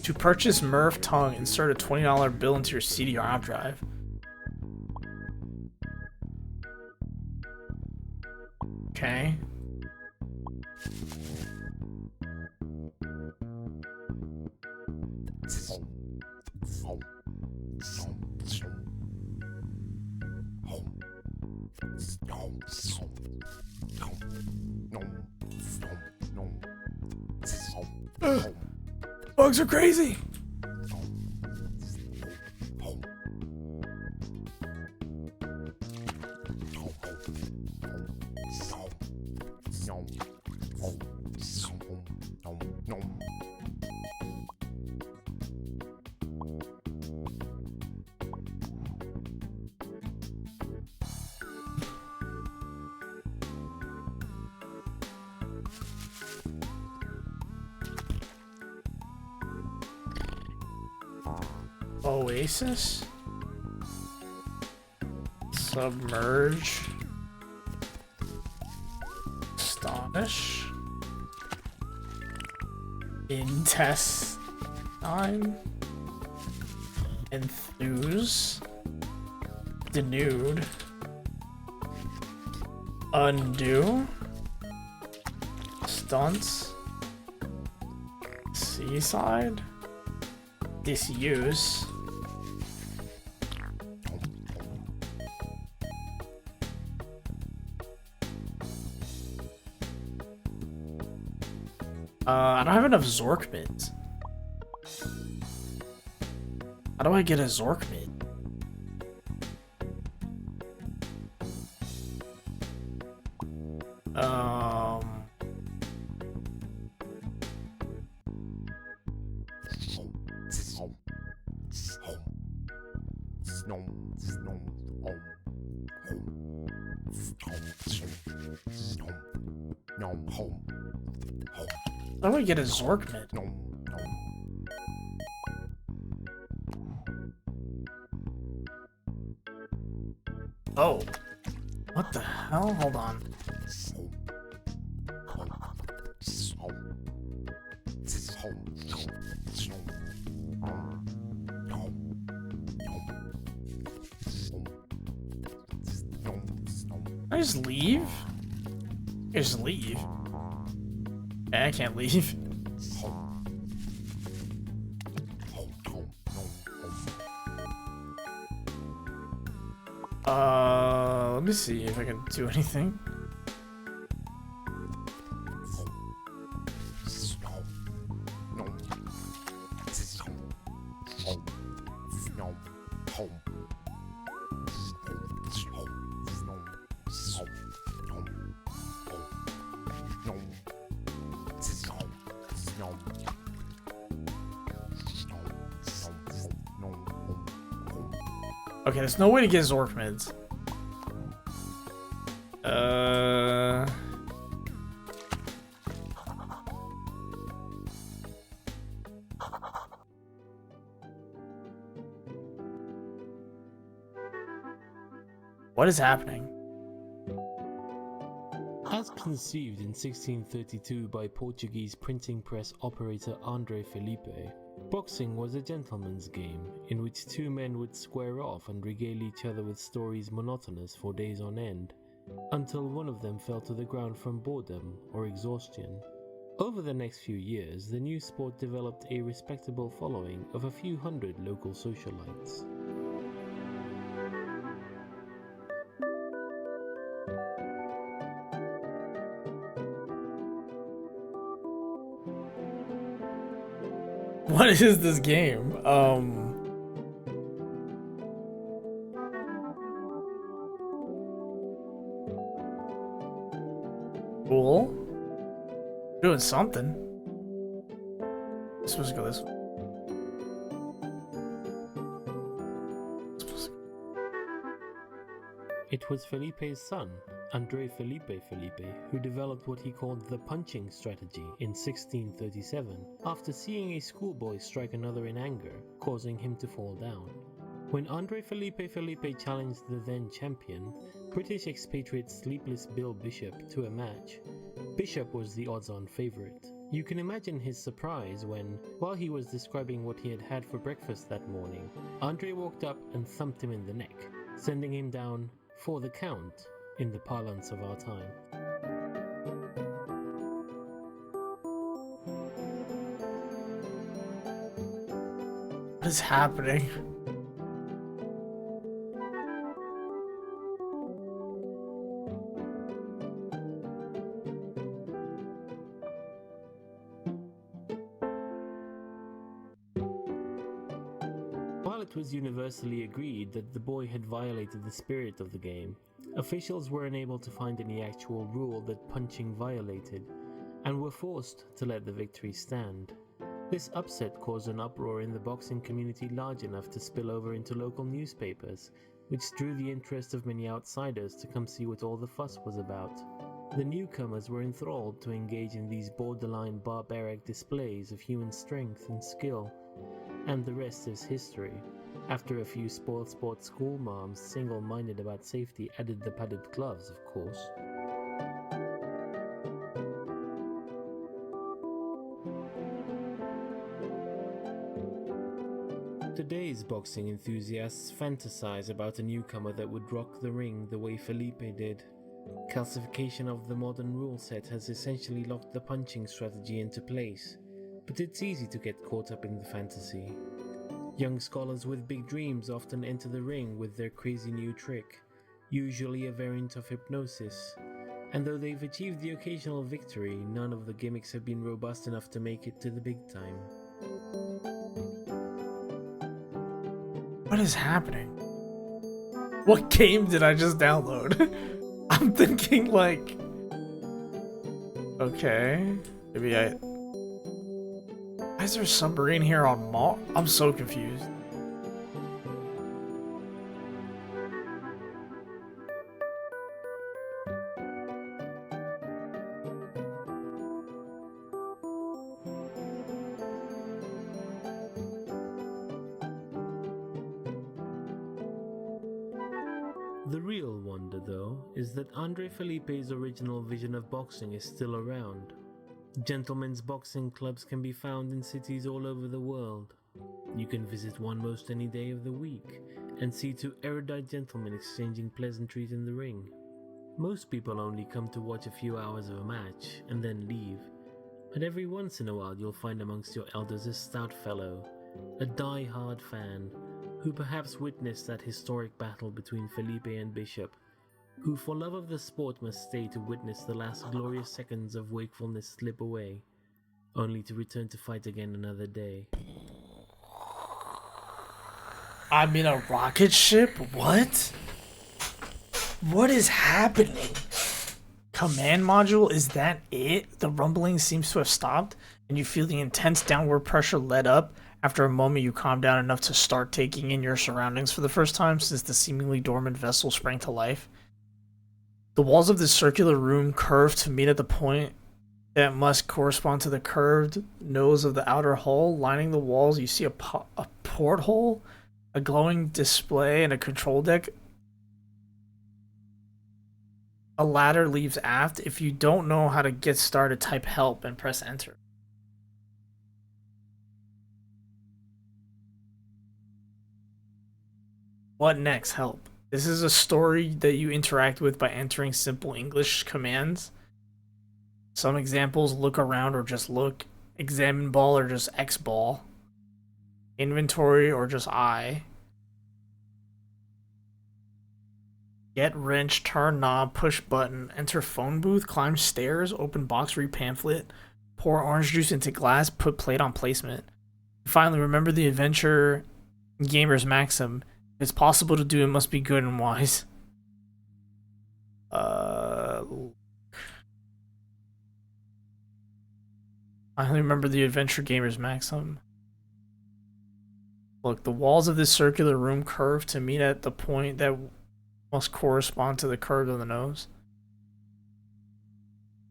To purchase Murph Tongue, insert a $20 bill into your CD-ROM drive. Okay. Bugs are crazy. Oasis? Submerge? Astonish? Intestine? Enthuse? Denude? Undo? Stunts? Seaside? Disuse? I don't have enough Zork mids. How do I get a Zork mid? How do I get a Zork mid? Oh. What the hell? Hold on. I just leave? I just leave. I can't leave. Let me see if I can do anything. Okay, there's no way to get Zork mids. What is happening? As conceived in 1632 by Portuguese printing press operator André Felipe, boxing was a gentleman's game in which two men would square off and regale each other with stories monotonous for days on end, until one of them fell to the ground from boredom or exhaustion. Over the next few years, the new sport developed a respectable following of a few hundred local socialites. What is this game? Cool. Doing something. Supposed to go this way. It was Felipe's son, Andre Felipe, who developed what he called the punching strategy in 1637 after seeing a schoolboy strike another in anger, causing him to fall down. When Andre Felipe challenged the then champion, British expatriate Sleepless Bill Bishop, to a match, Bishop was the odds-on favourite. You can imagine his surprise when, while he was describing what he had had for breakfast that morning, Andre walked up and thumped him in the neck, sending him down for the count in the parlance of our time. What is happening? While it was universally agreed that the boy had violated the spirit of the game, officials were unable to find any actual rule that punching violated, and were forced to let the victory stand. This upset caused an uproar in the boxing community large enough to spill over into local newspapers, which drew the interest of many outsiders to come see what all the fuss was about. The newcomers were enthralled to engage in these borderline barbaric displays of human strength and skill, and the rest is history. After a few spoiled sport school moms single-minded about safety added the padded gloves, of course. Today's boxing enthusiasts fantasize about a newcomer that would rock the ring the way Felipe did. Calcification of the modern rule set has essentially locked the punching strategy into place, but it's easy to get caught up in the fantasy. Young scholars with big dreams often enter the ring with their crazy new trick, usually a variant of hypnosis, and though they've achieved the occasional victory, none of the gimmicks have been robust enough to make it to the big time. What is happening? What game did I just download? I'm thinking like, okay, maybe why is there a submarine here on Mars? I'm so confused. The real wonder, though, is that Andre Felipe's original vision of boxing is still around. Gentlemen's boxing clubs can be found in cities all over the world. You can visit one most any day of the week and see two erudite gentlemen exchanging pleasantries in the ring. Most people only come to watch a few hours of a match and then leave, but every once in a while you'll find amongst your elders a stout fellow, a die-hard fan, who perhaps witnessed that historic battle between Felipe and Bishop, who for love of the sport must stay to witness the last glorious seconds of wakefulness slip away, only to return to fight again another day. I'm in a rocket ship? What? What is happening? Command module, is that it? The rumbling seems to have stopped, and you feel the intense downward pressure let up. After a moment, you calm down enough to start taking in your surroundings for the first time since the seemingly dormant vessel sprang to life. The walls of this circular room curve to meet at the point that must correspond to the curved nose of the outer hull. Lining the walls, you see a porthole, a glowing display, and a control deck. A ladder leaves aft. If you don't know how to get started, type help and press enter. What next? Help. This is a story that you interact with by entering simple English commands. Some examples: look around or just look, examine ball or just X ball, inventory or just I, get wrench, turn knob, push button, enter phone booth, climb stairs, open box, read pamphlet, pour orange juice into glass, put plate on placement. Finally, remember the adventure gamer's maxim: if it's possible to do, it must be good and wise. I only remember the adventure gamer's maxim. Look, the walls of this circular room curve to meet at the point that must correspond to the curve of the nose.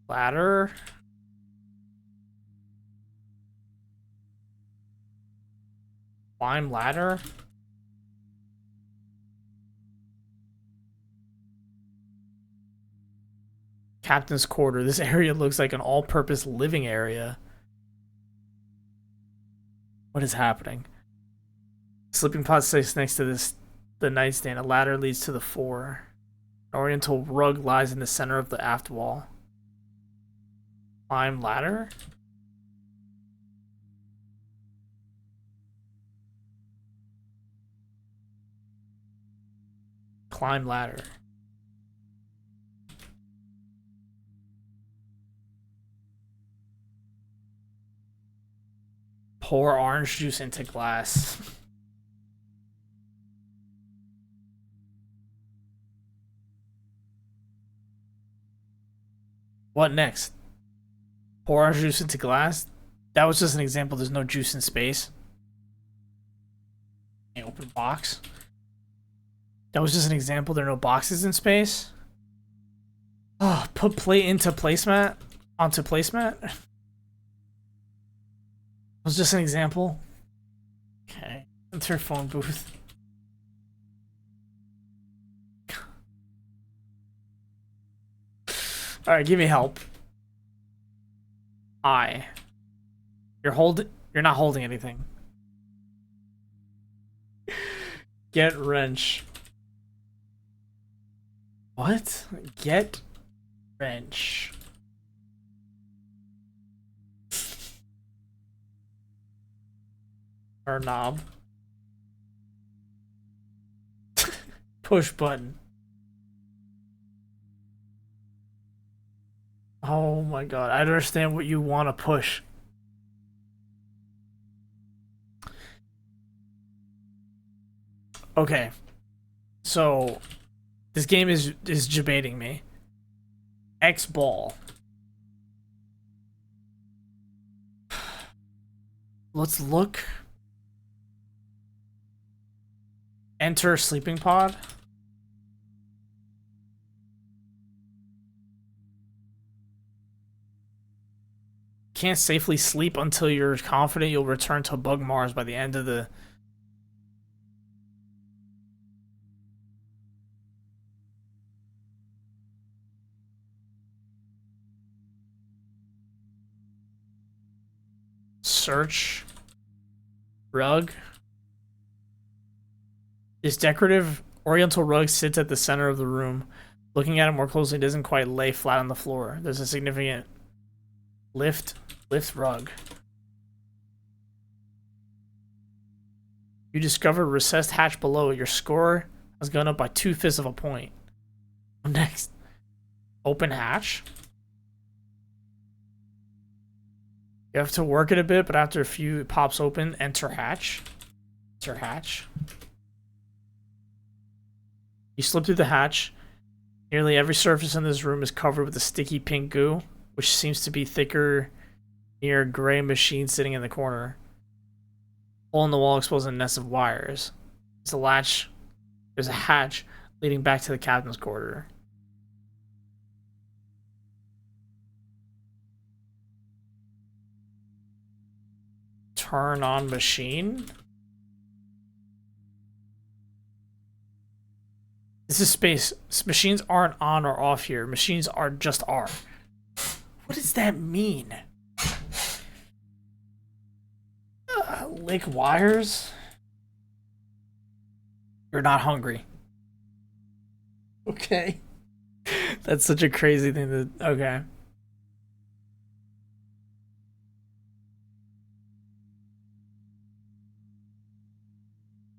Ladder. Climb ladder. Captain's quarter. This area looks like an all-purpose living area. What is happening? Sleeping pod sits next to the nightstand. A ladder leads to the floor. An oriental rug lies in the center of the aft wall. Climb ladder? Climb ladder. Pour orange juice into glass. What next? Pour orange juice into glass? That was just an example. There's no juice in space. An open box. That was just an example. There are no boxes in space. Oh, put plate into placemat. Onto placemat. That was just an example. Okay. Enter phone booth. Alright, give me help. You're not holding anything. Get wrench. What? Get wrench. Or knob. Push button. Oh my god, I don't understand what you want to push. Okay. So this game is debating me. X ball. Let's look. Enter sleeping pod. Can't safely sleep until you're confident you'll return to Bug Mars by the end of the... Search. Rug. This decorative oriental rug sits at the center of the room. Looking at it more closely, it doesn't quite lay flat on the floor. There's a significant lift rug. You discover recessed hatch below. Your score has gone up by 2/5 of a point. Next. Open hatch. You have to work it a bit, but after a few it pops open. Enter hatch. Enter hatch. You slip through the hatch. Nearly every surface in this room is covered with a sticky pink goo, which seems to be thicker near a gray machine sitting in the corner. Hole in the wall exposes a nest of wires. There's a hatch leading back to the captain's quarter. Turn on machine. This is space. Machines aren't on or off here. Machines are just are. What does that mean? Lick wires? You're not hungry. Okay. That's such a crazy thing to... Okay.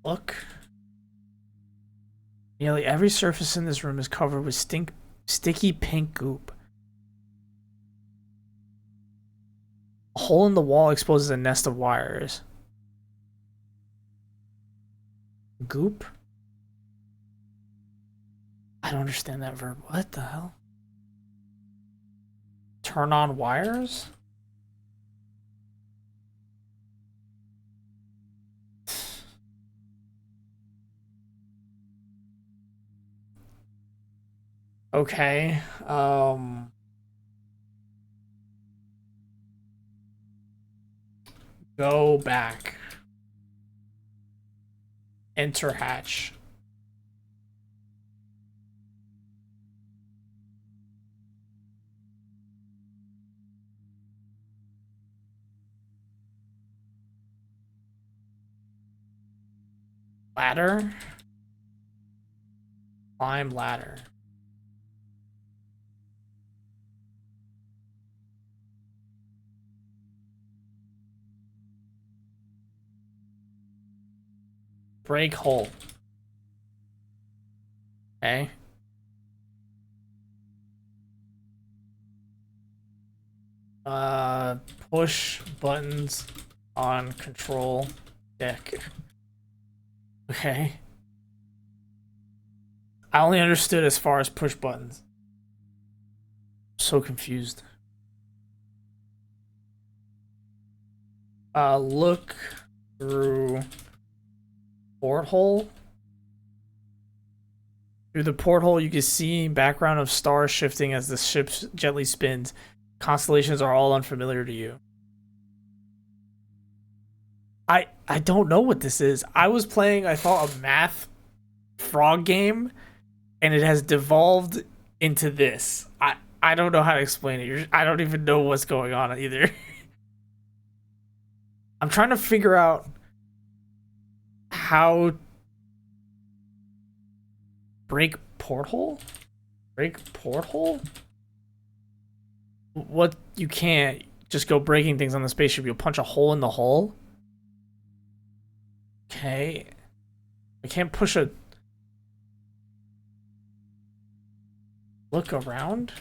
Look. Nearly every surface in this room is covered with sticky pink goop. A hole in the wall exposes a nest of wires. Goop? I don't understand that verb. What the hell? Turn on wires? Okay. Go back. Enter hatch. Ladder. Climb ladder. Break hole. Okay. Push buttons on control deck. Okay. I only understood as far as push buttons. So confused. Look through porthole. Through the porthole, you can see background of stars shifting as the ship gently spins. Constellations are all unfamiliar to you. I don't know what this is. I was playing, I thought, a math frog game, and it has devolved into this. I don't know how to explain it. I don't even know what's going on either. I'm trying to figure out how break porthole? Break porthole? What? You can't just go breaking things on the spaceship. You'll punch a hole in the hull. Okay. I can't push a... Look around?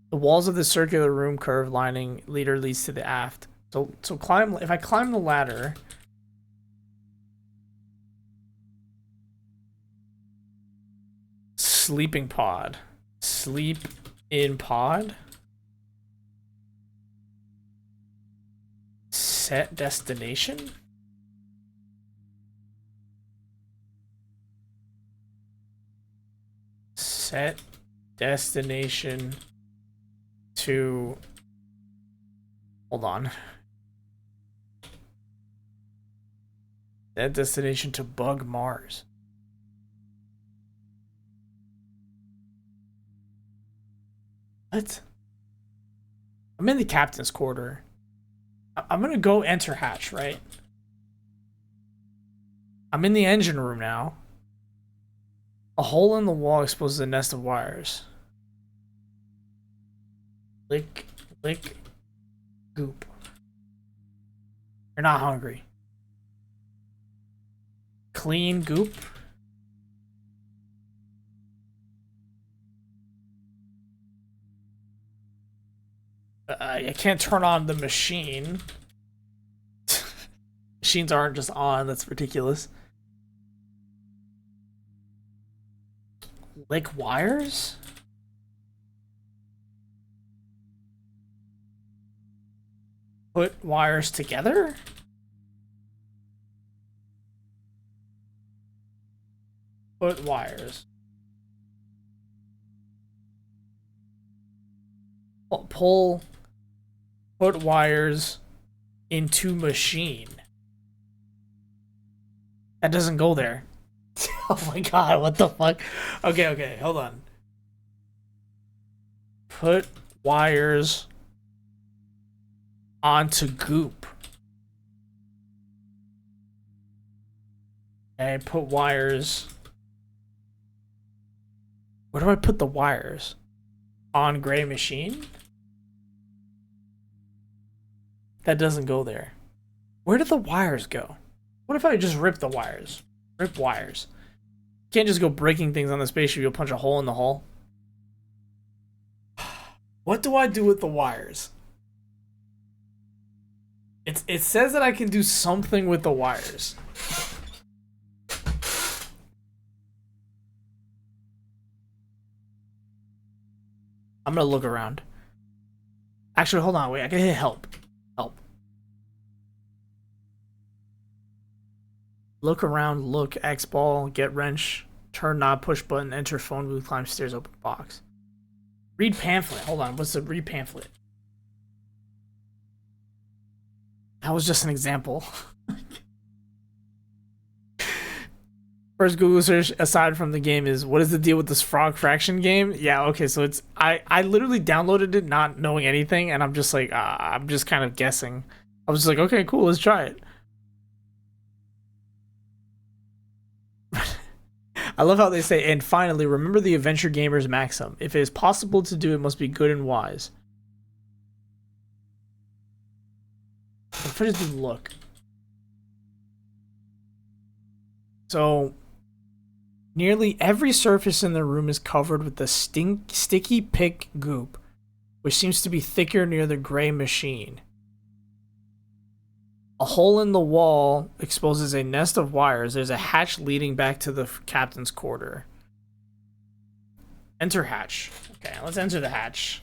The walls of the circular room curve lining leader leads to the aft. So climb... If I climb the ladder... Sleeping pod. Sleep in pod. Set destination. Set destination to... Hold on. Set destination to Bug Mars. What? I'm in the captain's quarter. I'm gonna go enter hatch, right? I'm in the engine room now. A hole in the wall exposes a nest of wires. Lick, goop. You're not hungry. Clean goop. I can't turn on the machine. Machines aren't just on, that's ridiculous. Lick wires? Put wires together? Put wires. Pull. Put wires into machine. That doesn't go there. Oh my god, what the fuck? Okay, hold on. Put wires onto goop. Okay, put wires. Where do I put the wires? On gray machine? That doesn't go there. Where did the wires go? What if I just rip the wires? Rip wires. You can't just go breaking things on the spaceship. You'll punch a hole in the hull. What do I do with the wires? It says that I can do something with the wires. I'm gonna look around. Actually, hold on, wait, I can hit help. Help. Look around, look, X ball, get wrench, Turn knob, push button, enter phone booth, climb stairs, open box. Read pamphlet. Hold on. What's the read pamphlet? That was just an example. First Google search aside from the game is, what is the deal with this frog fraction game? Yeah, okay, so it's I literally downloaded it not knowing anything, and I'm just like, I'm just kind of guessing. I was just like, okay, cool, let's try it. I love how they say, and finally, remember the adventure gamer's maxim. If it is possible to do, it must be good and wise. If I just do look. So, nearly every surface in the room is covered with the sticky pick goop, which seems to be thicker near the gray machine. A hole in the wall exposes a nest of wires. There's a hatch leading back to the captain's quarter. Enter hatch. Okay, let's enter the hatch.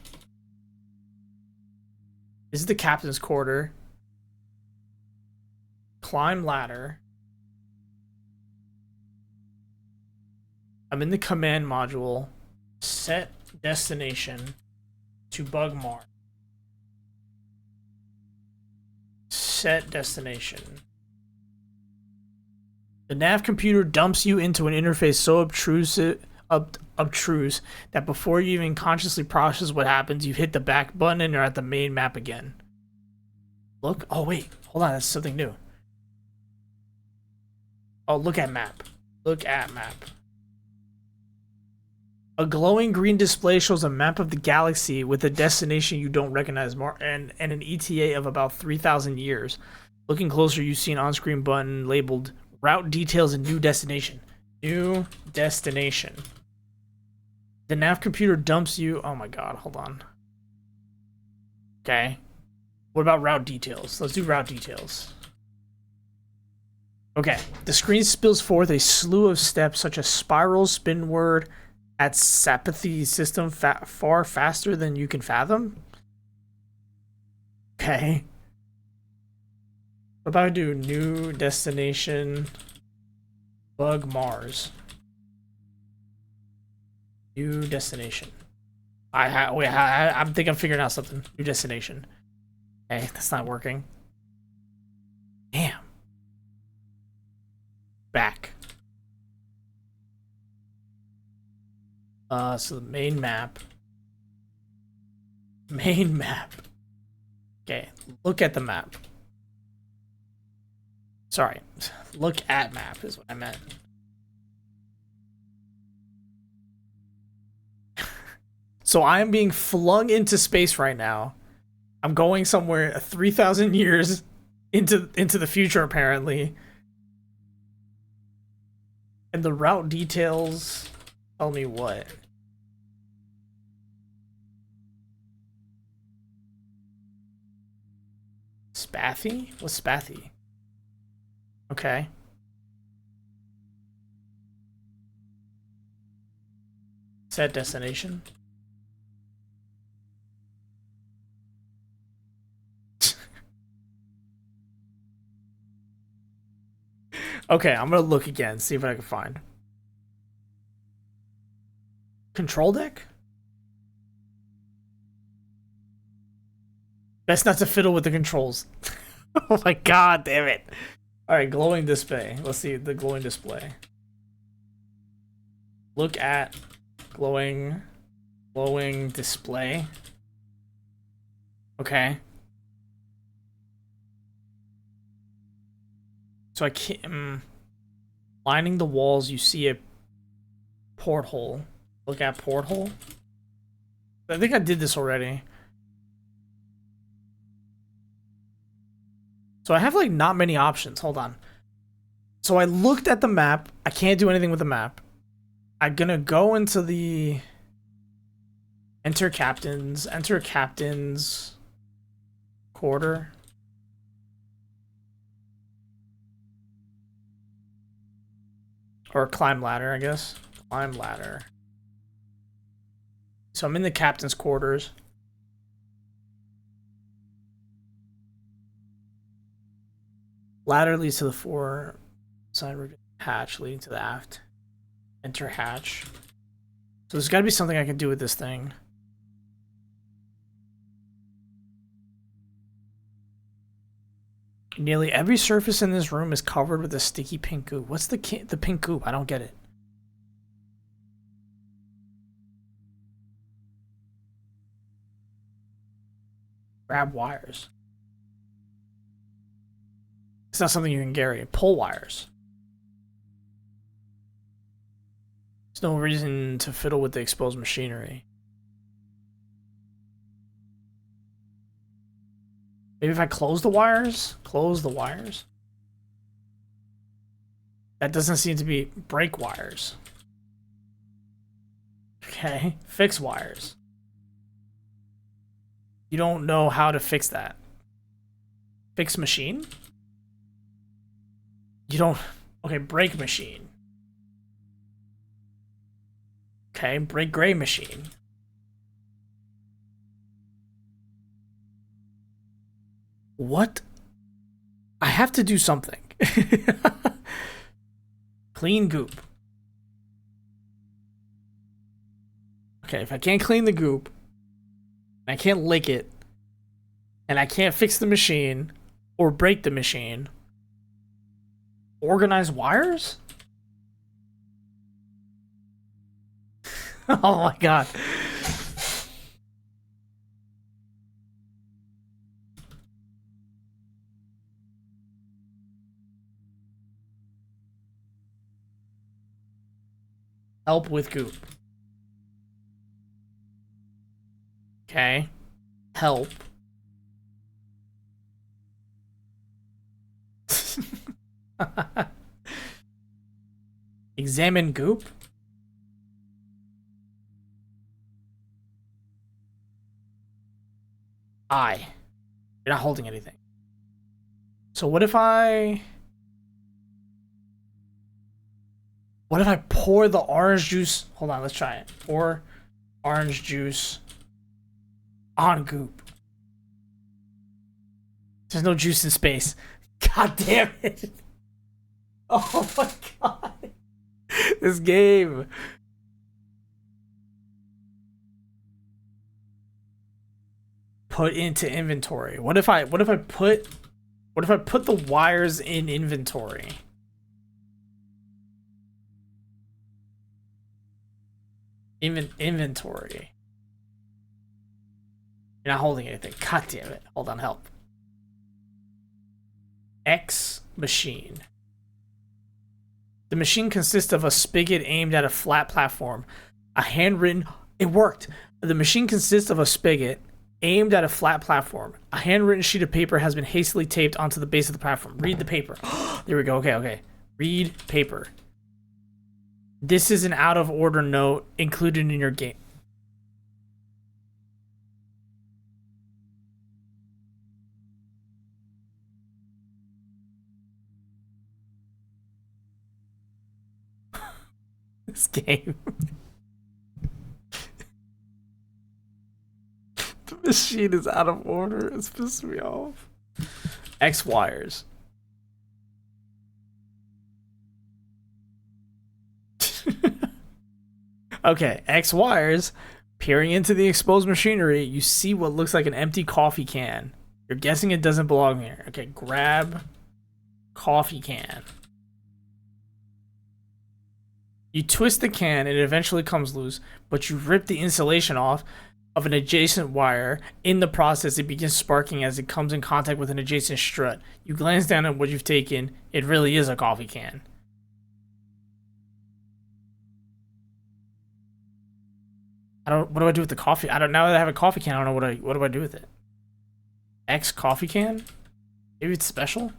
This is the captain's quarter. Climb ladder. I'm in the command module. Set destination to Bugmar. Set destination. The nav computer dumps you into an interface so obtruse that before you even consciously process what happens, you hit the back button and you're at the main map again. Look. Oh, wait. Hold on. That's something new. Oh, look at map. Look at map. A glowing green display shows a map of the galaxy with a destination you don't recognize and an ETA of about 3,000 years. Looking closer, you see an on-screen button labeled Route Details and New Destination. New Destination. The nav computer dumps you... Oh my god, hold on. Okay. What about Route Details? Let's do Route Details. Okay. The screen spills forth a slew of steps such as spiral, spinward... at Sapathy system far faster than you can fathom? Okay. What about I do new destination Bug Mars? New destination. I think I'm figuring out something. New destination. Hey, that's not working. Damn. Back. So the main map. Main map. Okay, look at the map. Sorry, look at map is what I meant. So I am being flung into space right now. I'm going somewhere 3,000 years into the future apparently. And the route details tell me what? Spathy? What's Spathy? Okay. Set destination. Okay, I'm gonna look again, see if I can find. Control deck? Best not to fiddle with the controls. Oh my god, damn it. Alright, glowing display. Let's see the glowing display. Look at glowing display. Okay. So I can't... lining the walls, you see a porthole. Look at porthole. I think I did this already. So I have like not many options. Hold on. So I looked at the map. I can't do anything with the map. I'm gonna go into the enter captain's quarter. Or climb ladder, I guess. Climb ladder. So I'm in the captain's quarters. Ladder leads to the fore side hatch leading to the aft. Enter hatch. So there's got to be something I can do with this thing. Nearly every surface in this room is covered with a sticky pink goo. What's the pink goo? I don't get it. Grab wires. It's not something you can carry. Pull wires. There's no reason to fiddle with the exposed machinery. Maybe if I close the wires? Close the wires? That doesn't seem to be break wires. Okay, fix wires. You don't know how to fix that. Fix machine? You don't... Okay, break machine. Okay, break gray machine. What? I have to do something. Clean goop. Okay, if I can't clean the goop, I can't lick it, and I can't fix the machine or break the machine, organize wires? Oh my god. Help with goop. Okay. Help. Examine goop. I. You're not holding anything. So what if I pour the orange juice? Hold on, let's try it. Pour orange juice on goop. There's no juice in space. God damn it. Oh my god. This game. Put into inventory. What if I put the wires in inventory? Inventory. You're not holding anything. God damn it. Hold on, help. X machine. The machine consists of a spigot aimed at a flat platform. A handwritten... It worked. The machine consists of a spigot aimed at a flat platform. A handwritten sheet of paper has been hastily taped onto the base of the platform. Read the paper. There we go. Okay. Read paper. This is an out of order note included in your game. This game. The machine is out of order. It's pissing me off. X wires. Okay, X wires. Peering into the exposed machinery, you see what looks like an empty coffee can. You're guessing it doesn't belong here. Okay, grab coffee can. You twist the can and it eventually comes loose, but you rip the insulation off of an adjacent wire. In the process, it begins sparking as it comes in contact with an adjacent strut. You glance down at what you've taken. It really is a coffee can. What do I do with the coffee? Now that I have a coffee can, I don't know what do I do with it? X coffee can? Maybe it's special?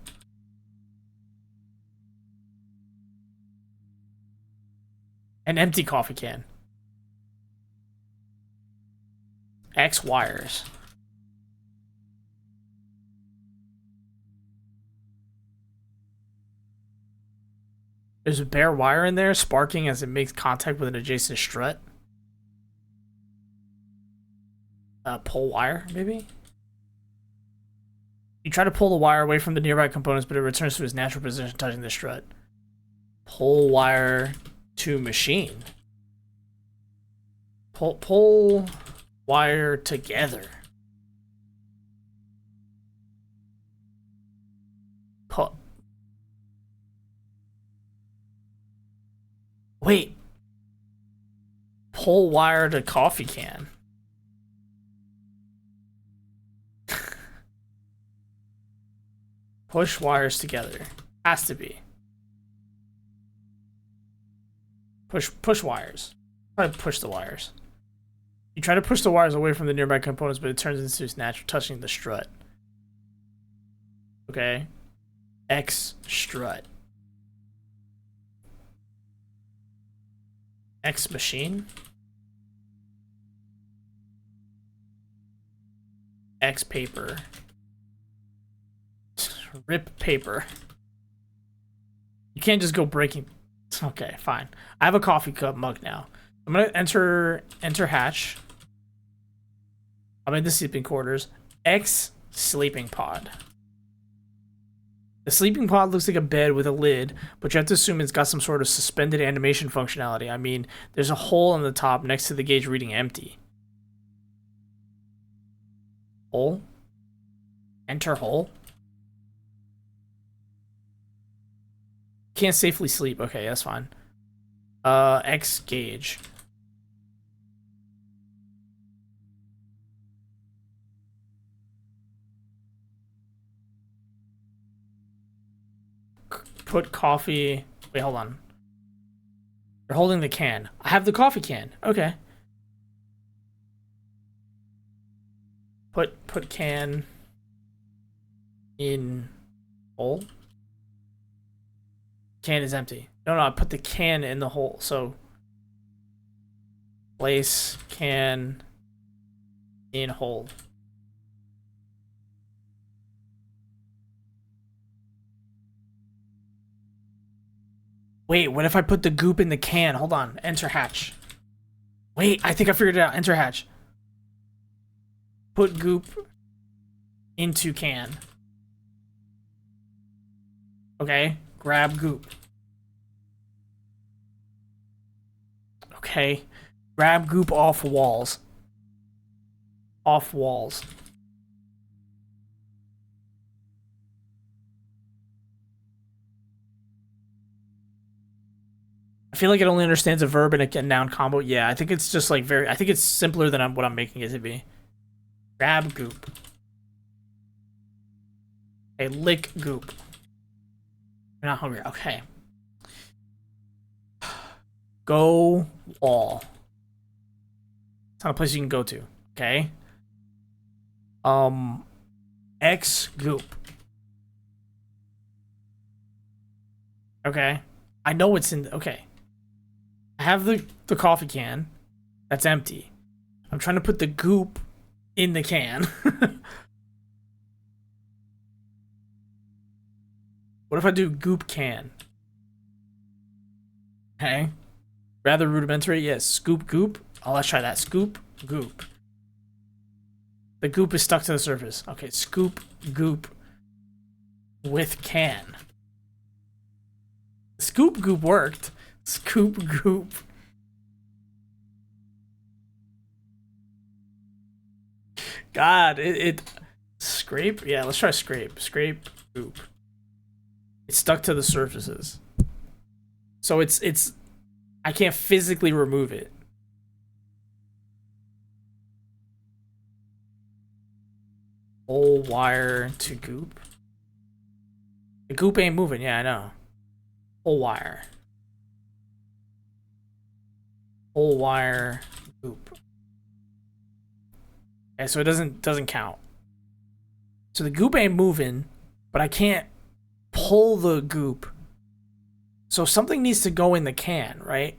An empty coffee can. X wires. There's a bare wire in there sparking as it makes contact with an adjacent strut. Pull wire, maybe? You try to pull the wire away from the nearby components, but it returns to its natural position, touching the strut. Pull wire to machine. Pull wire together. Wait. Pull wire to coffee can. Push wires together. Has to be. Push wires. Try to push the wires. You try to push the wires away from the nearby components, but it turns into its natural touching the strut. Okay. X strut. X machine. X paper. Rip paper. You can't just go breaking. Okay, fine. I have a coffee cup mug now. I'm gonna enter hatch. I'm in the sleeping quarters. X sleeping pod. The sleeping pod looks like a bed with a lid, but you have to assume it's got some sort of suspended animation functionality. I mean, there's a hole on the top next to the gauge reading empty. Hole? Enter hole? Can't safely sleep. Okay, that's fine. X gauge. Put coffee. Wait, hold on. You're holding the can. I have the coffee can. Okay. Put can in hole. Can is empty. No, I put the can in the hole. So place can in hole. Wait, what if I put the goop in the can? Hold on. Enter hatch. Wait, I think I figured it out. Enter hatch. Put goop into can. Okay. Grab goop. Okay. Grab goop off walls. Off walls. I feel like it only understands a verb and a noun combo. Yeah, I think it's just like I think it's simpler than what I'm making it to be. Grab goop. Okay, lick goop. You're not hungry. Okay. Go wall. It's not a place you can go to. Okay. X goop. Okay. I know it's in. Okay. I have the coffee can. That's empty. I'm trying to put the goop in the can. What if I do goop can? Okay. Rather rudimentary. Yes. Scoop goop. Oh, let's try that. Scoop goop. The goop is stuck to the surface. Okay. Scoop goop with can. Scoop goop worked. Scoop goop. God, it scrape? Yeah, let's try scrape. Scrape goop. It's stuck to the surfaces. So it's I can't physically remove it. Whole wire to goop. The goop ain't moving, yeah, I know. Whole wire. Whole wire goop. Okay, so it doesn't count. So the goop ain't moving, but I can't pull the goop. So something needs to go in the can, right?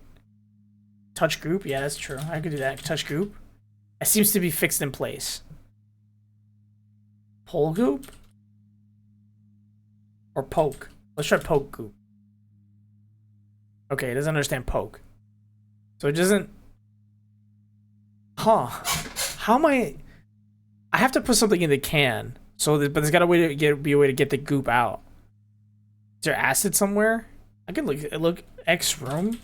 Touch goop? Yeah, that's true. I could do that. Touch goop. It seems to be fixed in place. Pull goop? Or poke? Let's try poke goop. Okay, it doesn't understand poke. So it doesn't... Huh. How am I have to put something in the can. But there's got to be a way to get the goop out. Is there acid somewhere? I can look X room.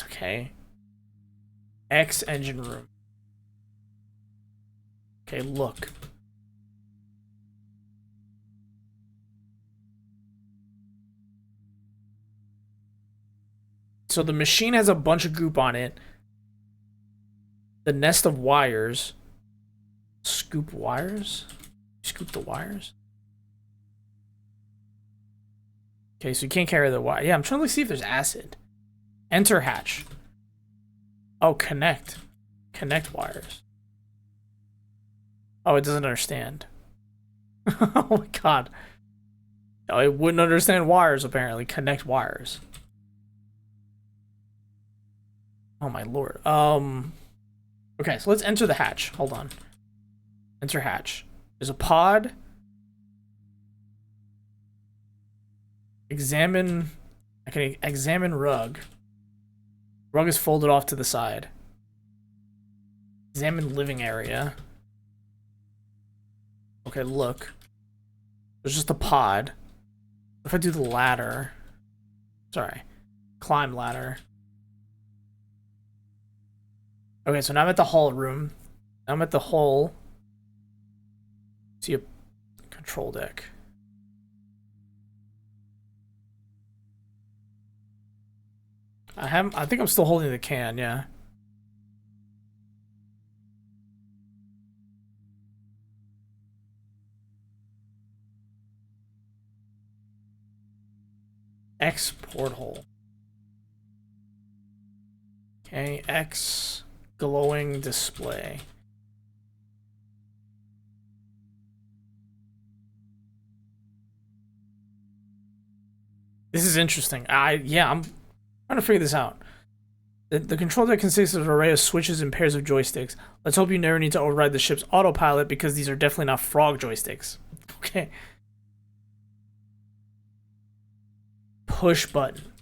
It's okay. X engine room. Okay, look. So the machine has a bunch of goop on it. The nest of wires. Scoop wires? Scoop the wires? Okay, so you can't carry the wire. Yeah, I'm trying to see if there's acid. Enter hatch. Oh, connect. Connect wires. Oh, it doesn't understand. Oh my god. Oh, it wouldn't understand wires, apparently. Connect wires. Oh my lord. Okay, so let's enter the hatch. Hold on. Enter hatch. There's a pod. Examine. I can examine rug. Rug is folded off to the side. Examine living area. Okay, look. There's just a pod. If I do the ladder. Sorry. Climb ladder. Okay, so now I'm at the hall room. Now I'm at the hall. See a control deck. I think I'm still holding the can, yeah. X porthole. Okay, X glowing display. This is interesting. Yeah, I'm trying to figure this out. The control deck consists of an array of switches and pairs of joysticks. Let's hope you never need to override the ship's autopilot because these are definitely not frog joysticks. Okay. Push button.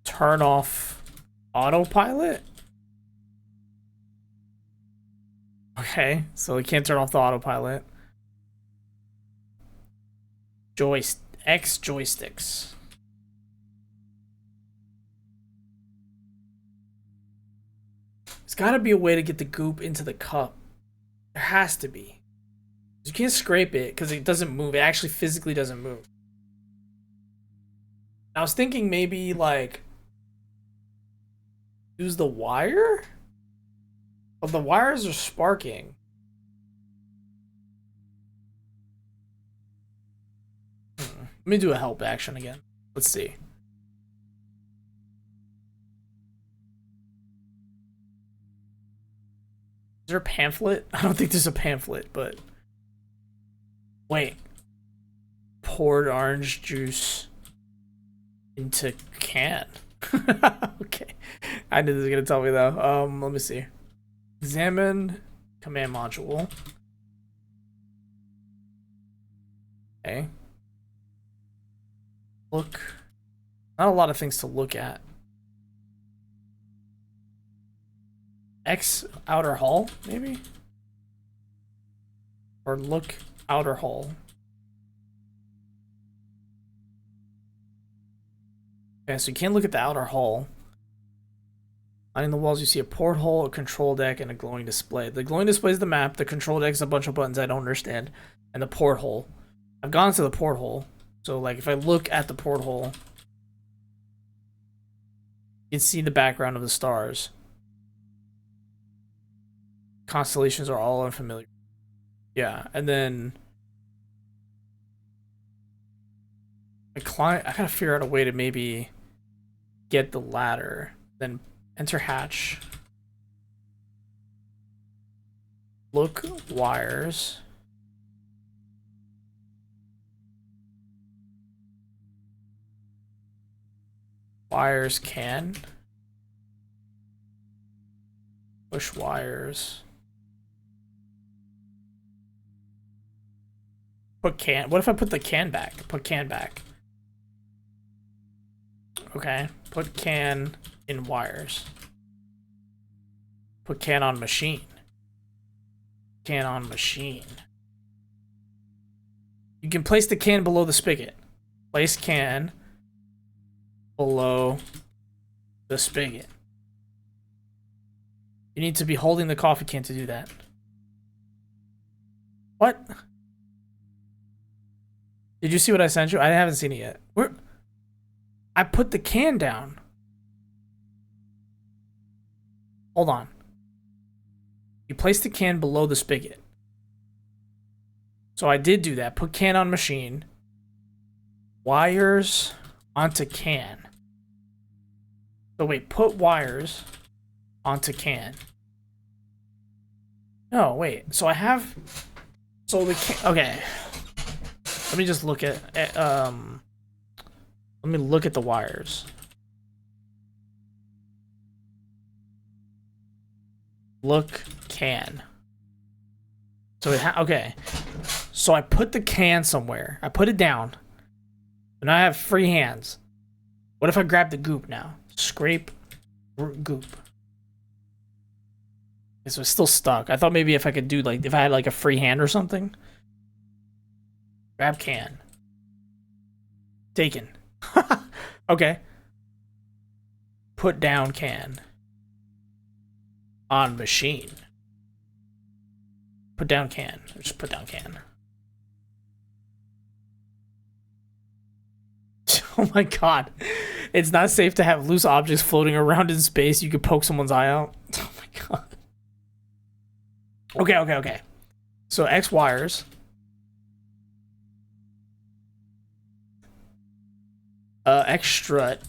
Turn off autopilot? Okay, so we can't turn off the autopilot. X joysticks. There's gotta be a way to get the goop into the cup. There has to be. You can't scrape it because it doesn't move. It actually physically doesn't move. I was thinking maybe like use the wire? But the wires are sparking. Let me do a help action again. Let's see. Is there a pamphlet? I don't think there's a pamphlet, but... Wait. Poured orange juice into can. Okay. I knew this was gonna tell me though. Let me see. Examine command module. Okay. Look. Not a lot of things to look at. X outer hull, maybe? Or look outer hull. Okay, so you can't look at the outer hull. Lining the walls, you see a porthole, a control deck, and a glowing display. The glowing display is the map. The control deck is a bunch of buttons I don't understand. And the porthole. I've gone to the porthole. So, like, if I look at the porthole, you can see the background of the stars. Constellations are all unfamiliar. Yeah, and then... I gotta figure out a way to maybe get the ladder. Then enter hatch. Look wires. Wires can. Push wires. Put can. What if I put the can back? Put can back. Okay. Put can in wires. Put can on machine. Can on machine. You can place the can below the spigot. Place can below the spigot. You need to be holding the coffee can to do that. What? Did you see what I sent you? I haven't seen it yet. Where? I put the can down. Hold on. You place the can below the spigot. So I did do that. Put can on machine. Wires onto can. So wait, put wires onto can. No, wait. So I have... So the can... Okay. Let me just look at... let me look at the wires. Look can. So it okay. So I put the can somewhere. I put it down. And I have free hands. What if I grab the goop now? Scrape goop. Okay, so it's still stuck. I thought maybe if I could do like if I had like a free hand or something. Grab can. Taken. Okay. Put down can. On machine. Put down can. Or just put down can. Oh my god. It's not safe to have loose objects floating around in space. You could poke someone's eye out. Oh my god. Okay. So X wires. X strut.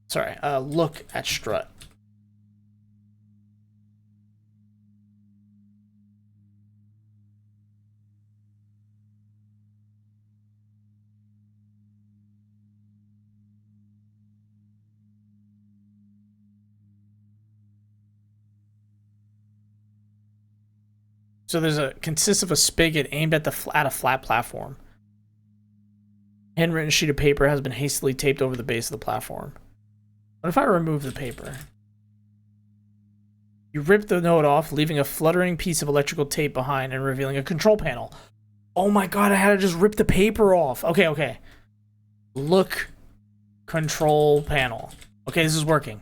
Sorry, look at strut. So consists of a spigot aimed at a flat platform. Handwritten sheet of paper has been hastily taped over the base of the platform. What if I remove the paper? You rip the note off, leaving a fluttering piece of electrical tape behind and revealing a control panel. Oh my god, I had to just rip the paper off. Okay. Look, control panel. Okay, this is working.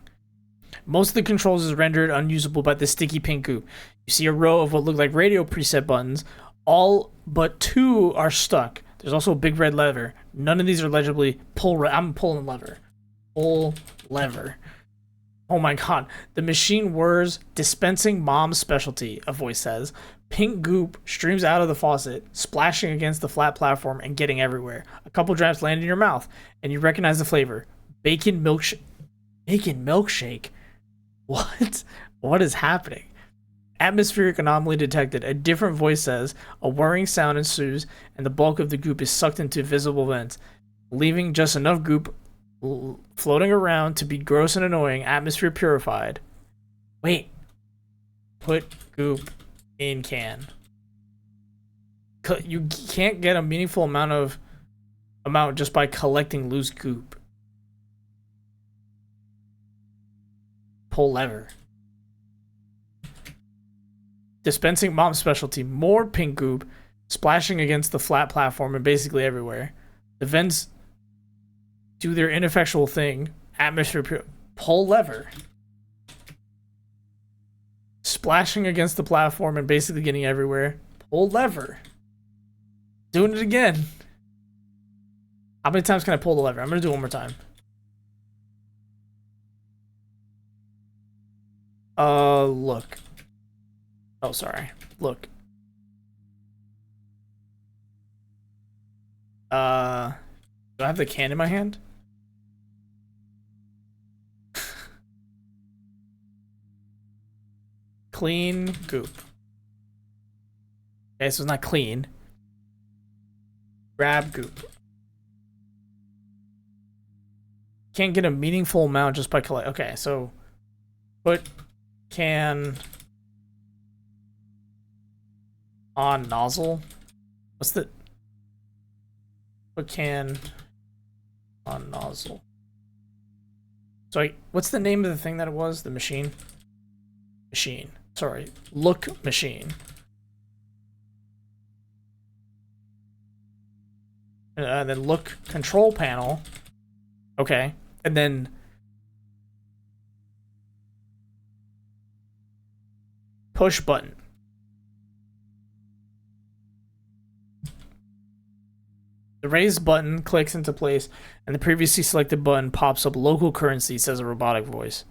Most of the controls is rendered unusable by the sticky pink goop. You see a row of what look like radio preset buttons. All but 2 are stuck. There's also a big red lever. None of these are legibly I'm pulling the lever. Pull lever. Oh my god. The machine whirs, dispensing mom's specialty, a voice says. Pink goop streams out of the faucet, splashing against the flat platform and getting everywhere. A couple drops land in your mouth, and you recognize the flavor. Bacon milkshake. Bacon milkshake? What? What is happening? Atmospheric anomaly detected. A different voice says. A whirring sound ensues, and the bulk of the goop is sucked into visible vents, leaving just enough goop floating around to be gross and annoying. Atmosphere purified. Wait. Put goop in can. You can't get a meaningful amount just by collecting loose goop. Pull lever. Dispensing mom's specialty. More pink goop splashing against the flat platform and basically everywhere. The vents do their ineffectual thing. Atmosphere pure. Pull lever. Splashing against the platform and basically getting everywhere. Pull lever. Doing it again. How many times can I pull the lever? I'm gonna do it one more time. Look. Oh, sorry. Look. Do I have the can in my hand? Clean goop. Okay, so it's not clean. Grab goop. Can't get a meaningful amount just by collect. Okay, so put can on nozzle. What's the put can on nozzle? So what's the name of the thing that it was? The machine? Machine. Sorry. Look machine. And then look control panel. Okay. And then push button. The raise button clicks into place, and the previously selected button pops up local currency, says a robotic voice.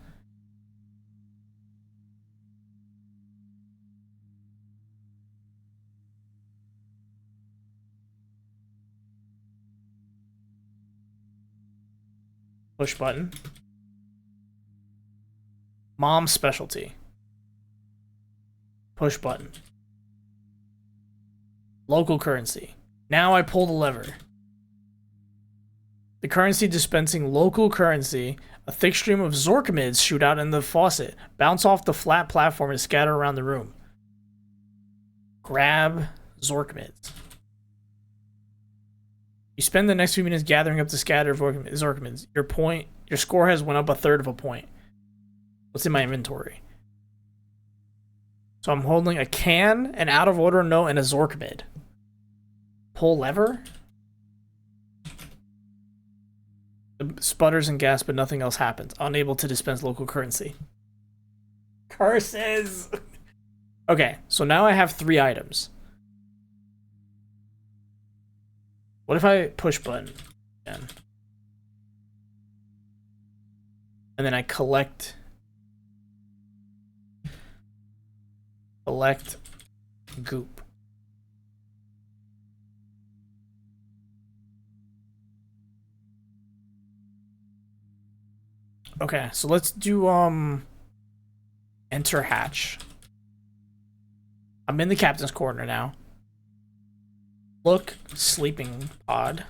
Push button. Mom's specialty. Push button. Local currency. Now I pull the lever. The currency dispensing local currency. A thick stream of Zorkmids shoot out in the faucet, bounce off the flat platform, and scatter around the room. Grab Zorkmids. You spend the next few minutes gathering up the scattered Zorkmids. Your score has went up 1/3 of a point. What's in my inventory? So I'm holding a can, an out of order note, and a Zorkmid. Pull lever. It sputters and gasps, but nothing else happens. Unable to dispense local currency. Curses! Okay, so now I have 3 items. What if I push button again? And then I collect goop. Okay, so let's do enter hatch. I'm in the captain's corner now. Look, sleeping pod.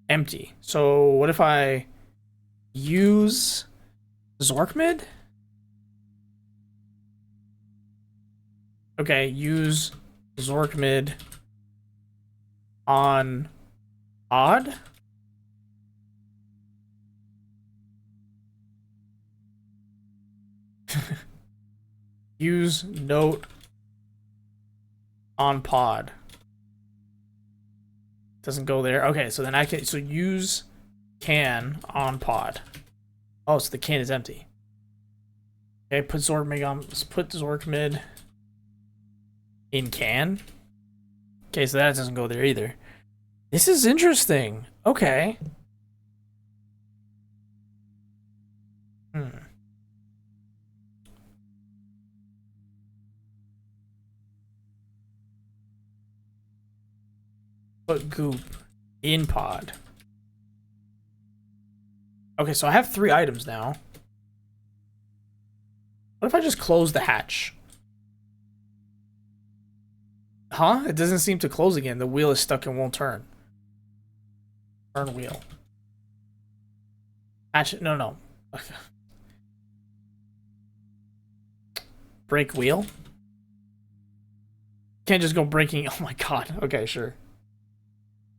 Empty. So what if I use Zorkmid? Okay, use Zorkmid on odd. Use note on pod. Doesn't go there. Okay, so then I can use can on pod. Oh, so the can is empty. Okay, put Zorkmid on. Let's put Zorkmid in can. Okay, so that doesn't go there either. This is interesting. Okay. Put goop in pod. Okay, so I have 3 items now. What if I just close the hatch? Huh? It doesn't seem to close again. The wheel is stuck and won't turn. Turn wheel. Hatch. No. Okay. Break wheel. Can't just go breaking. Oh my god. Okay, sure.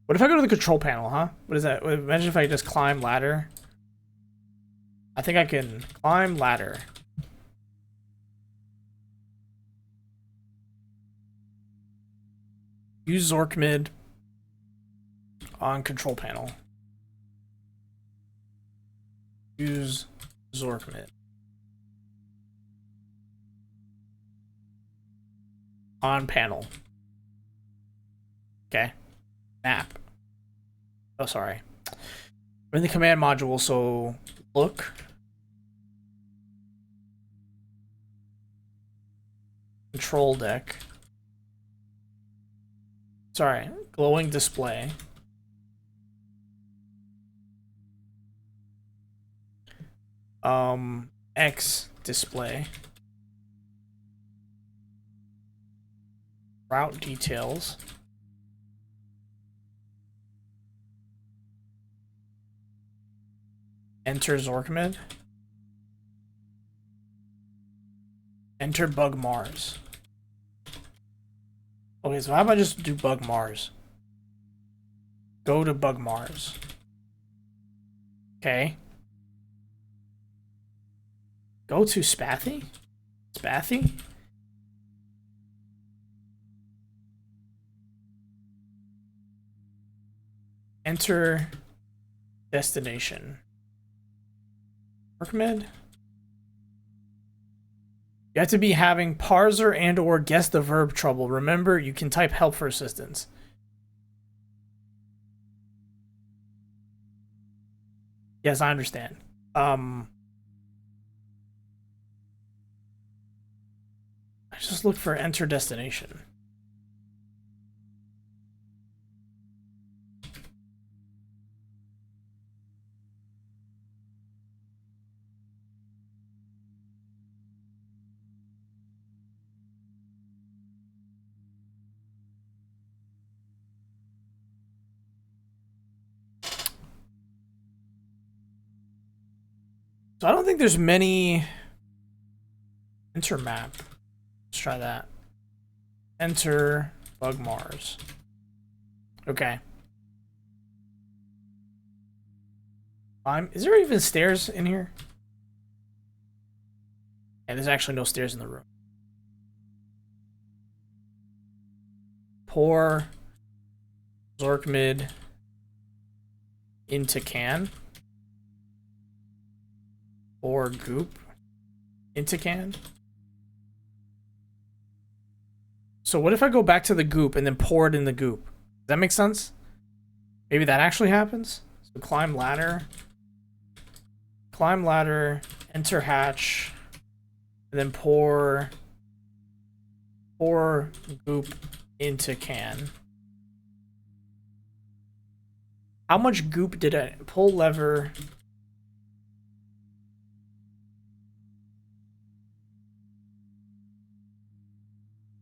What if I go to the control panel, huh? What is that? Imagine if I just climb ladder. I think I can climb ladder. Use Zorkmid on control panel. Use Zorkmid on panel. Okay. Map. Oh, sorry. We're in the command module, so look. Control deck. Sorry, glowing display. X display. Route details. Enter Zorkmid. Enter Bug Mars. Okay, so how about I just do Bug Mars? Go to Bug Mars. Okay. Go to Spathy? Spathy? Enter destination. Workmed? You have to be having parser and or guess the verb trouble. Remember, you can type help for assistance. Yes, I understand. I just look for enter destination. So I don't think there's many. Enter map. Let's try that. Enter bug Mars. Okay. Is there even stairs in here? Yeah, there's actually no stairs in the room. Pour Zorkmid into can. Or goop into can. So what if I go back to the goop and then pour it in the goop? Does that make sense? Maybe that actually happens. So climb ladder, enter hatch, and then pour goop into can. How much goop did I pull lever?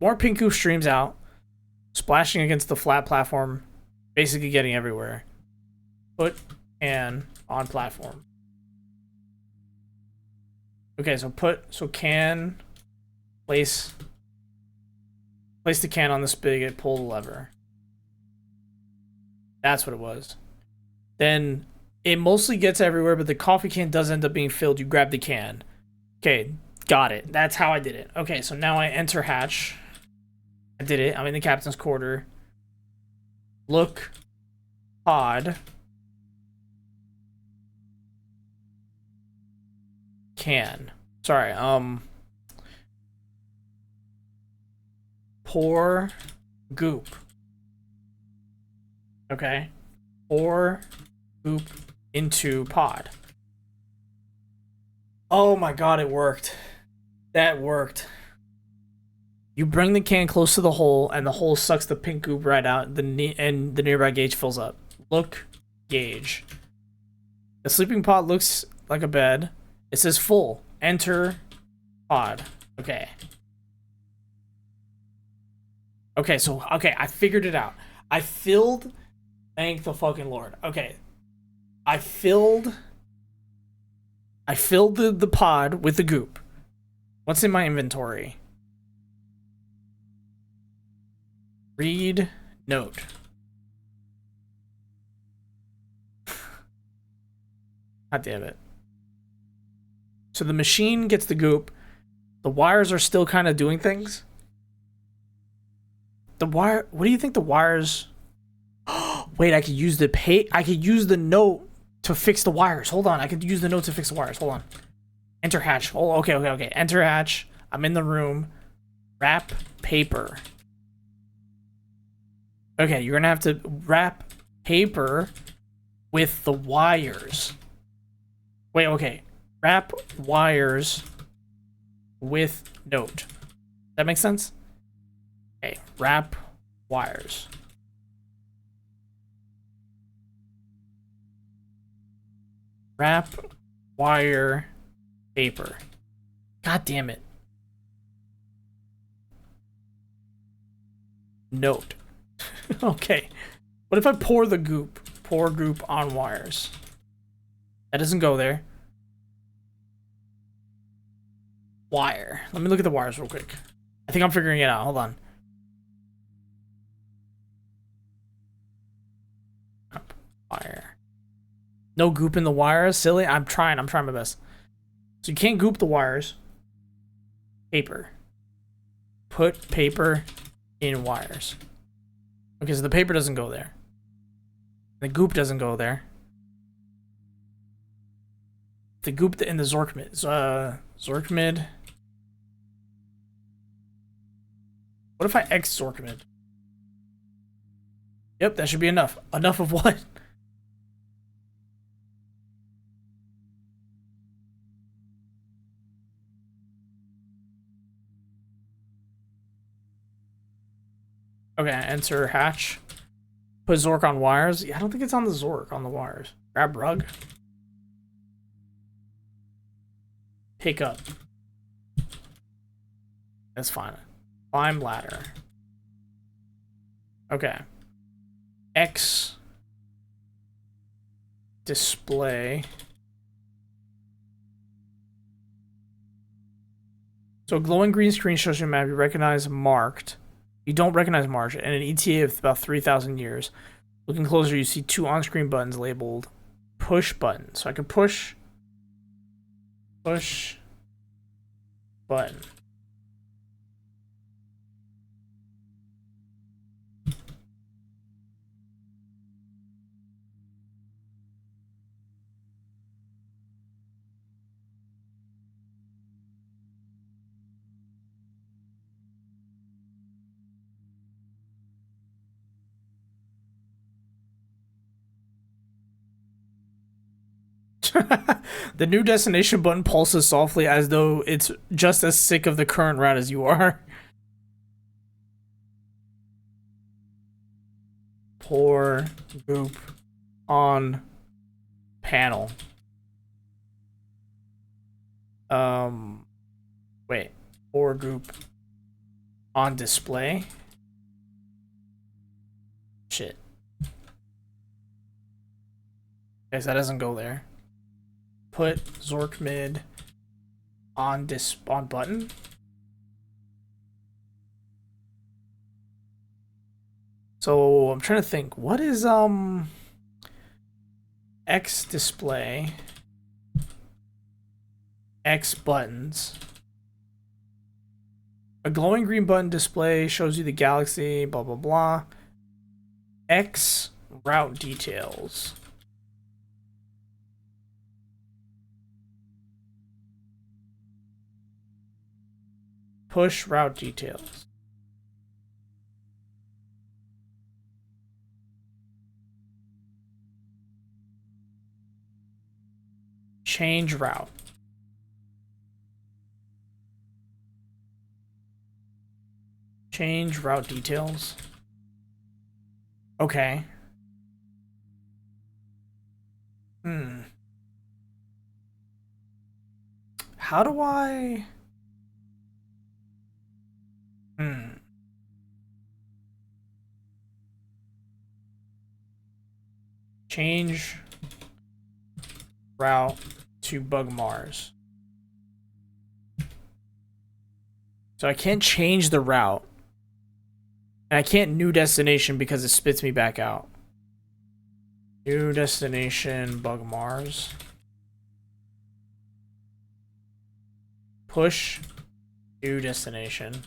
More pink goop streams out, splashing against the flat platform, basically getting everywhere. Put can on platform. Okay, so can place the can on the spigot, pull the lever. That's what it was. Then it mostly gets everywhere, but the coffee can does end up being filled. You grab the can. Okay, got it. That's how I did it. Okay, so now I enter hatch. I did it. I'm in the captain's quarter. Look. Pod. Can. Sorry, pour goop. Okay. Pour goop into pod. Oh my god, it worked. That worked. You bring the can close to the hole, and the hole sucks the pink goop right out, and the nearby gauge fills up. Look, gauge. The sleeping pod looks like a bed. It says full. Enter pod. Okay. Okay, so, I figured it out. I filled... Thank the fucking Lord. Okay. I filled the pod with the goop. What's in my inventory? Read note. God damn it. So the machine gets the goop. The wires are still kind of doing things. The wire... What do you think the wires... Wait, I could use the note to fix the wires. Hold on, I could use the note to fix the wires. Hold on. Enter hatch. Oh, okay. Enter hatch. I'm in the room. Wrap paper. Okay, you're gonna have to wrap paper with the wires. Wait, okay. Wrap wires with note. That makes sense? Okay, wrap wires. Wrap wire paper. God damn it. Note. Okay. What if I pour the goop? Pour goop on wires. That doesn't go there. Wire. Let me look at the wires real quick. I think I'm figuring it out. Hold on. Wire. No goop in the wires? Silly? I'm trying my best. So you can't goop the wires. Paper. Put paper in wires. Okay, so the paper doesn't go there. The goop doesn't go there. The goop in the Zorkmid. Zorkmid. What if I X Zorkmid? Yep, that should be enough. Enough of what? Okay, enter hatch. Put Zork on wires. Yeah, I don't think it's on the Zork, on the wires. Grab rug. Pick up. That's fine. Climb ladder. Okay. X. Display. So a glowing green screen shows you a map you recognize marked. You don't recognize marked, and an ETA of about 3,000 years. Looking closer, you see two on-screen buttons labeled push button. So I can push button. The new destination button pulses softly as though it's just as sick of the current route as you are. Pour goop on panel. Wait. Pour goop on display. Shit. Guess that doesn't go there. Put Zorkmid on button. So I'm trying to think. What is X display? X buttons. A glowing green button display shows you the galaxy, blah blah blah. X route details. Push route details. Change route. Change route details. Okay. How do I... Change route to Bug Mars. So I can't change the route. And I can't new destination because it spits me back out. New destination, Bug Mars. Push, new destination.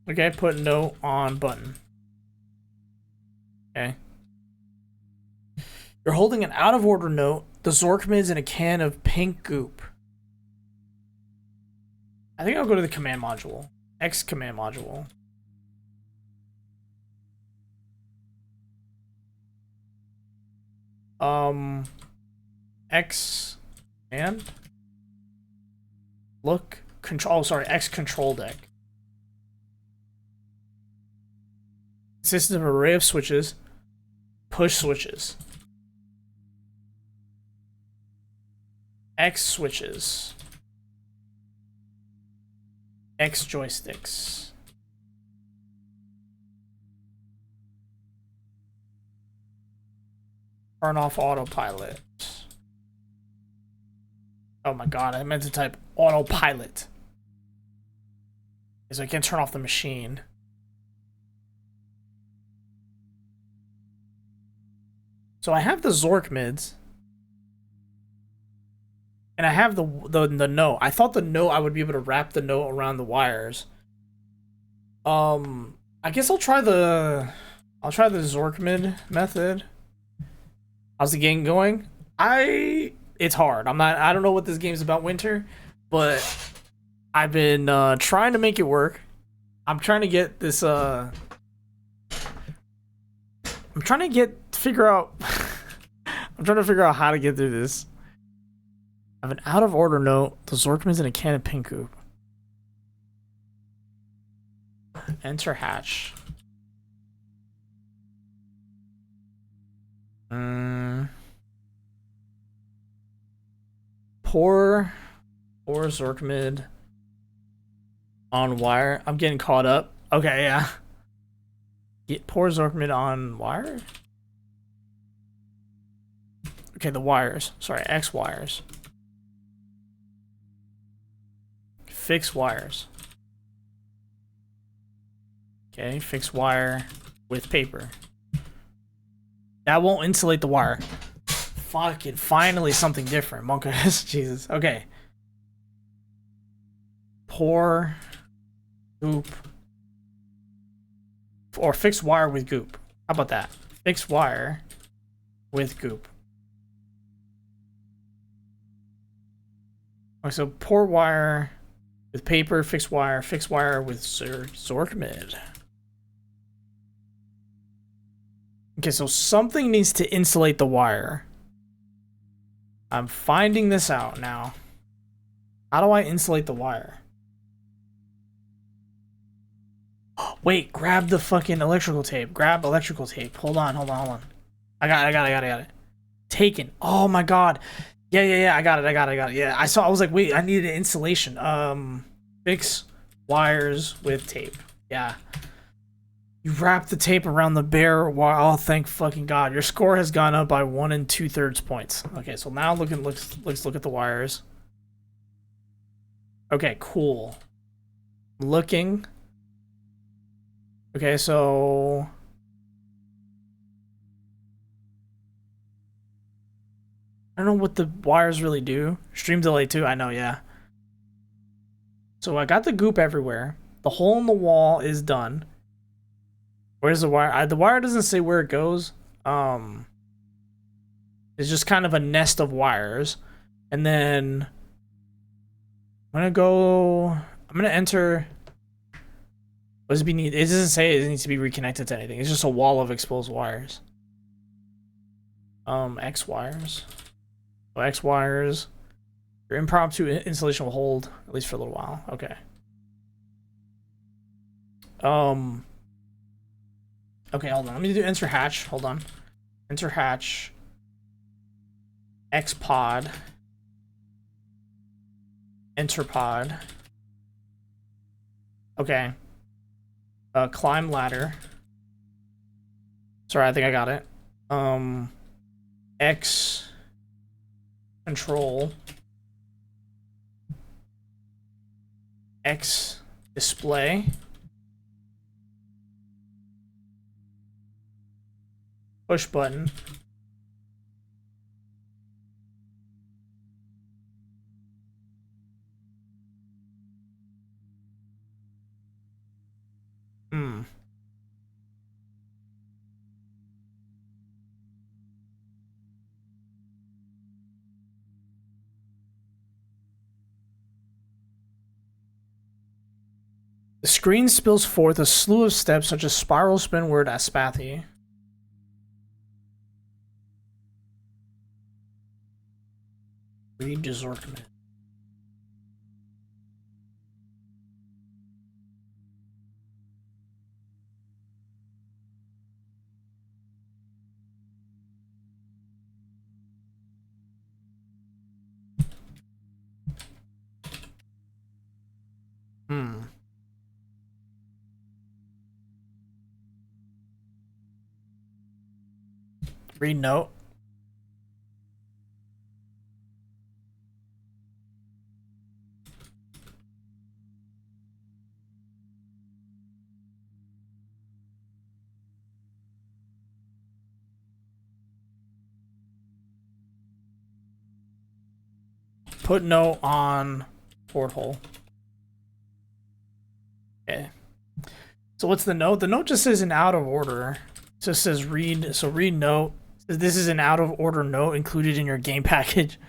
Okay, put note on button. Okay. You're holding an out of order note. The Zorkmid's in a can of pink goop. I think I'll go to the command module. X command module. X and look control. Oh, sorry, X control deck. Consists of an array of switches. Push switches. X switches. X joysticks. Turn off autopilot. Oh my god, I meant to type autopilot. Because I can't turn off the machine. So I have the Zork mids. And I have the note. I thought the note I would be able to wrap the note around the wires. I guess I'll try the Zork mid method. How's the game going? It's hard. I don't know what this game's about, Winter, but I've been trying to make it work. I'm trying to get this I'm trying to figure out I'm trying to figure out how to get through this. I have an out of order note. The Zorkman's in a can of pink goop. Enter hatch. Pour Zorkmid on wire. I'm getting caught up. Okay, yeah. Pour Zorkmid on wire? Okay, the wires. Sorry, X wires. Fix wires. Okay, fix wire with paper. That won't insulate the wire. Fucking finally something different, Monkas. Jesus. Okay. Pour goop. Or fix wire with goop. How about that? Fix wire with goop. Okay, so pour wire with paper, fix wire with Zorkmid. Okay, so something needs to insulate the wire. I'm finding this out now. How do I insulate the wire? Wait, grab the fucking electrical tape. Grab electrical tape. Hold on. I got it. Taken. Oh my god. Yeah, I got it. Yeah, I was like, wait, I needed an insulation. Fix wires with tape. Yeah. You wrap the tape around the bare wire. Oh, thank fucking god. Your score has gone up by 1 2/3 points. Okay, so now let's look at the wires. Okay, cool. Looking. Okay, so I don't know what the wires really do. Stream delay too, I know, yeah. So I got the goop everywhere. The hole in the wall is done. Where's the wire? The wire doesn't say where it goes. It's just kind of a nest of wires. And then I'm gonna enter. What does it need? It doesn't say it needs to be reconnected to anything. It's just a wall of exposed wires. X wires. So X wires. Your impromptu installation will hold at least for a little while. Okay. Okay, hold on. Let me do enter hatch. Hold on. Enter hatch. X pod. Enter pod. Okay. Climb ladder. Sorry, I think I got it. X control. X display. Push button. The screen spills forth a slew of steps such as spiral, spinward, aspathy. Read Desorkman. Read note. Put note on porthole. Okay. So what's the note? The note just says an out of order. It just says read. So read note. This is an out of order note included in your game package.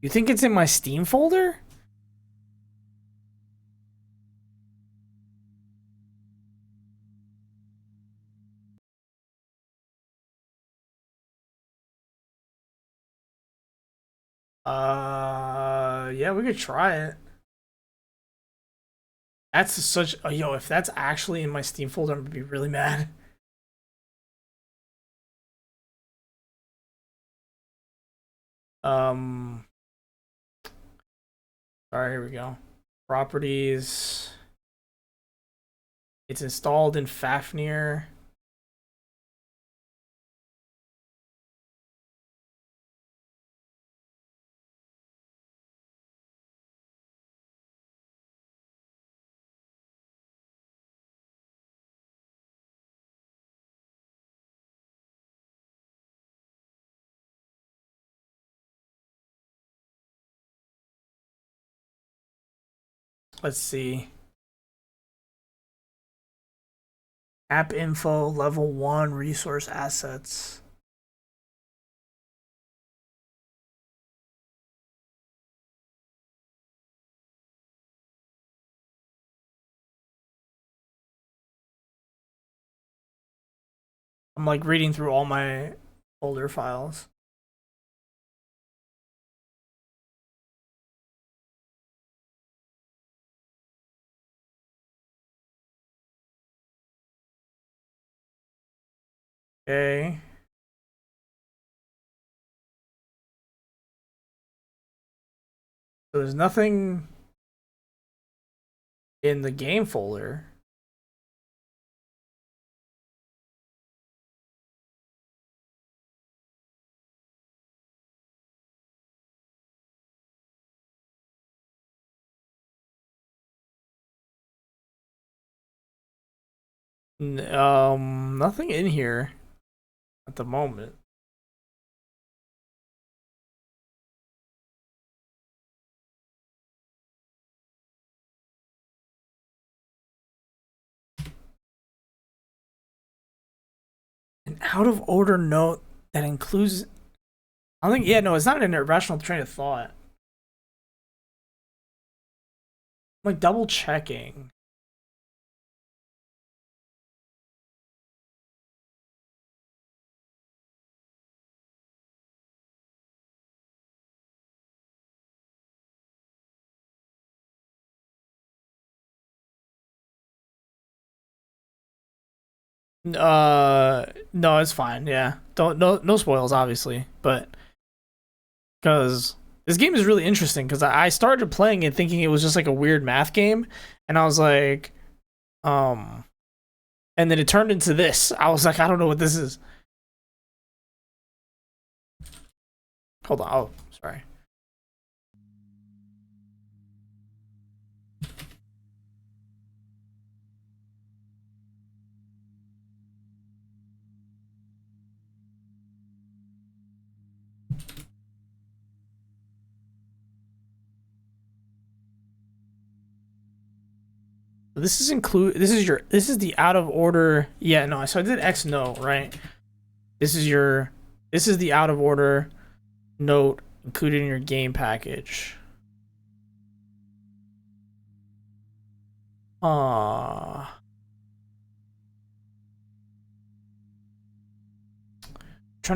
You think it's in my Steam folder? Yeah, we could try it. That's such a yo, if that's actually in my Steam folder, I'm gonna be really mad. Alright, here we go. Properties. It's installed in Fafnir. Let's see. App info, level 1, resource assets. I'm like reading through all my folder files. Okay. So there's nothing in the game folder. Nothing in here at the moment. An out of order note that includes. I don't think. Yeah, no, it's not an irrational train of thought. I'm like double checking. No, it's fine. Yeah, don't no spoils, obviously, but because this game is really interesting. Because I started playing it thinking it was just like a weird math game, and I was like, and then it turned into this. I was like, I don't know what this is. Hold on. Oh, sorry. This is this is the out of order. Yeah, no, so I did X note, right? This is the out of order note included in your game package. Trying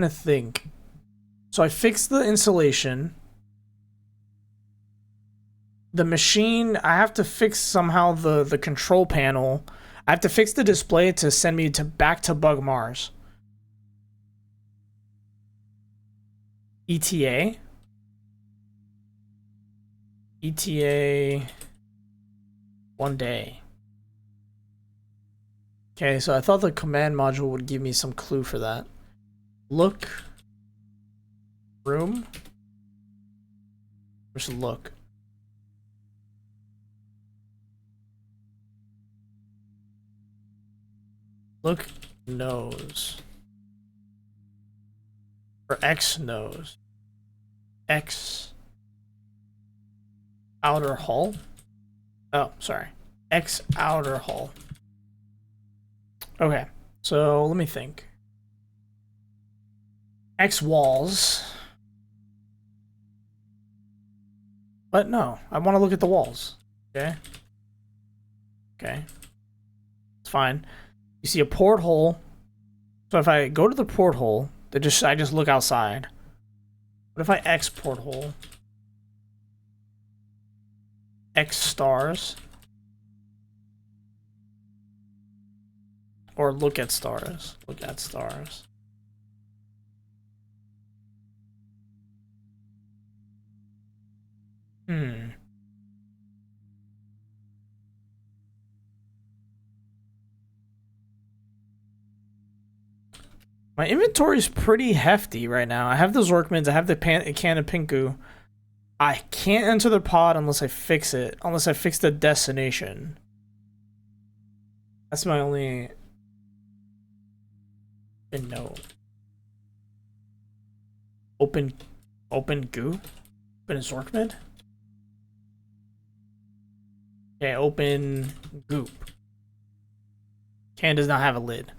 to think. So I fixed the installation. The machine, I have to fix somehow the control panel. I have to fix the display to send me to back to Bug Mars. ETA. ETA 1 day. Okay, so I thought the command module would give me some clue for that. Look. Room. Just look. Look nose. Or X nose. X outer hull. Oh, sorry. X outer hull. Okay, so let me think. X walls. But no, I want to look at the walls. Okay. Okay. It's fine. You see a porthole. So if I go to the porthole, I just look outside. What if I X porthole? X stars. Or look at stars. Look at stars. My inventory is pretty hefty right now. I have the Zorkmans, I have the can of Pinku. I can't enter the pod unless I fix it. Unless I fix the destination. That's my only... No. Open goo? Open Zorkman? Okay, open goop. Can does not have a lid.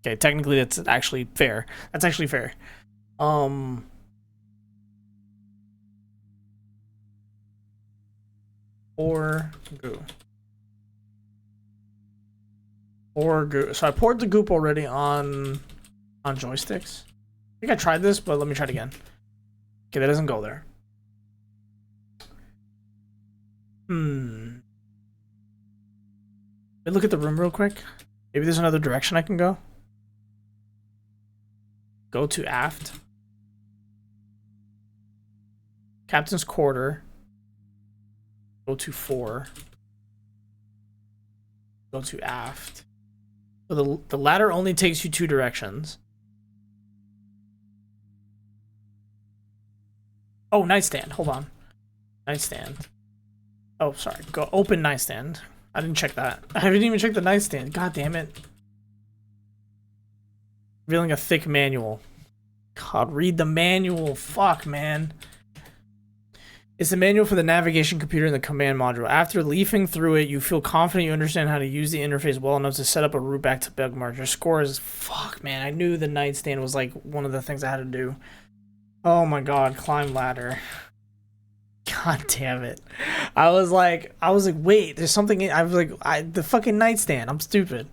Okay, technically that's actually fair. That's actually fair. Or goo. Or goo. So I poured the goop already on joysticks. I think I tried this, but let me try it again. Okay, that doesn't go there. Look at the room real quick. Maybe there's another direction I can go. Go to aft. Captain's quarter. Go to 4. Go to aft. So the ladder only takes you 2 directions. Oh, nightstand. Hold on. Nightstand. Oh, sorry. Go open nightstand. I didn't check that. I haven't even checked the nightstand. God damn it. Revealing a thick manual. God, read the manual. Fuck, man. It's the manual for the navigation computer in the command module. After leafing through it, you feel confident you understand how to use the interface well enough to set up a route back to Bugmar. Your score is... Fuck, man. I knew the nightstand was like one of the things I had to do. Oh my god. Climb ladder. God damn it. I was like, wait, there's something in... I was like, the fucking nightstand. I'm stupid.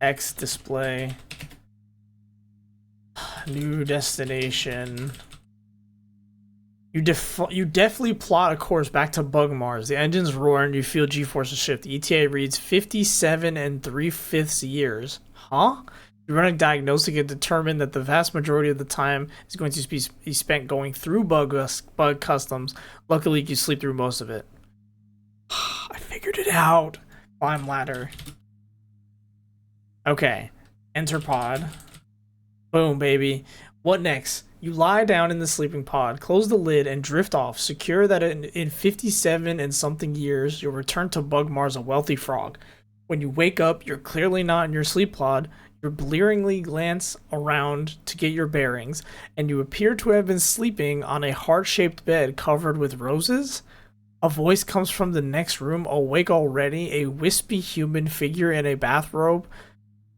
X display. New destination. You definitely plot a course back to Bugmars. The engines roar and you feel G-forces shift. The ETA reads 57 3/5 years. Huh? You run a diagnostic and determine that the vast majority of the time is going to be spent going through bug customs. Luckily, you sleep through most of it. I figured it out. Climb ladder. Okay. Enter pod. Boom, baby. What next? You lie down in the sleeping pod, close the lid, and drift off. Secure that in 57 and something years, you'll return to Bugmars a wealthy frog. When you wake up, you're clearly not in your sleep pod. You blearingly glance around to get your bearings, and you appear to have been sleeping on a heart-shaped bed covered with roses. A voice comes from the next room, awake already. A wispy human figure in a bathrobe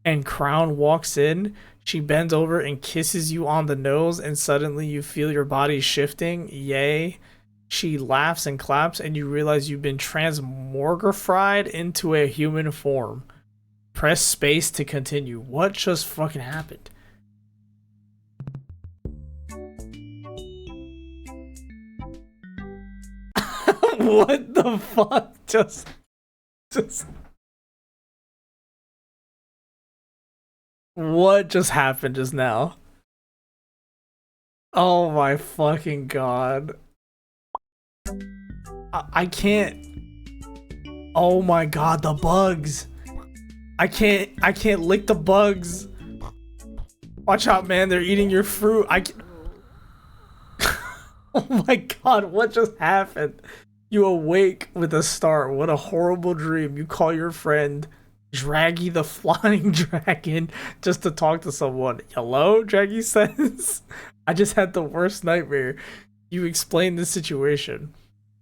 and crown walks in. She bends over and kisses you on the nose, and suddenly you feel your body shifting. Yay. She laughs and claps, and you realize you've been transmogrified into a human form. Press space to continue. What just fucking happened? What the fuck just... What just happened just now? Oh my fucking god. I can't... Oh my god, the bugs. I can't lick the bugs. Watch out, man. They're eating your fruit. Oh my god, what just happened? You awake with a start. What a horrible dream. You call your friend Draggy the Flying Dragon just to talk to someone. Hello, Draggy says. I just had the worst nightmare. You explain the situation.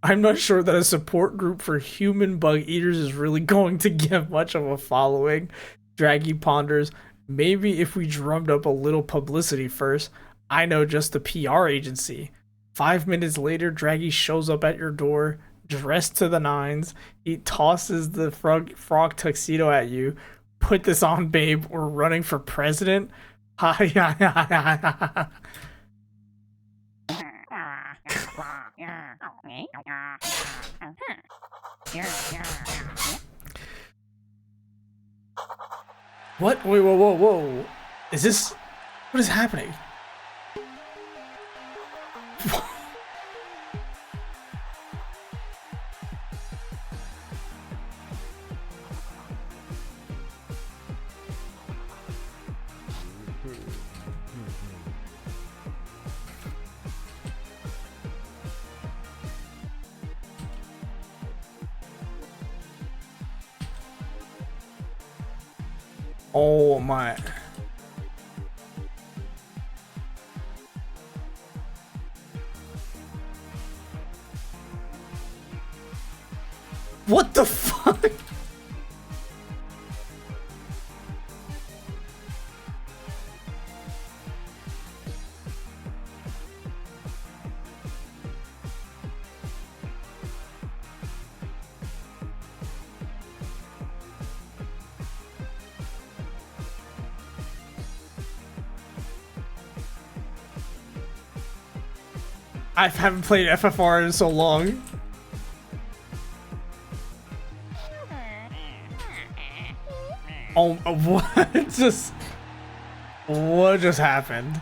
I'm not sure that a support group for human bug eaters is really going to get much of a following. Draggy ponders. Maybe if we drummed up a little publicity first. I know just the PR agency. 5 minutes later, Draggy shows up at your door, dressed to the nines. He tosses the frog tuxedo at you. Put this on, babe. We're running for president. What? Wait, whoa. Is this... What is happening? Oh my. What the fuck? I haven't played FFR in so long. Oh, what just happened?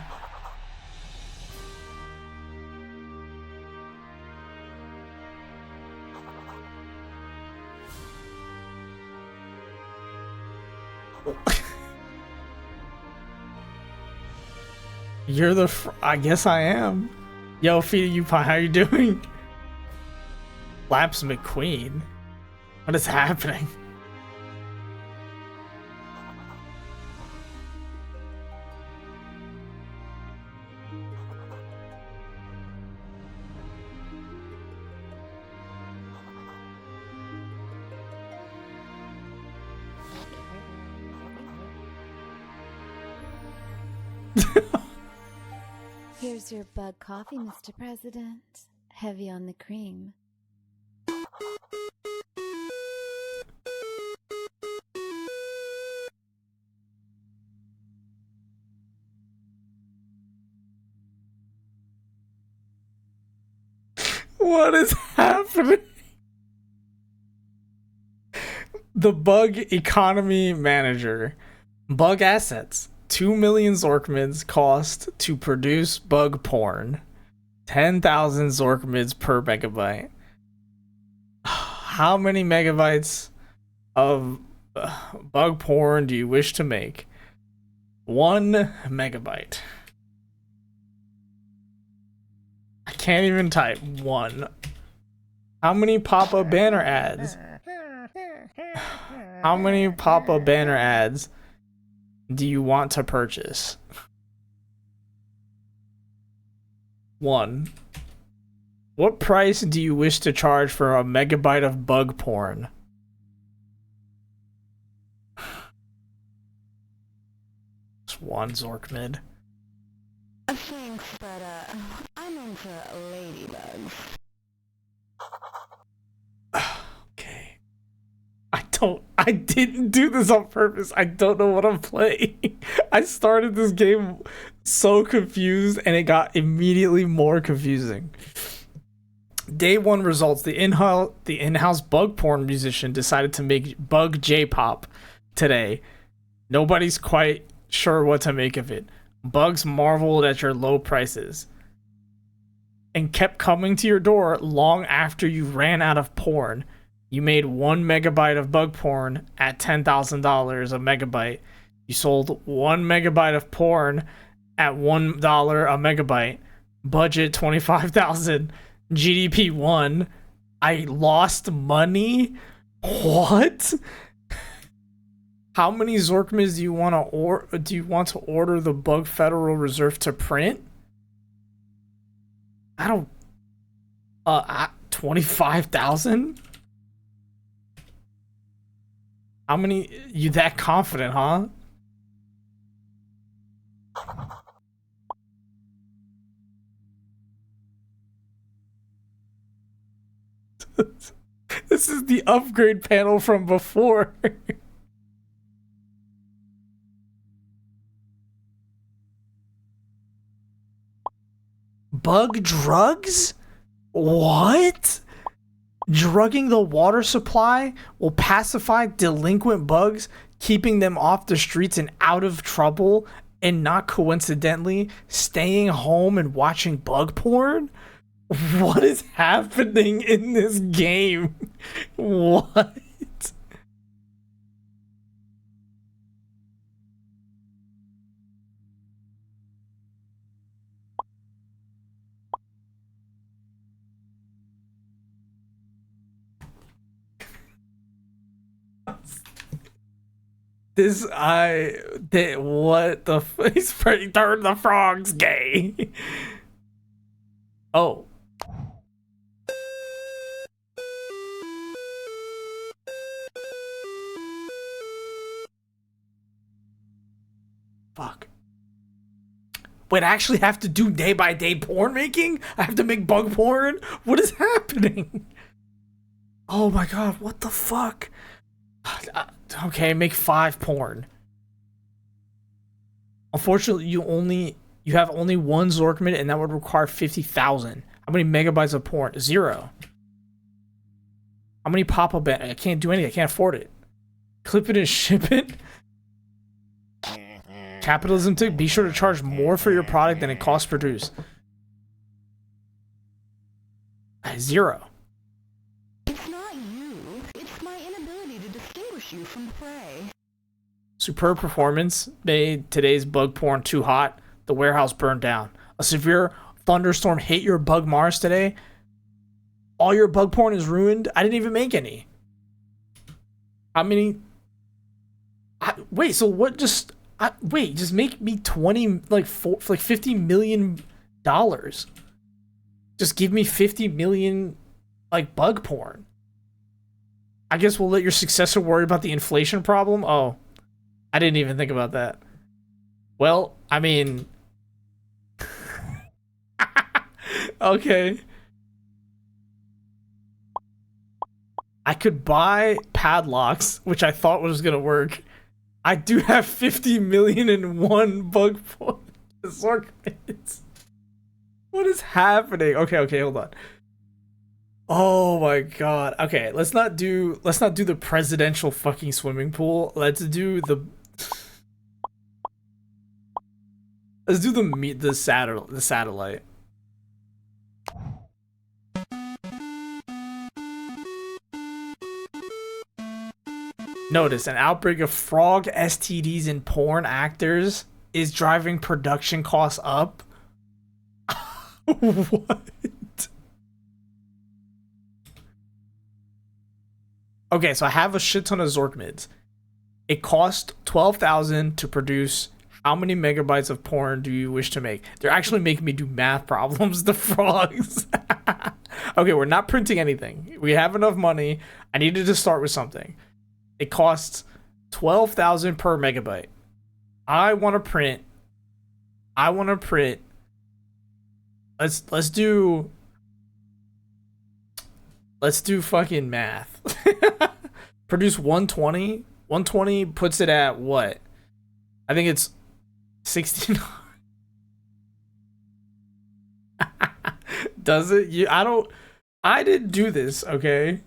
You're the I guess I am. Yo, Feeding You Pie, how you doing? Laps McQueen? What is happening? Here's your bug coffee, Mr. President. Heavy on the cream. What is happening? The Bug Economy Manager. Bug assets. 2 million Zorkmids cost to produce bug porn. 10,000 Zorkmids per megabyte. How many megabytes of bug porn do you wish to make? 1 megabyte. I can't even type 1. How many pop-up banner ads? How many pop-up banner ads do you want to purchase? 1. What price do you wish to charge for a megabyte of bug porn? It's 1 Zorkmid. Thanks, but I'm into ladybugs. Okay. I didn't do this on purpose. I don't know what I'm playing. I started this game so confused and it got immediately more confusing. Day 1 results. The in-house bug porn musician decided to make bug J-pop today. Nobody's quite sure what to make of it. Bugs marveled at your low prices and kept coming to your door long after you ran out of porn. You made 1 megabyte of bug porn at $10,000 a megabyte. You sold 1 megabyte of porn at $1 a megabyte. Budget $25,000. GDP 1. I lost money? What? How many Zorkmids do you want to order the Bug Federal Reserve to print? I don't 25,000? How many? You that confident, huh? This is the upgrade panel from before. Bug drugs? What? Drugging the water supply will pacify delinquent bugs, keeping them off the streets and out of trouble, and not coincidentally staying home and watching bug porn? What is happening in this game? What? What the he's turned the frogs gay. Oh. Fuck. Wait, I actually have to do day by day porn making? I have to make bug porn? What is happening? Oh my god, what the fuck? Okay, make 5 porn. Unfortunately, you have only 1 Zorkmid, and that would require 50,000. How many megabytes of porn? 0. How many pop-up? I can't do anything. I can't afford it. Clip it and ship it. Capitalism tick. Be sure to charge more for your product than it costs to produce. 0. It's not you. It's my inability to distinguish you from the prey. Superb performance made today's bug porn too hot. The warehouse burned down. A severe thunderstorm hit your bug Mars today. All your bug porn is ruined. I didn't even make any. How many? Wait, so what? Just make me 20, like $50 million. Just give me 50 million, like, bug porn. I guess we'll let your successor worry about the inflation problem. Oh, I didn't even think about that. Well, I mean, okay. I could buy padlocks, which I thought was gonna work. I do have 50 million in one bug porn. What is happening? Okay, hold on. Oh my god. Okay, let's not do the presidential fucking swimming pool. Let's do the satellite. Notice an outbreak of frog STDs in porn actors is driving production costs up. What? Okay, so I have a shit ton of Zorkmids. It cost 12,000 to produce. How many megabytes of porn do you wish to make? They're actually making me do math problems, the frogs. Okay, we're not printing anything. We have enough money. I needed to start with something. It costs 12,000 per megabyte. I want to print. Let's do fucking math. Produce 120. 120 puts it at what? I think it's 69. Does it? I didn't do this, okay?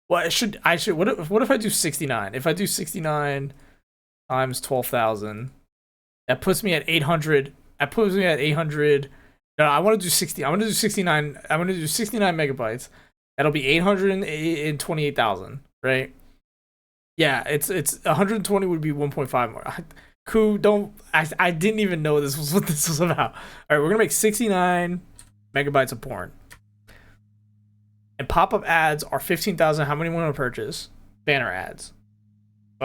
Well, what if I do 69? If I do 69 times 12,000, that puts me at 800. That puts me at 800. No, I want to do 60. I want to do 69. I want to do 69 megabytes. That'll be 828,000, right? Yeah, it's 120 would be 1.5 more. Ku, don't. I didn't even know this was what this was about. All right, we're gonna make 69 megabytes of porn. And pop-up ads are 15,000. How many want to purchase? Banner ads.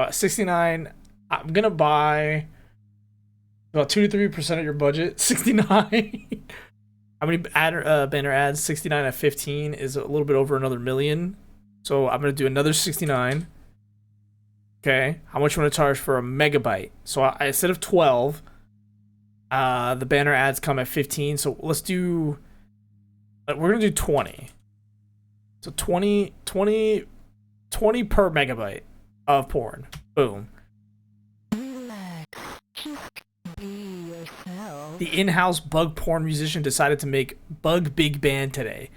69. I'm gonna buy about 2 to 3% of your budget. 69. How many banner ads? 69 at 15 is a little bit over another million. So I'm gonna do another 69. Okay. How much you want to charge for a megabyte? So instead of 12, the banner ads come at 15. So let's do. We're gonna do 20. So 20 per megabyte of porn. Boom. Relax. Just be yourself. The in-house bug porn musician decided to make Bug Big Band today.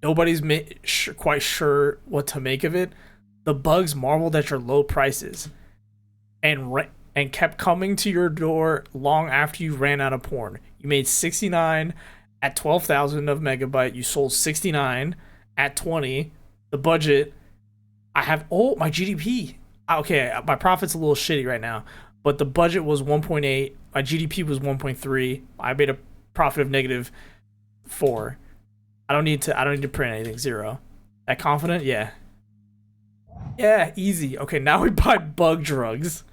Nobody's quite sure what to make of it. The bugs marveled at your low prices and kept coming to your door long after you ran out of porn. You made 69 at 12,000 of megabyte. You sold 69 at 20. The budget, I have, my GDP. Okay, my profit's a little shitty right now, but the budget was 1.8. My GDP was 1.3. I made a profit of -4. I don't need to print anything. 0. That confident? Yeah. Yeah, easy. Okay, now we buy bug drugs.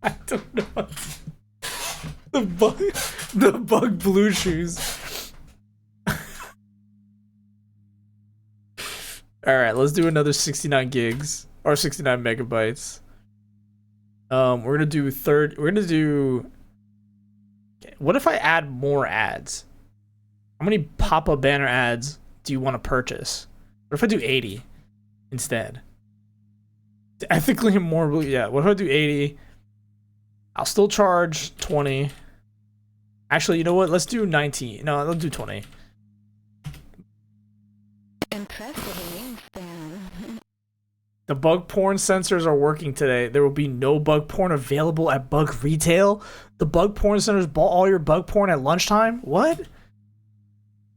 I don't know. The bug blue shoes. All right, let's do another 69 gigs or 69 megabytes. We're gonna do what if I add more ads? How many pop-up banner ads do you want to purchase? What if I do 80 instead? Ethically and morally, yeah. What if I do 80? I'll still charge 20. Actually, you know what? Let's do 19. No, let's do 20. Impressive wingspan. The bug porn sensors are working today. There will be no bug porn available at Bug Retail. The bug porn centers bought all your bug porn at lunchtime? What?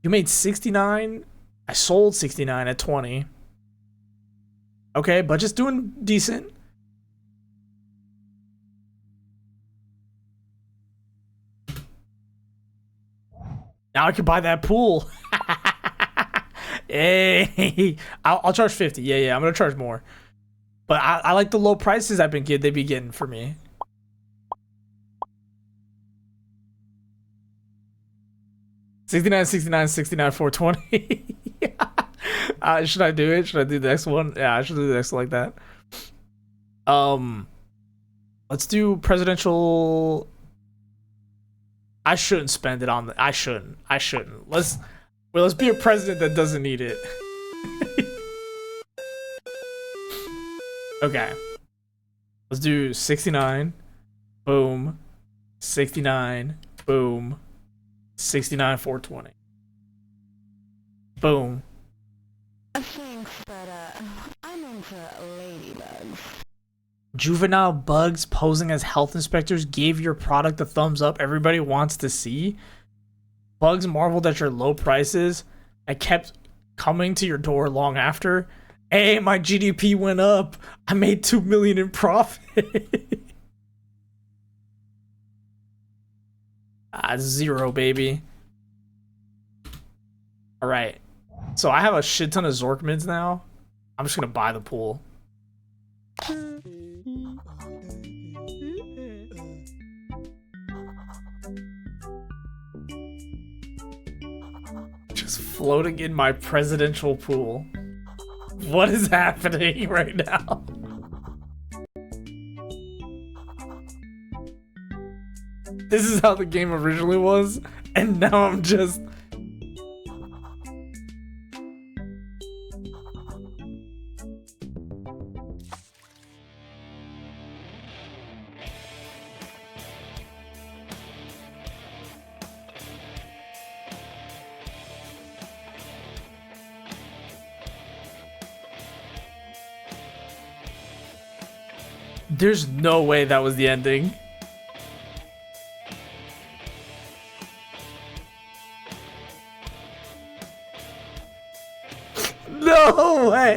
You made 69? I sold 69 at 20. Okay, budget's doing decent. Now I can buy that pool. Hey, I'll charge 50. Yeah, I'm gonna charge more. But I like the low prices they be getting for me. $69, 420. Should I do it? Should I do the next one? Yeah, I should do the next one like that. Let's do presidential. I shouldn't spend it on the. I shouldn't. Let's be a president that doesn't need it. Okay. Let's do 69. Boom. 69. Boom. 69, 420. Boom. Thanks, but I'm into ladybugs. Juvenile bugs posing as health inspectors gave your product a thumbs up everybody wants to see. Bugs marveled at your low prices and kept coming to your door long after. Hey, my GDP went up. I made 2 million in profit. 0, baby. All right. So I have a shit ton of Zorkmids now. I'm just gonna buy the pool. Just floating in my presidential pool. What is happening right now? This is how the game originally was, and now I'm just... There's no way that was the ending.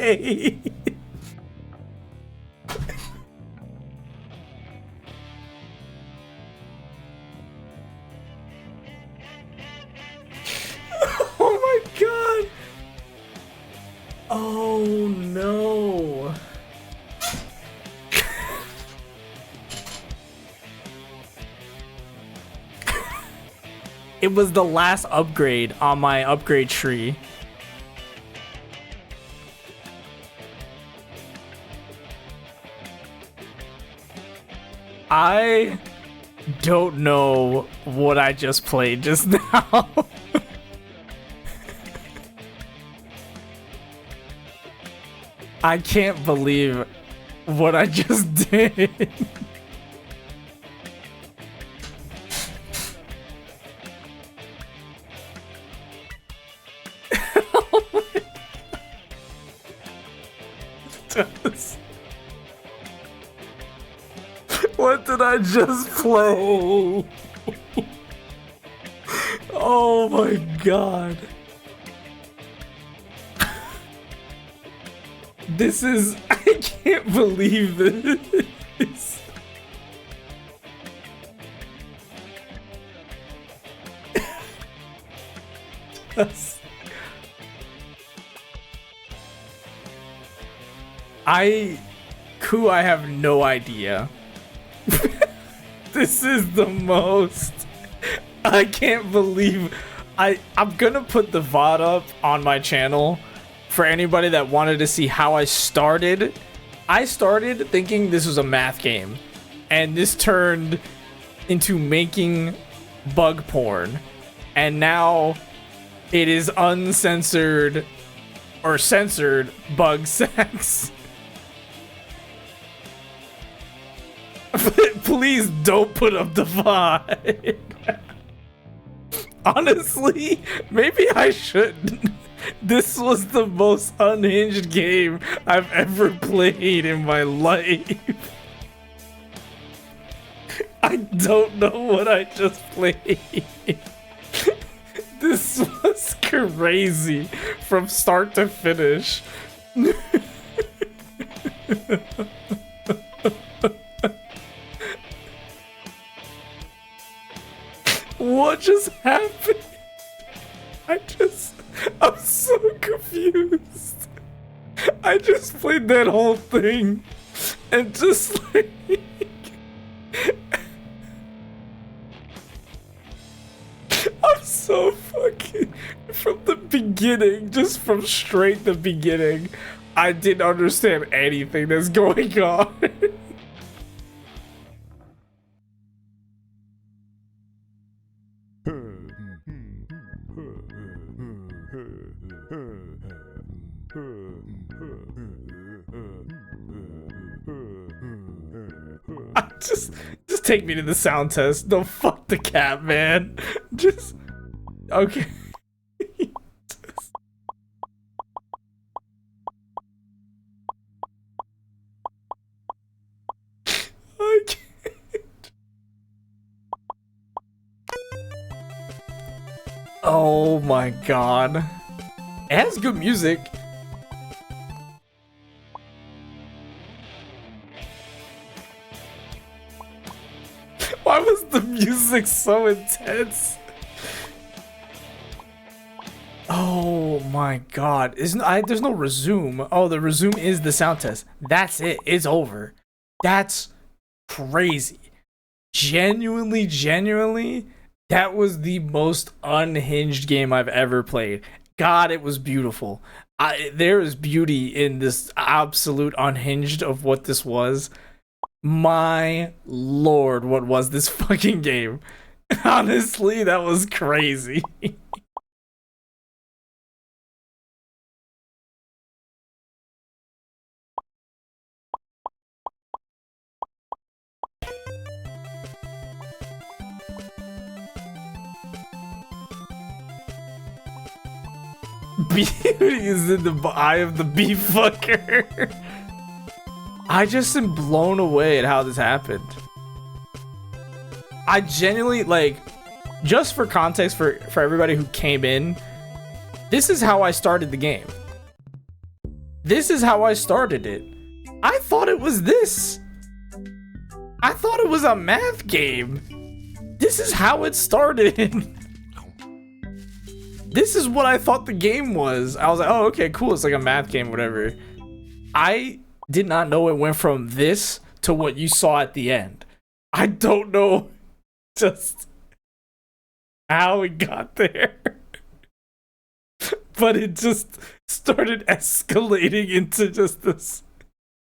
way. Oh my god. Oh no. It was the last upgrade on my upgrade tree. I don't know what I just played just now. I can't believe what I just did. What did I just play? Oh my god. This is... I can't believe this. I have no idea. This is the most... I can't believe... I'm gonna put the VOD up on my channel for anybody that wanted to see how I started. I started thinking this was a math game, and this turned into making bug porn, and now it is uncensored or censored bug sex. Please don't put up the VOD. Honestly, maybe I shouldn't. This was the most unhinged game I've ever played in my life. I don't know what I just played. This was crazy from start to finish. What just happened? I'm so confused. I just played that whole thing and just like... I'm so fucking... From the beginning, just from straight the beginning, I didn't understand anything that's going on. Just take me to the sound test. No, fuck the cat, man. Just... Okay. I can't. Oh my god. It has good music. Why was the music so intense? Oh my god. There's no resume. Oh, the resume is the sound test. That's it. It's over. That's crazy. Genuinely, that was the most unhinged game I've ever played. God, it was beautiful. There is beauty in this absolute unhinged of what this was. My lord, what was this fucking game? Honestly, that was crazy. Beauty is in the eye of the beef fucker. I just am blown away at how this happened. I genuinely, like, just for context for everybody who came in, this is how I started the game. This is how I started it. I thought it was this. I thought it was a math game. This is how it started. This is what I thought the game was. I was like, oh, okay, cool. It's like a math game, whatever. I did not know it went from this to what you saw at the end. I don't know just how it got there. But it just started escalating into just this.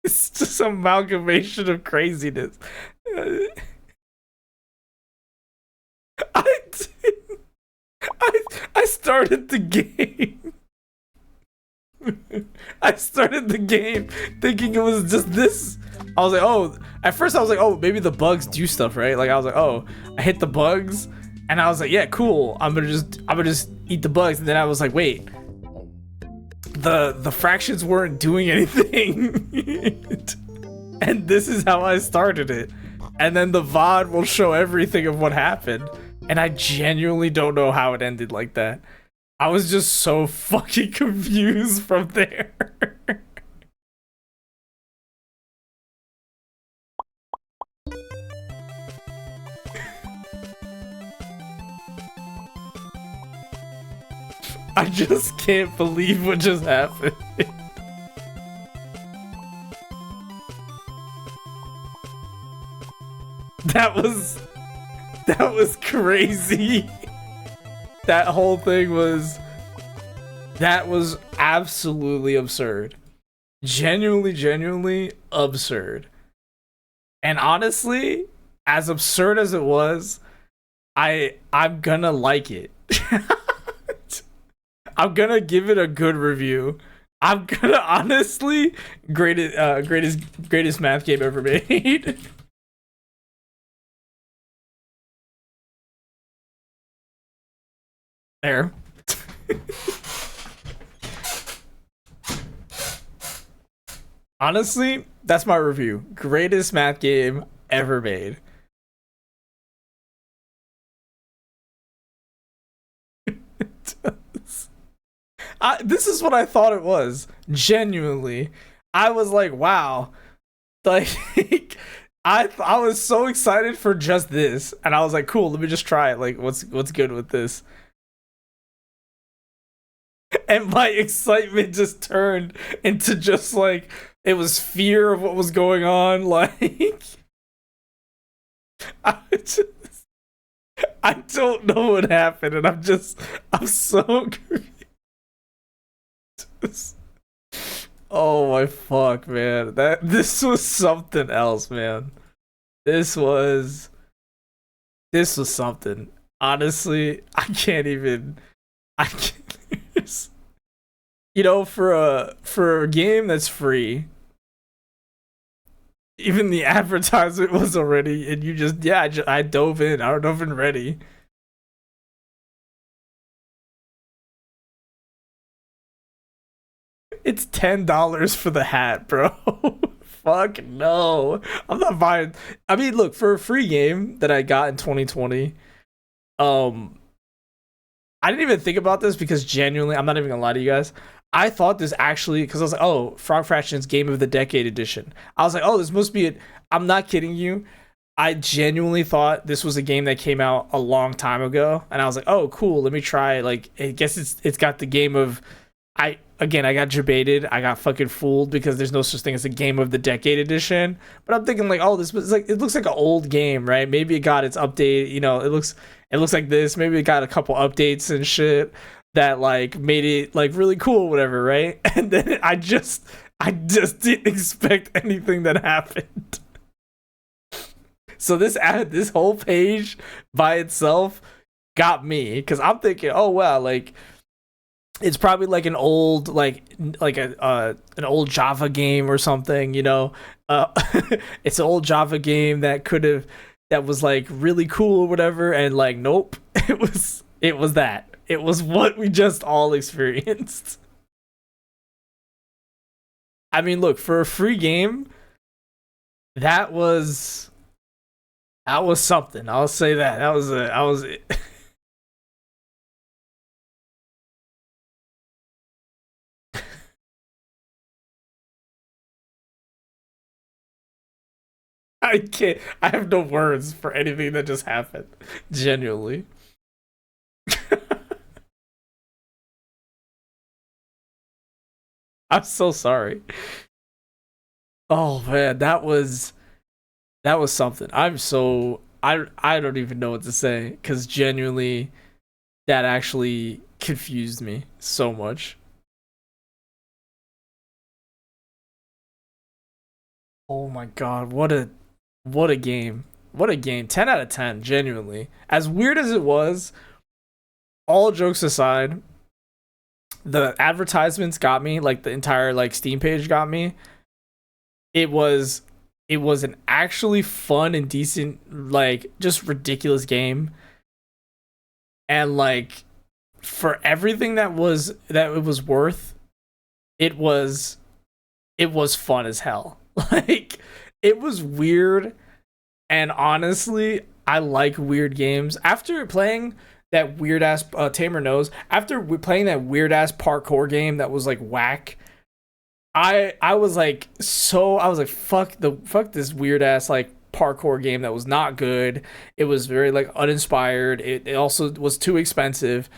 It's just amalgamation of craziness. I started the game. I started the game thinking it was just this. I was like, oh, at first I was like, oh, maybe the bugs do stuff, right? Like I was like, oh, I hit the bugs, and I was like, yeah, cool. I'm gonna just eat the bugs, and then I was like, wait, the fractions weren't doing anything, and this is how I started it. And then the VOD will show everything of what happened, and I genuinely don't know how it ended like that. I was just so fucking confused from there. I just can't believe what just happened. That was crazy. That whole thing was absolutely absurd. Genuinely absurd. And honestly, as absurd as it was, I'm gonna like it. I'm gonna give it a good review. I'm gonna honestly greatest math game ever made. There. Honestly, that's my review. Greatest math game ever made. This is what I thought it was. Genuinely. I was like, wow. Like, I was so excited for just this. And I was like, cool, let me just try it. Like, what's good with this? And my excitement just turned into just like, it was fear of what was going on. Like, I don't know what happened, and I'm so confused. Oh my fuck, man. This was something else, man. This was something. Honestly, I can't. You know, for a game that's free, even the advertisement was already, and you just, yeah, I dove in. I dove in ready. It's $10 for the hat, bro. Fuck no. I'm not buying. I mean, look, for a free game that I got in 2020, I didn't even think about this because genuinely, I'm not even gonna lie to you guys. I thought this actually, because I was like, oh, Frog Fractions Game of the Decade Edition. I was like, oh, this must be it. I'm not kidding you. I genuinely thought this was a game that came out a long time ago. And I was like, oh, cool. Let me try. Like, I guess it's got the game of, I got debated. I got fucking fooled because there's no such thing as a Game of the Decade Edition. But I'm thinking like, oh, this was like, it looks like an old game, right? Maybe it got its update. You know, it looks like this. Maybe it got a couple updates and shit that like made it like really cool, whatever, right? And then I just didn't expect anything that happened. So this whole page by itself got me because I'm thinking, oh wow, like it's probably like an old an old Java game or something, you know. It's an old Java game that was like really cool or whatever, and like nope, it was that. It was what we just all experienced. I mean, look, for a free game, that was something. I'll say that. That was I can't. I have no words for anything that just happened. Genuinely. I'm so sorry. Oh man, that was something. I don't even know what to say because genuinely that actually confused me so much. Oh my god, what a game. What a game. 10 out of 10, genuinely. As weird as it was, all jokes aside, the advertisements got me, like the entire like Steam page got me. It was it was an actually fun and decent, like just ridiculous game. And like for everything that it was worth, it was it was fun as hell. Like it was weird, and honestly, I like weird games. After playing that weird ass Tamer knows, after playing that weird ass parkour game that was like whack, I was like I was like fuck this weird ass like parkour game that was not good. It was very like uninspired. It also was too expensive.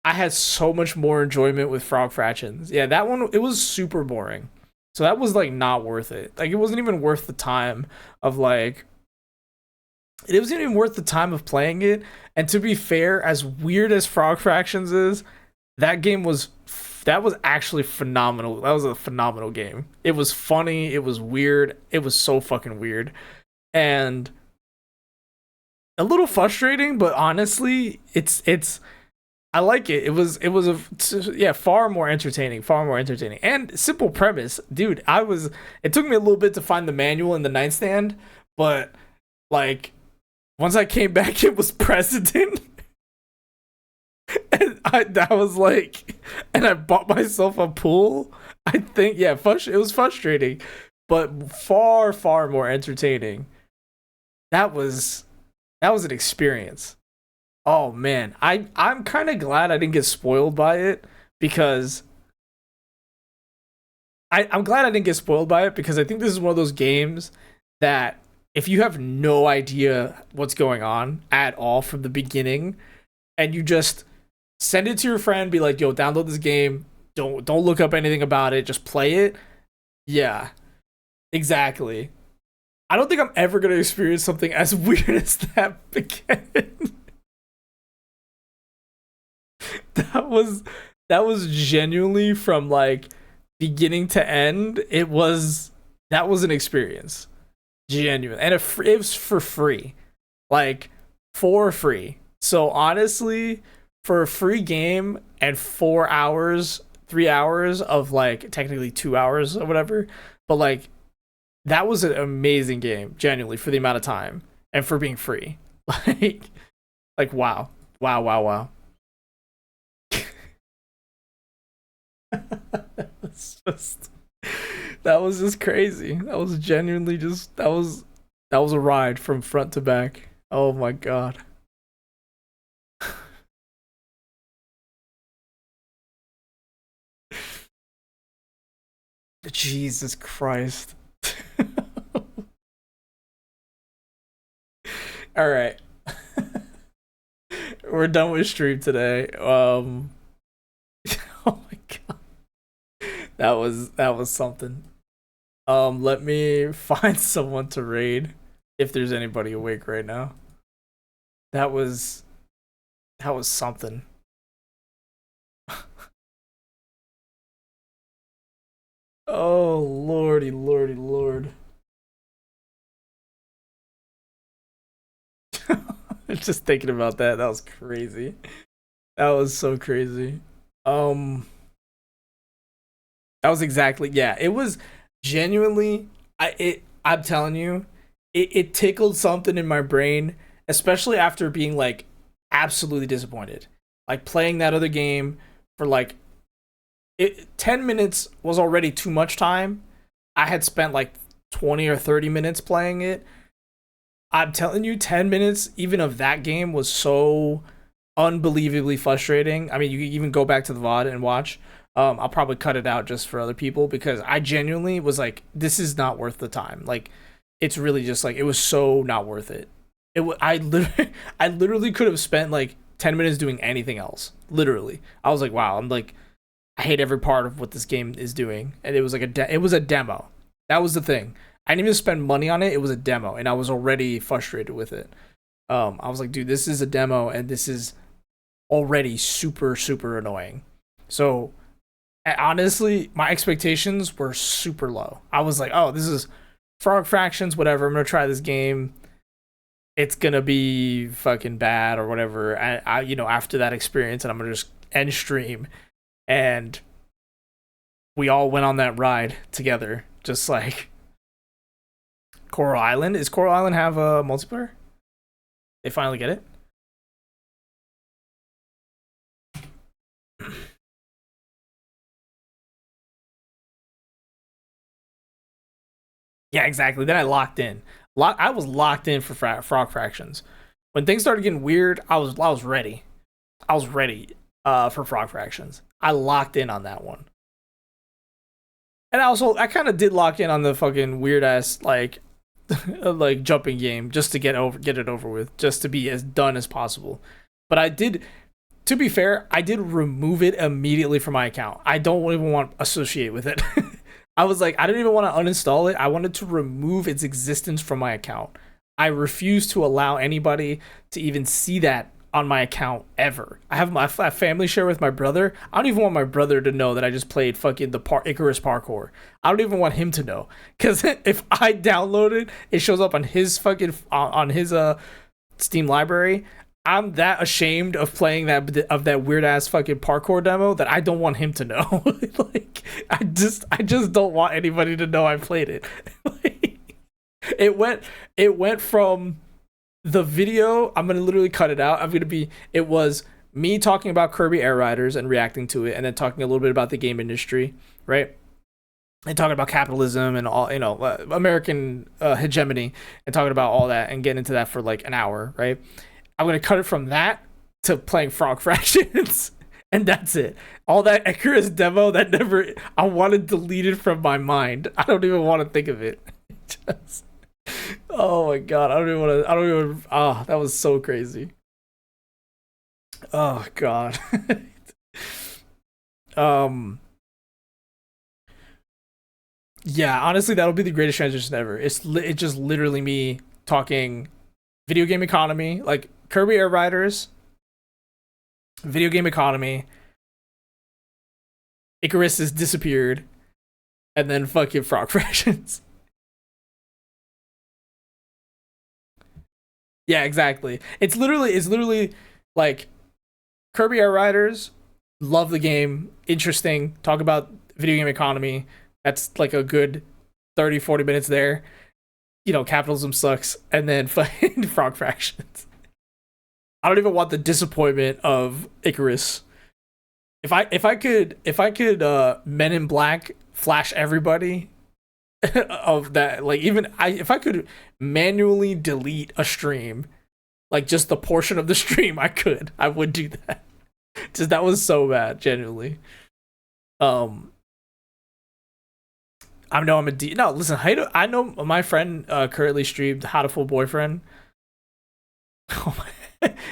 I had so much more enjoyment with Frog Fractions. Yeah, that one, it was super boring. So that was like not worth it. Like it wasn't even worth the time of like it wasn't even worth the time of playing it. And to be fair, as weird as Frog Fractions is, that was actually phenomenal. That was a phenomenal game. It was funny, it was weird, it was so fucking weird. And a little frustrating, but honestly, it's I like it. It was far more entertaining, and simple premise, dude. It took me a little bit to find the manual in the nightstand, but like once I came back, it was President, and that was like, and I bought myself a pool. I think it was frustrating, but far more entertaining. That was an experience. Oh man, I'm kind of glad I didn't get spoiled by it because I'm glad I didn't get spoiled by it because I think this is one of those games that if you have no idea what's going on at all from the beginning and you just send it to your friend, be like, "Yo, download this game. Don't look up anything about it. Just play it." Yeah, exactly. I don't think I'm ever gonna experience something as weird as that again. that was genuinely from like beginning to end. That was an experience, genuine, and it was for free, like for free. So honestly, for a free game and 4 hours, 3 hours of like technically 2 hours or whatever, but like that was an amazing game, genuinely, for the amount of time and for being free. Like wow, wow. It's that was just crazy. That was genuinely just that was a ride from front to back. Oh my god. Jesus Christ. All right. We're done with stream today. Oh my god. That was something. Let me find someone to raid if there's anybody awake right now. That was something. Oh lordy lord. Just thinking about that, that was crazy. That was so crazy. That was exactly, yeah. It was genuinely, I'm telling you, it tickled something in my brain, especially after being like absolutely disappointed. Like playing that other game for like 10 minutes was already too much time. I had spent like 20 or 30 minutes playing it. I'm telling you, 10 minutes even of that game was so unbelievably frustrating. I mean, you can even go back to the VOD and watch. I'll probably cut it out just for other people because I genuinely was like, this is not worth the time. Like, it's really just like, it was so not worth it. I literally I literally could have spent like 10 minutes doing anything else. Literally, I was like, wow, I'm like, I hate every part of what this game is doing. And it was like it was a demo. That was the thing. I didn't even spend money on it. It was a demo, and I was already frustrated with it. I was like, dude, this is a demo, and this is already super, super annoying. So, honestly, my expectations were super low. I was like, oh, this is Frog Fractions, whatever. I'm gonna try this game. It's gonna be fucking bad or whatever. I you know, after that experience, and I'm gonna just end stream. And we all went on that ride together, just like Coral Island. Is Coral Island have a multiplayer? They finally get it? Yeah, exactly. Then I locked in. I was locked in for Frog Fractions. When things started getting weird, I was ready. I was ready for Frog Fractions. I locked in on that one. And I kind of did lock in on the fucking weird ass like like jumping game just to get it over with, just to be as done as possible. But I did, to be fair, I did remove it immediately from my account. I don't even want to associate with it. I was like, I didn't even want to uninstall it. I wanted to remove its existence from my account. I refuse to allow anybody to even see that on my account ever. I have my family share with my brother. I don't even want my brother to know that I just played fucking the Icarus parkour. I don't even want him to know, because if I download it, it shows up on his fucking on his Steam library. I'm that ashamed of playing that weird ass fucking parkour demo that I don't want him to know. Like, I just don't want anybody to know I played it. Like, it went from the video, I'm gonna literally cut it out. It was me talking about Kirby Air Riders and reacting to it, and then talking a little bit about the game industry, right? And talking about capitalism and all, you know, American hegemony, and talking about all that, and getting into that for like an hour, right? I'm gonna cut it from that to playing Frog Fractions, and that's it. All that Icarus demo that I want to delete it from my mind. I don't even want to think of it. Just, oh my god, that was so crazy. Oh god. Yeah, honestly, that'll be the greatest transition ever. It's just literally me talking video game economy, like Kirby Air Riders, video game economy, Icarus has disappeared, and then fucking Frog Fractions. Yeah, exactly. It's literally like Kirby Air Riders, love the game, interesting, talk about video game economy. That's like a good 30-40 minutes there. You know, capitalism sucks, and then fucking Frog Fractions. I don't even want the disappointment of Icarus. If I could Men in Black flash everybody of that, like, if I could manually delete a stream, like just the portion of the stream I would do that. Just, that was so bad, genuinely. I know I'm a no, listen, I know my friend currently streamed How to Fool Boyfriend. Oh my,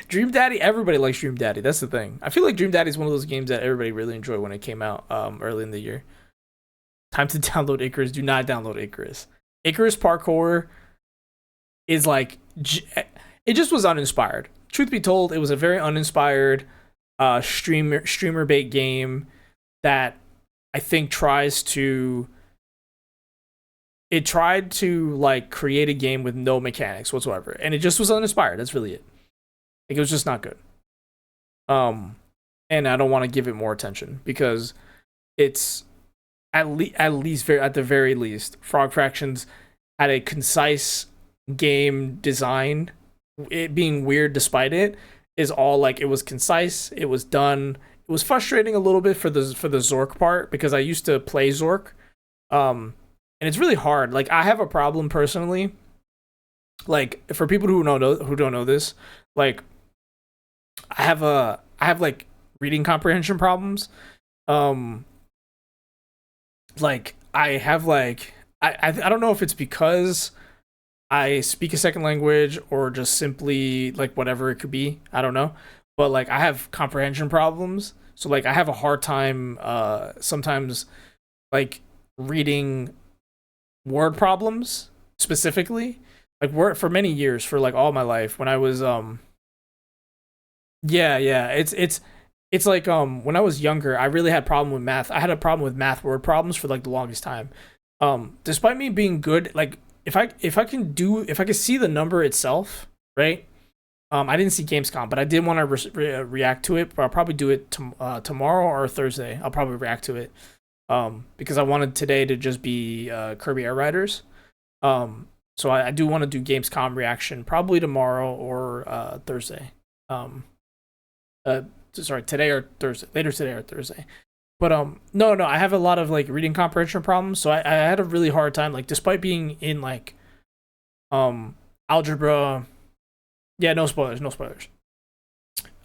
Dream Daddy, everybody likes Dream Daddy. That's the thing. I feel like Dream Daddy is one of those games that everybody really enjoyed when it came out early in the year. Time to download Icarus. Do not download Icarus. Icarus parkour is like, it just was uninspired. Truth be told, it was a very uninspired streamer bait game that I think tried to like create a game with no mechanics whatsoever, and it just was uninspired. That's really it. Like, it was just not good. And I don't want to give it more attention, because it's at the very least, Frog Fractions had a concise game design. It being weird despite it is all, like, it was concise, it was done. It was frustrating a little bit for the Zork part, because I used to play Zork. And it's really hard. Like, I have a problem personally. Like, for people who don't know this, like, I have like reading comprehension problems. Like, I have like I don't know if it's because I speak a second language or just simply like whatever it could be. I don't know. But like I have comprehension problems. So like I have a hard time sometimes like reading word problems specifically. Like word for many years, for like all my life when I was yeah, it's like when I was younger, I really had a problem with math. I had a problem with math word problems for like the longest time. Despite me being good, like if I can see the number itself, right? I didn't see Gamescom, but I did want to react to it. But I'll probably do it tomorrow or Thursday. I'll probably react to it because I wanted today to just be Kirby Air Riders. So I do want to do Gamescom reaction probably tomorrow or Thursday. Sorry, today or Thursday, later today or Thursday. But no, I have a lot of like reading comprehension problems, so I had a really hard time, like despite being in like algebra. Yeah, no spoilers.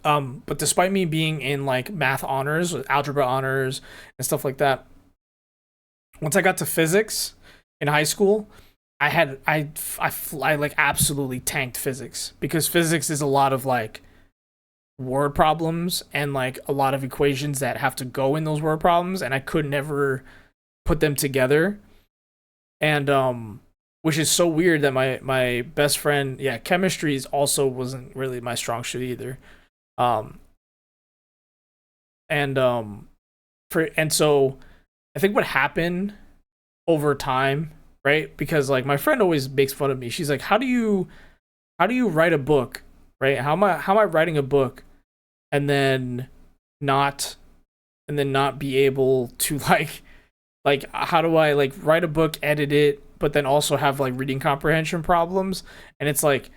But despite me being in like math honors, algebra honors, and stuff like that, once I got to physics in high school, I like absolutely tanked physics, because physics is a lot of like word problems and like a lot of equations that have to go in those word problems, and I could never put them together. And which is so weird that my best friend, yeah, chemistry also wasn't really my strong suit either. So I think what happened over time, right? Because like my friend always makes fun of me. She's like, how do you write a book, right? How am I writing a book and then not be able to like how do I like write a book, edit it, but then also have like reading comprehension problems? And it's like,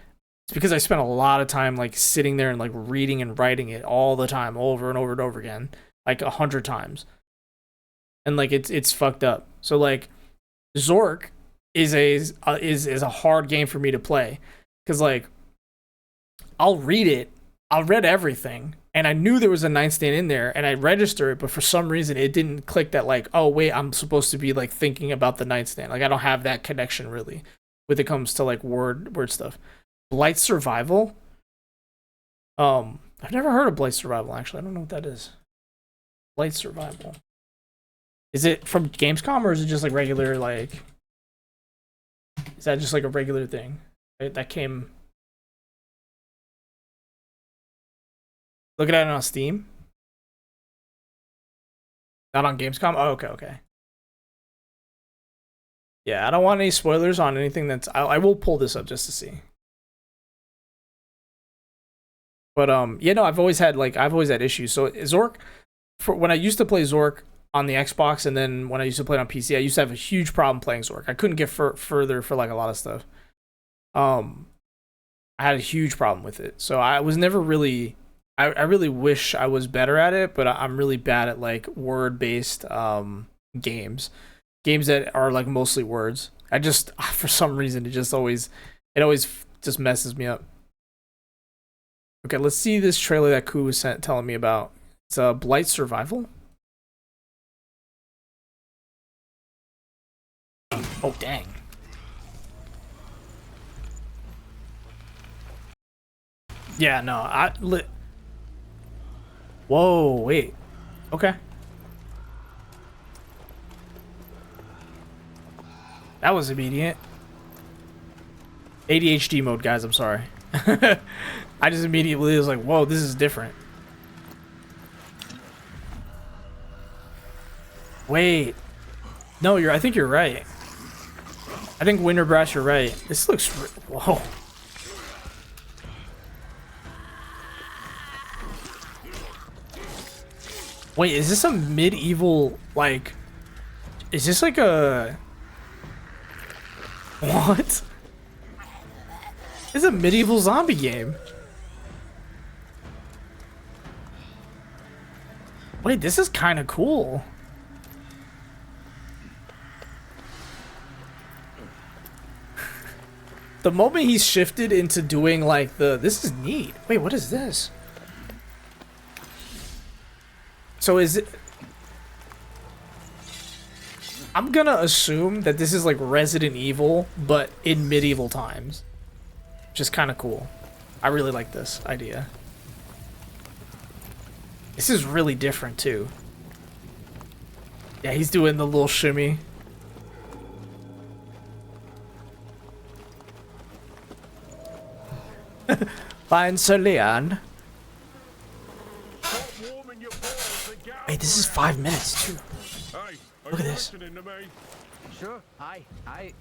it's because I spent a lot of time like sitting there and like reading and writing it all the time, over and over and over again, like 100 times. And like it's fucked up. So like Zork is a hard game for me to play, because like I'll read everything, and I knew there was a 9th stand in there, and I register it, but for some reason it didn't click that like, oh wait, I'm supposed to be like thinking about the 9th stand. Like I don't have that connection really when it comes to like word stuff. Blight Survival. I've never heard of Blight Survival, actually. I don't know what that is. Blight Survival. Is it from Gamescom, or is it just like regular, like, is that just like a regular thing, right? That came. Looking at it on Steam. Not on Gamescom? Oh, okay. Yeah, I don't want any spoilers on anything that's... I will pull this up just to see. But, yeah, no, I've always had issues. So, Zork, when I used to play Zork on the Xbox, and then when I used to play it on PC, I used to have a huge problem playing Zork. I couldn't get further for, like, a lot of stuff. I had a huge problem with it. So, I was never really... I really wish I was better at it, but I'm really bad at like word-based games that are like mostly words. I just, for some reason, it always just messes me up. Okay, let's see this trailer that Ku was telling me about. It's a Blight Survival. Oh dang. Yeah, no, whoa, wait. Okay. That was immediate. ADHD mode, guys, I'm sorry. I just immediately was like, whoa, this is different. Wait. No, I think you're right. I think Winterbrass, you're right. This looks... Whoa. Wait, is this a medieval, like... Is this like a... What? It's a medieval zombie game. Wait, this is kind of cool. The moment he's shifted into doing like this is neat. Wait, what is this? So is it... I'm gonna assume that this is like Resident Evil, but in medieval times. Which is kind of cool. I really like this idea. This is really different too. Yeah, he's doing the little shimmy. Fine, Sir Leon. Wait, this is 5 minutes too. Hey, Look at this. listening to me? Sure, I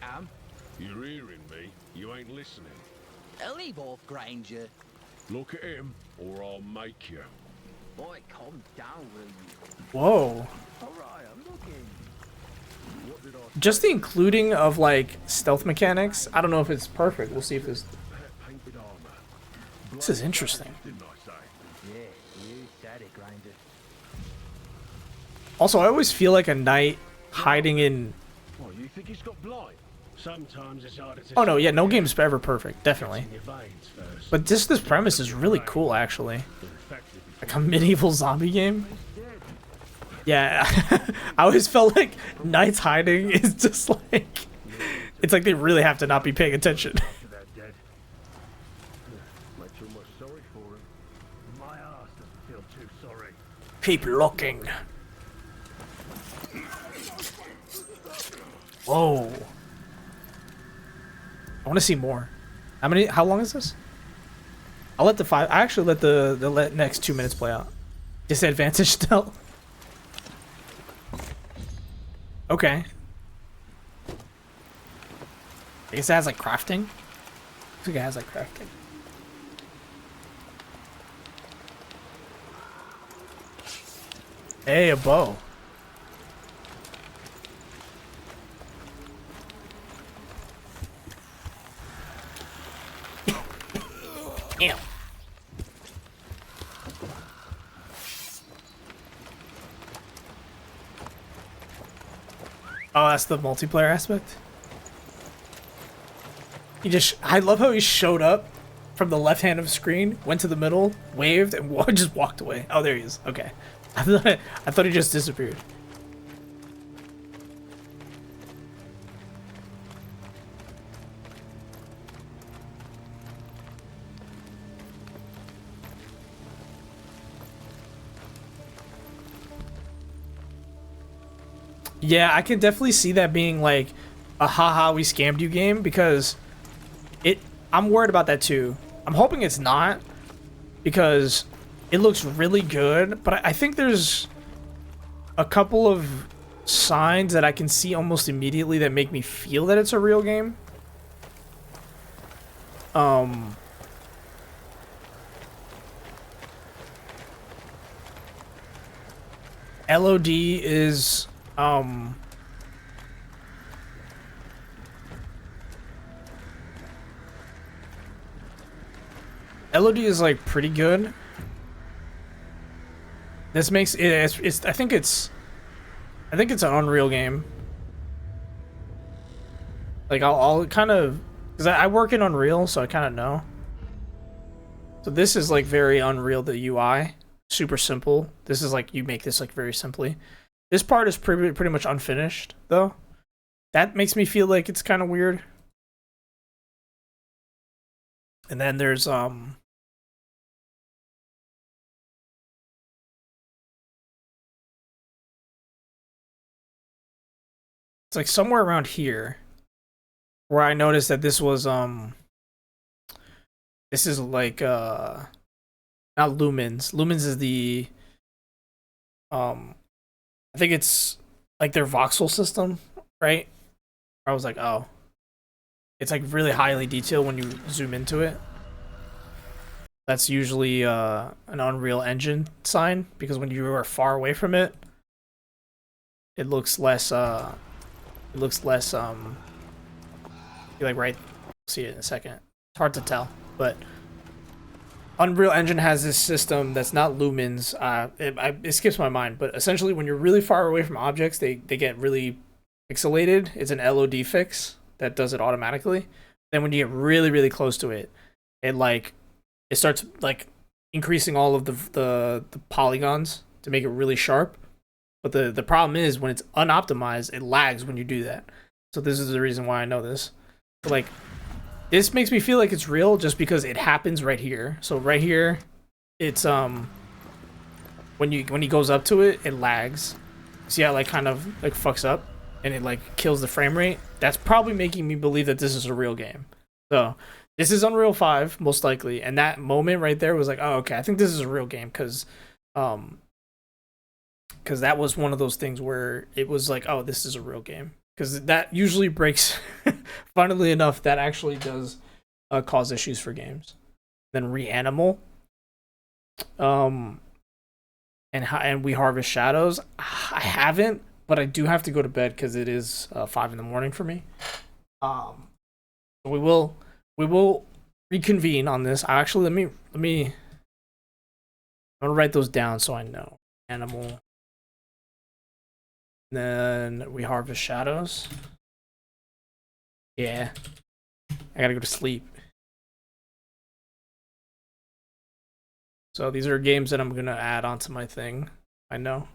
am. You're hearing me. You ain't listening. Leave off, Granger. Look at him, or I'll make you. Boy, calm down, will you? Whoa. Alright, I'm looking. What did I Just the including of like stealth mechanics. I don't know if it's perfect. We'll see if this. painted armor? This is interesting. Didn't I say? Yeah, you said it, Granger. Also, I always feel like a knight hiding in. What, you think he's got blight? Sometimes it's harder to Oh no, yeah, no game's ever perfect, definitely. in your veins first. But this premise is really cool, actually. Like a medieval zombie game. Yeah, I always felt like knights hiding is just like, it's like they really have to not be paying attention. They're dead. Make too much sorry for him. My ass doesn't feel too sorry. Keep looking. Whoa. I want to see more. How long is this? I'll let I actually let the next 2 minutes play out. Disadvantage still. Okay. I guess it has like crafting. I think it has like crafting. Hey, a bow. Damn. Oh, that's the multiplayer aspect. I love how he showed up from the left hand of the screen, went to the middle, waved, and just walked away. Oh, there he is. Okay. I thought he just disappeared. Yeah, I can definitely see that being like a haha we scammed you game, because I'm worried about that too. I'm hoping it's not, because it looks really good, but I think there's a couple of signs that I can see almost immediately that make me feel that it's a real game. LOD is LOD is like pretty good. This makes it. I think it's an Unreal game. Like I'll kind of, because I work in Unreal, so I kind of know. So this is like very Unreal, the UI, super simple. This is like you make this like very simply. This part is pretty much unfinished though. That makes me feel like it's kind of weird. And then there's it's like somewhere around here where I noticed that this was this is like not lumens. Lumens is the I think it's like their voxel system, right? I was like, oh. It's like really highly detailed when you zoom into it. That's usually an Unreal Engine sign, because when you are far away from it, it looks less you're like right, see it in a second. It's hard to tell, but Unreal Engine has this system that's not lumens. It skips my mind, but essentially when you're really far away from objects, they get really pixelated. It's an LOD fix that does it automatically. Then when you get really, really close to it, it starts like increasing all of the polygons to make it really sharp. But the problem is when it's unoptimized, it lags when you do that. So this is the reason why I know this. But like, this makes me feel like it's real just because it happens right here. So right here, it's when he goes up to it, it lags. See how it like kind of like fucks up and it like kills the frame rate? That's probably making me believe that this is a real game. So this is Unreal 5 most likely, and that moment right there was like, oh okay, I think this is a real game because that was one of those things where it was like, oh, this is a real game. Because that usually breaks, funnily enough, that actually does cause issues for games. Then Reanimal, and we Harvest Shadows. I haven't, but I do have to go to bed because it is 5 in the morning for me. We will reconvene on this. Actually, let me. I'm gonna write those down so I know. Animal. Then we Harvest Shadows. Yeah. I gotta go to sleep. So these are games that I'm gonna add onto my thing. I know.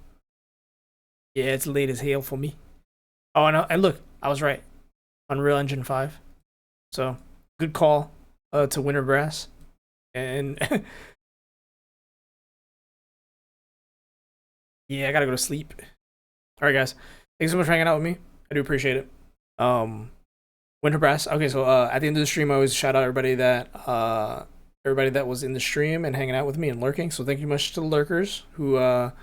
Yeah, it's late as hell for me. Oh, and look, I was right. Unreal Engine 5. So, good call to Winter Brass. And yeah, I gotta go to sleep. All right, guys. Thanks so much for hanging out with me. I do appreciate it. Winter Brass. Okay, so at the end of the stream, I always shout out everybody that was in the stream and hanging out with me and lurking. So thank you much to the lurkers who were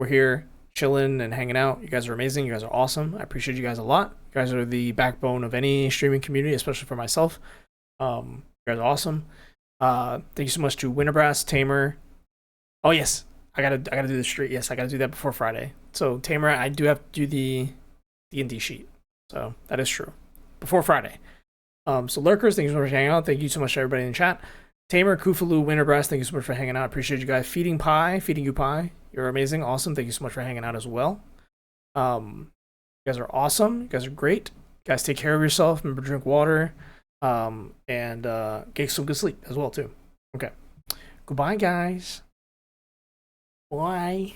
here chilling and hanging out. You guys are amazing. You guys are awesome. I appreciate you guys a lot. You guys are the backbone of any streaming community, especially for myself. You guys are awesome. Thank you so much to Winter Brass, Tamer. Oh yes. I gotta do the street. Yes, I gotta do that before Friday. So Tamer, I do have to do the D&D sheet. So that is true. Before Friday. So lurkers, thank you so much for hanging out. Thank you so much to everybody in the chat. Tamer, Kufalu, Winterbreast, thank you so much for hanging out. I appreciate you guys. Feeding you pie. You're amazing. Awesome. Thank you so much for hanging out as well. You guys are awesome. You guys are great. You guys take care of yourself. Remember, drink water. And get some good sleep as well too. Okay. Goodbye, guys. Bye.